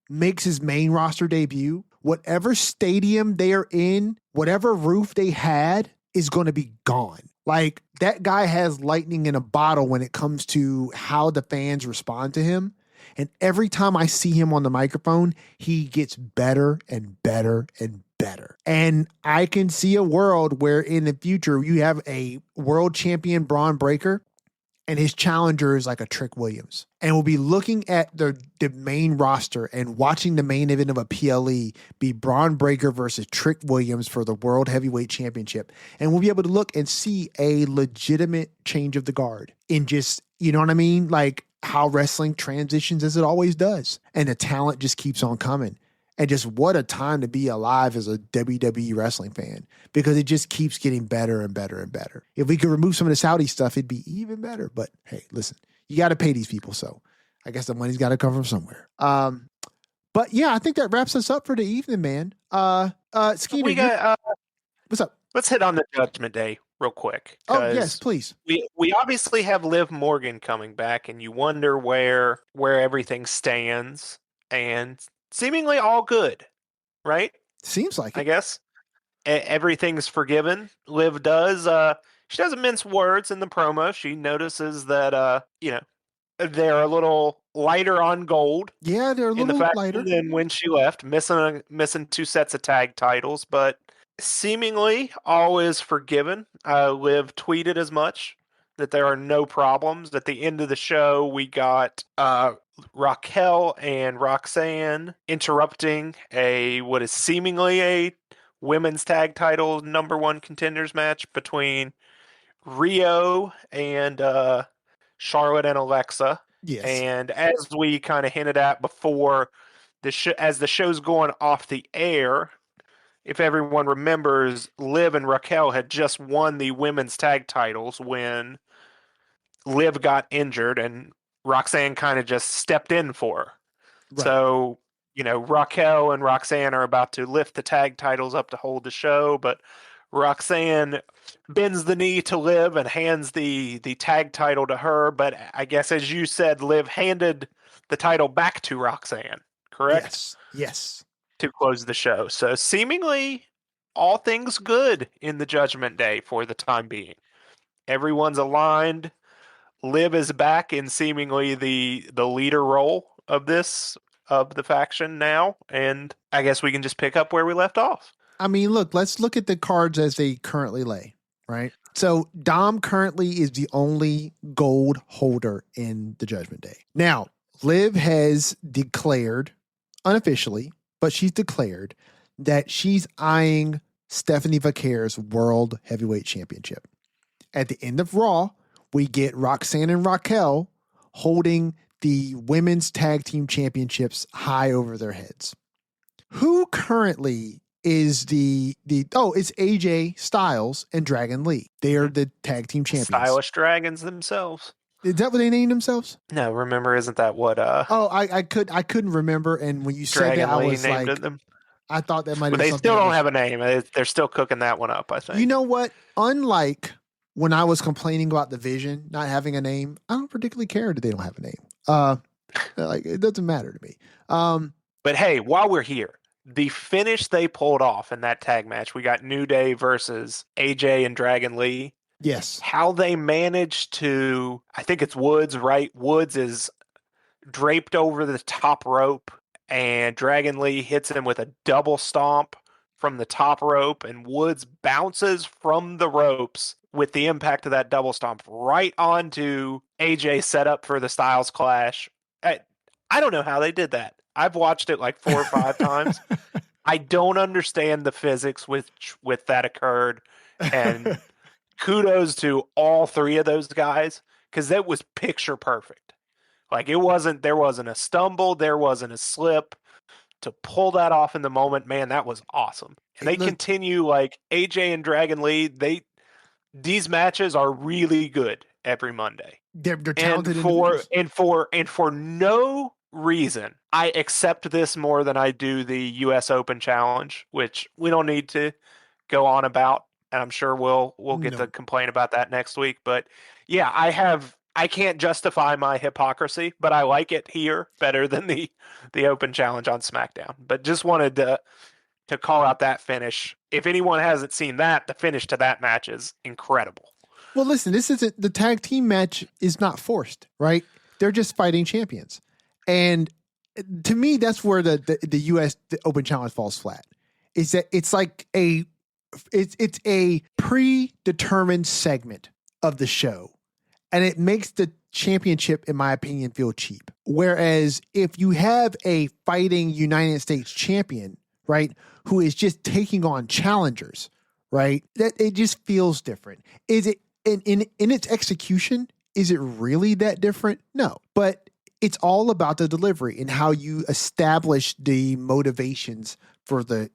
makes his main roster debut, whatever stadium they are in, whatever roof they had is going to be gone. Like, that guy has lightning in a bottle when it comes to how the fans respond to him. And every time I see him on the microphone, he gets better and better and better. And I can see a world where in the future you have a world champion Braun Breaker and his challenger is like a Trick Williams. And we'll be looking at the main roster and watching the main event of a PLE be Braun Breaker versus Trick Williams for the World Heavyweight Championship. And we'll be able to look and see a legitimate change of the guard in just, you know what I mean? Like how wrestling transitions as it always does. And the talent just keeps on coming. And just what a time to be alive as a WWE wrestling fan, because it just keeps getting better and better and better. If we could remove some of the Saudi stuff, it'd be even better. But hey, listen, you got to pay these people. So I guess the money's got to come from somewhere. But yeah, I think that wraps us up for the evening, man. Skeeter, We got, what's up? let's hit on the Judgment Day real quick. Oh, yes, please. We obviously have Liv Morgan coming back, and you wonder where everything stands, and seemingly all good, right? Seems like I it. guess everything's forgiven. Liv does. She doesn't mince words in the promo. She notices that they're a little lighter on gold. Yeah, they're a In the little faction lighter than when she left, missing 2 sets of tag titles, but seemingly all is forgiven. Liv tweeted as much that there are no problems. At the end of the show, we got Raquel and Roxanne interrupting what is seemingly a women's tag title #1 contenders match between Rio and Charlotte and Alexa. Yes. And as we kind of hinted at before, as the show's going off the air, if everyone remembers, Liv and Raquel had just won the women's tag titles when Liv got injured, and Roxanne kind of just stepped in for her. Right. So, Raquel and Roxanne are about to lift the tag titles up to hold the show, but Roxanne bends the knee to Liv and hands the tag title to her. But I guess, as you said, Liv handed the title back to Roxanne, correct? Yes. To close the show. So seemingly all things good in the Judgment Day for the time being. Everyone's aligned. Liv is back in seemingly the leader role of the faction now, and I guess we can just pick up where we left off. I mean, look, let's look at the cards as they currently lay, right? So Dom currently is the only gold holder in the Judgment Day. Now, Liv has declared, unofficially, but she's declared that she's eyeing Stephanie Vaquer's World Heavyweight Championship. At the end of Raw, we get Roxanne and Raquel holding the women's tag team championships high over their heads. Who currently is it's AJ Styles and Dragon Lee. They are the tag team champions. Stylish dragons themselves. Is that what they named themselves? No, remember, isn't that what I couldn't remember, and when you said Dragon that, Lee I was named like them? I thought that might But have they something still that don't was- have a name. They're still cooking that one up, I think. You know what? Unlike when I was complaining about the Vision not having a name, I don't particularly care that they don't have a name. Like, it doesn't matter to me. But hey, while we're here, the finish they pulled off in that tag match, we got New Day versus AJ and Dragon Lee. Yes. How they managed to, I think it's Woods, right? Woods is draped over the top rope, and Dragon Lee hits him with a double stomp from the top rope, and Woods bounces from the ropes with the impact of that double stomp right onto AJ, set up for the Styles Clash. I don't know how they did that. I've watched it like 4 or 5 times. I don't understand the physics with that occurred, and kudos to all 3 of those guys, because that was picture perfect. Like, there wasn't a stumble, there wasn't a slip. to pull that off in the moment, man, that was awesome. And they Look, continue like AJ and Dragon Lee. These matches are really good every Monday. they're And talented individuals. for no reason, I accept this more than I do the US Open Challenge, which we don't need to go on about, and I'm sure we'll get to No. complain about that next week. But yeah, I can't justify my hypocrisy, but I like it here better than the Open Challenge on SmackDown. But just wanted to call out that finish. If anyone hasn't seen that, the finish to that match is incredible. Well, listen, this isn't the tag team match is not forced, right? They're just fighting champions. And to me, that's where the US Open Challenge falls flat. Is that it's like it's a predetermined segment of the show. And it makes the championship, in my opinion, feel cheap. Whereas if you have a fighting United States champion, right, who is just taking on challengers, right, that it just feels different. Is it in its execution? Is it really that different? No, but it's all about the delivery and how you establish the motivations for the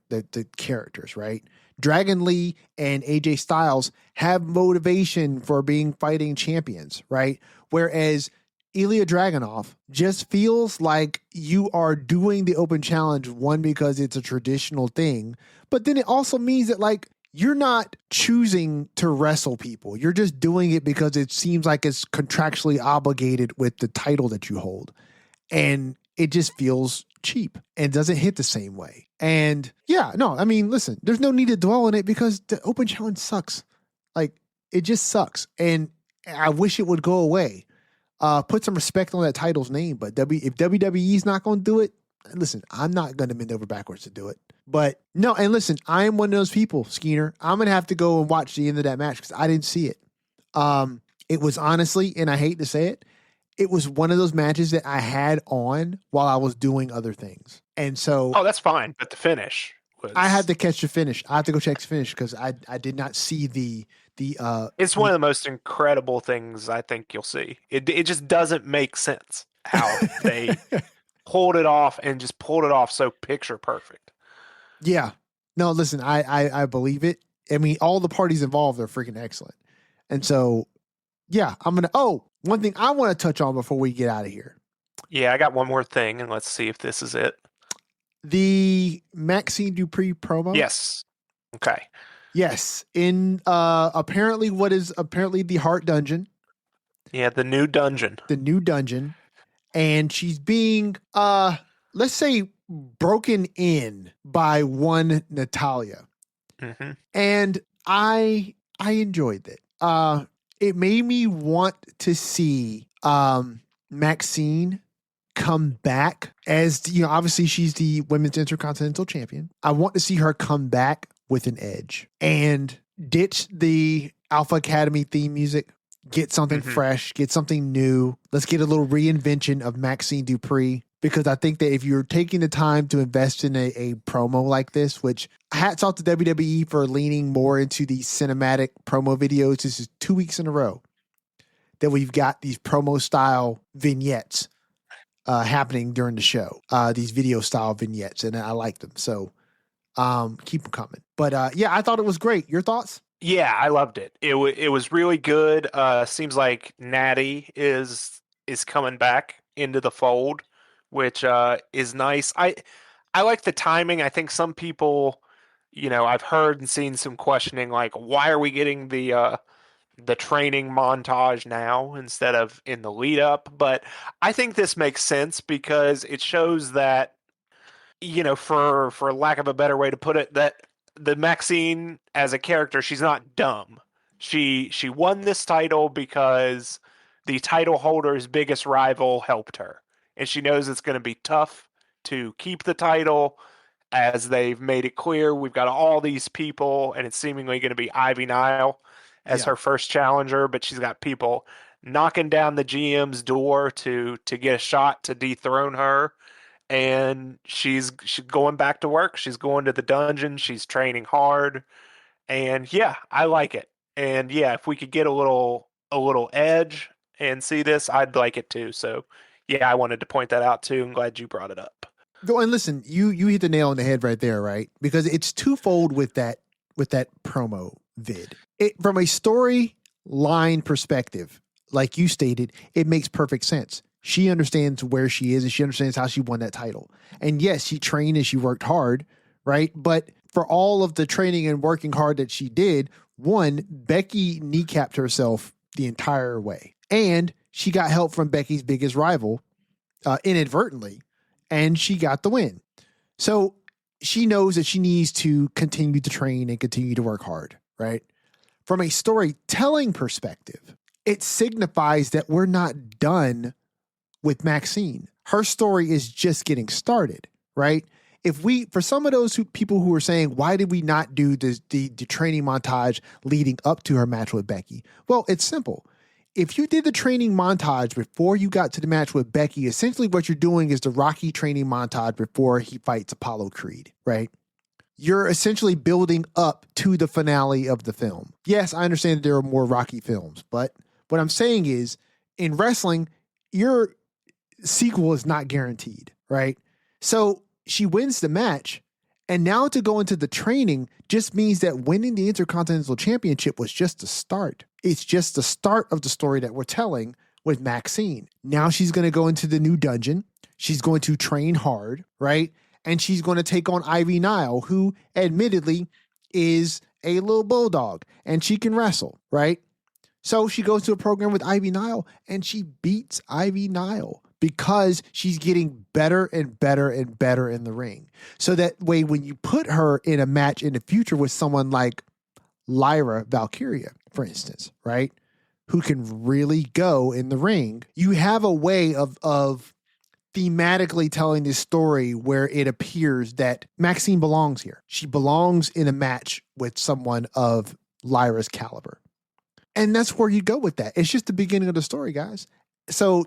characters, right? Dragon Lee and AJ Styles have motivation for being fighting champions, right? Whereas Ilya Dragunov just feels like you are doing the open challenge, one, because it's a traditional thing, but then it also means that like you're not choosing to wrestle people. You're just doing it because it seems like it's contractually obligated with the title that you hold. And it just feels cheap and doesn't hit the same way. And yeah, no, I mean, listen, there's no need to dwell on it because the open challenge sucks. Like it just sucks. And I wish it would go away. Put some respect on that title's name, but if WWE's not going to do it, listen, I'm not going to bend over backwards to do it. But no, and listen, I am one of those people, Skeener. I'm going to have to go and watch the end of that match because I didn't see it. It was honestly, and I hate to say it, it was one of those matches that I had on while I was doing other things. And so Oh, that's fine, but the finish I had was to catch the finish. I have to go check the finish because I did not see it's one of the most incredible things I think you'll see. It just doesn't make sense how they pulled it off and just pulled it off so picture perfect. yeah. No, listen, I believe it. I mean, all the parties involved are freaking excellent. And so yeah, one thing I want to touch on before we get out of here. Yeah, I got one more thing, and let's see if this is it. The Maxine Dupree promo. Yes. Okay. Yes. In apparently what is apparently the Heart Dungeon. Yeah, the new dungeon. The new dungeon. And she's being let's say broken in by one Natalia. Mm-hmm. And I enjoyed it. It made me want to see Maxine come back as, you know, obviously she's the women's intercontinental champion. I want to see her come back with an edge and ditch the Alpha Academy theme music, get something fresh, get something new. Let's get a little reinvention of Maxine Dupree, because I think that if you're taking the time to invest in a promo like this, which hats off to WWE for leaning more into these cinematic promo videos. This is 2 weeks in a row that we've got these promo style vignettes happening during the show, these video style vignettes, and I like them. So keep them coming. But yeah, I thought it was great. Your thoughts? Yeah, I loved it. It was really good. Seems like Natty is coming back into the fold, which is nice. I like the timing. I think some people, you know, I've heard and seen some questioning like, why are we getting the training montage now instead of in the lead up? But I think this makes sense because it shows that, you know, for lack of a better way to put it, that the Maxine as a character, she's not dumb. She won this title because the title holder's biggest rival helped her, and she knows it's going to be tough to keep the title. As they've made it clear, we've got all these people, and it's seemingly going to be Ivy Nile as her first challenger, but she's got people knocking down the GM's door to get a shot to dethrone her, and she's going back to work. She's going to the dungeon. She's training hard, and yeah, I like it. And yeah, if we could get a little edge and see this, I'd like it too. So yeah, I wanted to point that out too. I'm glad you brought it up. Though, and listen, you hit the nail on the head right there, right? Because it's twofold with that promo vid. It from a storyline perspective, like you stated, it makes perfect sense. She understands where she is and she understands how she won that title. And yes, she trained and she worked hard, right? But for all of the training and working hard that she did, one, Becky kneecapped herself the entire way. And she got help from Becky's biggest rival inadvertently, and she got the win. So she knows that she needs to continue to train and continue to work hard, right? From a storytelling perspective, it signifies that we're not done with Maxine. Her story is just getting started, right? If we, for some of those people who are saying, why did we not do the training montage leading up to her match with Becky? Well, it's simple. If you did the training montage before you got to the match with Becky, essentially what you're doing is the Rocky training montage before he fights Apollo Creed, right? You're essentially building up to the finale of the film. Yes, I understand that there are more Rocky films, but what I'm saying is in wrestling, your sequel is not guaranteed, right? So she wins the match, and now to go into the training just means that winning the Intercontinental Championship was just the start. It's just the start of the story that we're telling with Maxine. Now she's going to go into the new dungeon. She's going to train hard, right? And she's going to take on Ivy Nile, who admittedly is a little bulldog and she can wrestle, right? So she goes to a program with Ivy Nile and she beats Ivy Nile because she's getting better and better and better in the ring. So that way, when you put her in a match in the future with someone like Lyra Valkyria, for instance, right, who can really go in the ring, you have a way of thematically telling this story where it appears that Maxine belongs here. She belongs in a match with someone of Lyra's caliber. And that's where you go with that. It's just the beginning of the story, guys. So,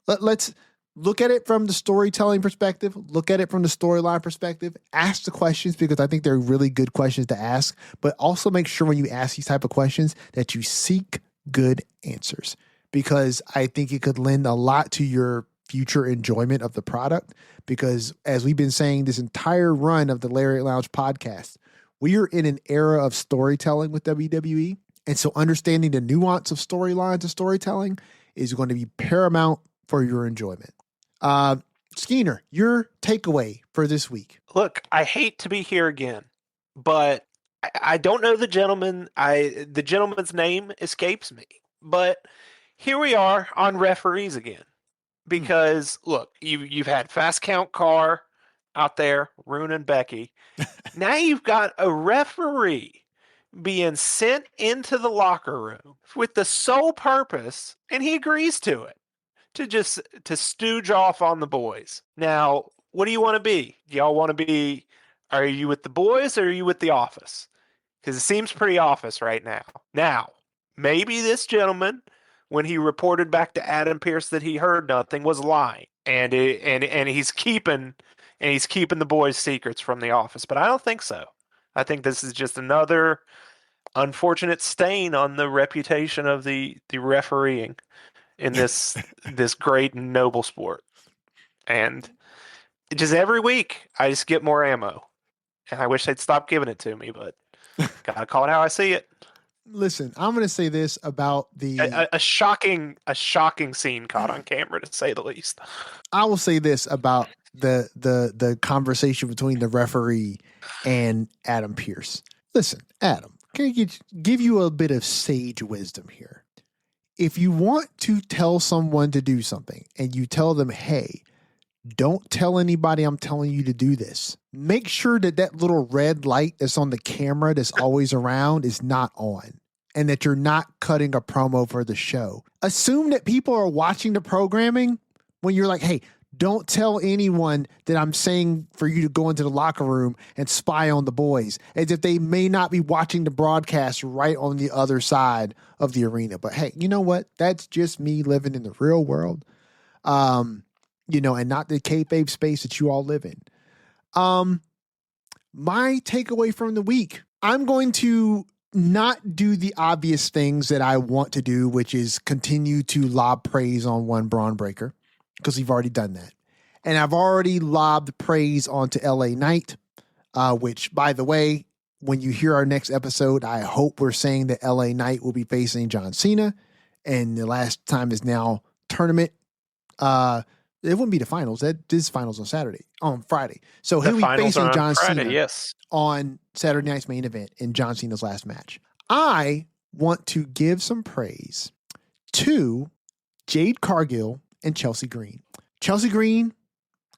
let's look at it from the storytelling perspective, look at it from the storyline perspective, ask the questions because I think they're really good questions to ask, but also make sure when you ask these type of questions that you seek good answers because I think it could lend a lot to your future enjoyment of the product because as we've been saying this entire run of the Lariat Lounge podcast, we are in an era of storytelling with WWE. And so understanding the nuance of storylines and storytelling is going to be paramount for your enjoyment. Skeener, your takeaway for this week. Look, I hate to be here again, but I don't know the gentleman. The gentleman's name escapes me. But here we are on referees again. Because look, you've had Fast Count Carr out there ruining Becky. Now you've got a referee being sent into the locker room with the sole purpose, and he agrees to it, to stooge off on the boys. Now, what do you want to be? Do y'all want to be, are you with the boys or are you with the office? Because it seems pretty office right now. Now, maybe this gentleman, when he reported back to Adam Pearce that he heard nothing, was lying, and he's keeping the boys' secrets from the office. But I don't think so. I think this is just another unfortunate stain on the reputation of the refereeing in this great and noble sport. And just every week, I just get more ammo. And I wish they'd stop giving it to me, but gotta call it how I see it. Listen, I'm going to say this about a shocking scene caught on camera, to say the least. I will say this about the conversation between the referee and Adam Pearce. Listen, Adam, can I give you a bit of sage wisdom here? If you want to tell someone to do something and you tell them, hey, don't tell anybody I'm telling you to do this, make sure that little red light that's on the camera that's always around is not on and that you're not cutting a promo for the show. Assume that people are watching the programming when you're like, hey, don't tell anyone that I'm saying for you to go into the locker room and spy on the boys, as if they may not be watching the broadcast right on the other side of the arena. But hey, you know what? That's just me living in the real world, and not the kayfabe space that you all live in. My takeaway from the week, I'm going to not do the obvious things that I want to do, which is continue to lob praise on one Braun Breaker, because we've already done that. And I've already lobbed praise onto LA Knight, which, by the way, when you hear our next episode, I hope we're saying that LA Knight will be facing John Cena. And the last time is now tournament. It wouldn't be the finals. That is finals on Friday. So he'll be facing John Cena on Saturday night's main event in John Cena's last match. I want to give some praise to Jade Cargill and Chelsea Green. Chelsea Green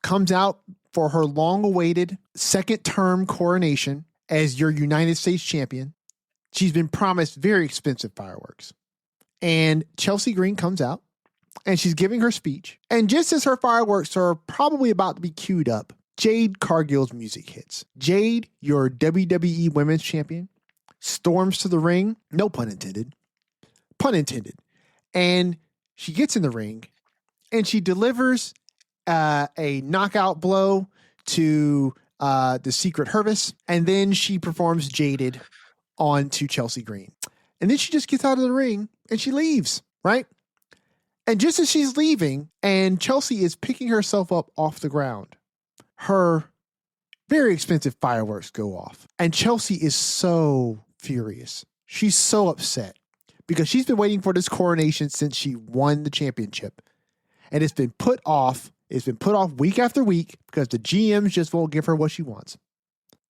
comes out for her long-awaited second-term coronation as your United States champion. She's been promised very expensive fireworks. And Chelsea Green comes out and she's giving her speech. And just as her fireworks are probably about to be queued up, Jade Cargill's music hits. Jade, your WWE Women's Champion, storms to the ring. No pun intended. Pun intended. And she gets in the ring and she delivers a knockout blow to the Secret Hervis. And then she performs Jaded onto Chelsea Green. And then she just gets out of the ring and she leaves, right? And just as she's leaving and Chelsea is picking herself up off the ground, her very expensive fireworks go off. And Chelsea is so furious. She's so upset because she's been waiting for this coronation since she won the championship. And it's been put off. It's been put off week after week because the GMs just won't give her what she wants.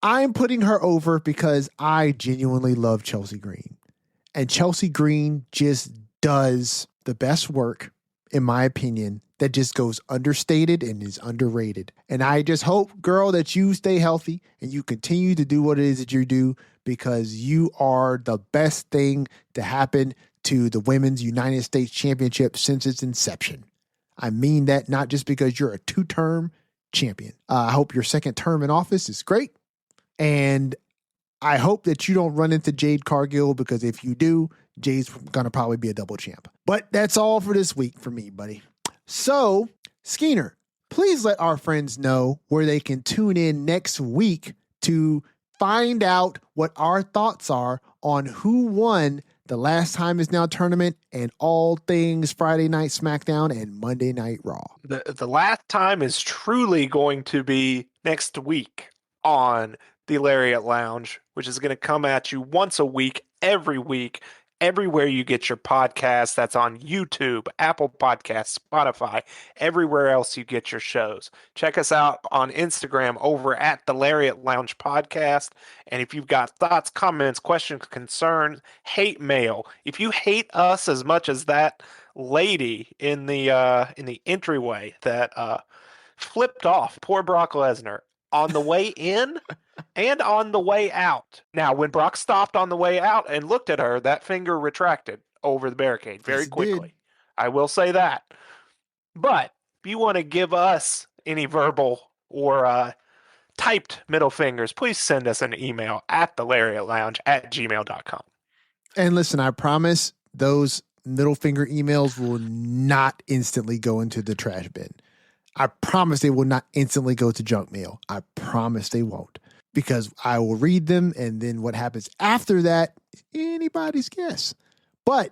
I'm putting her over because I genuinely love Chelsea Green. And Chelsea Green just does the best work, in my opinion, that just goes understated and is underrated. And I just hope, girl, that you stay healthy and you continue to do what it is that you do because you are the best thing to happen to the Women's United States Championship since its inception. I mean that not just because you're a 2-term champion. I hope your second term in office is great. And I hope that you don't run into Jade Cargill because if you do, Jade's going to probably be a double champ. But that's all for this week for me, buddy. So, Skeener, please let our friends know where they can tune in next week to find out what our thoughts are on who won the Last Time Is Now tournament and all things Friday Night SmackDown and Monday Night Raw. The last time is truly going to be next week on the Lariat Lounge, which is going to come at you once a week, everywhere you get your podcasts. That's on YouTube, Apple Podcasts, Spotify, everywhere else you get your shows. Check us out on Instagram over at the Lariat Lounge Podcast. And if you've got thoughts, comments, questions, concerns, hate mail, if you hate us as much as that lady in the entryway that flipped off poor Brock Lesnar on the way in and on the way out. Now, when Brock stopped on the way out and looked at her, that finger retracted over the barricade very quickly. I will say that. But if you want to give us any verbal or typed middle fingers, please send us an email at thelariatlounge@gmail.com. And listen, I promise those middle finger emails will not instantly go into the trash bin. I promise they will not instantly go to junk mail. I promise they won't. Because I will read them, and then what happens after that, anybody's guess. But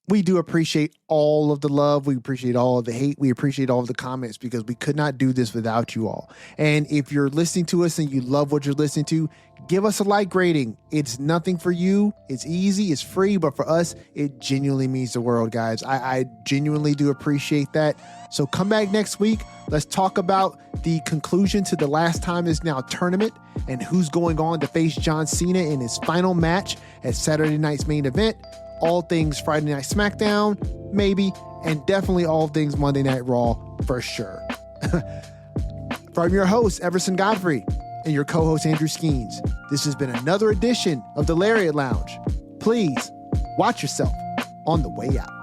we do appreciate all of the love. We appreciate all of the hate. We appreciate all of the comments because we could not do this without you all. And if you're listening to us and you love what you're listening to, give us a like rating. It's nothing for you. It's easy. It's free. But for us, it genuinely means the world, guys. I genuinely do appreciate that. So come back next week. Let's talk about the conclusion to the Last Time Is Now tournament and who's going on to face John Cena in his final match at Saturday night's main event. All things Friday Night SmackDown, maybe, and definitely all things Monday Night Raw for sure. From your host, Everson Godfrey, and your co-host, Andrew Skeens, this has been another edition of the Lariat Lounge. Please watch yourself on the way out.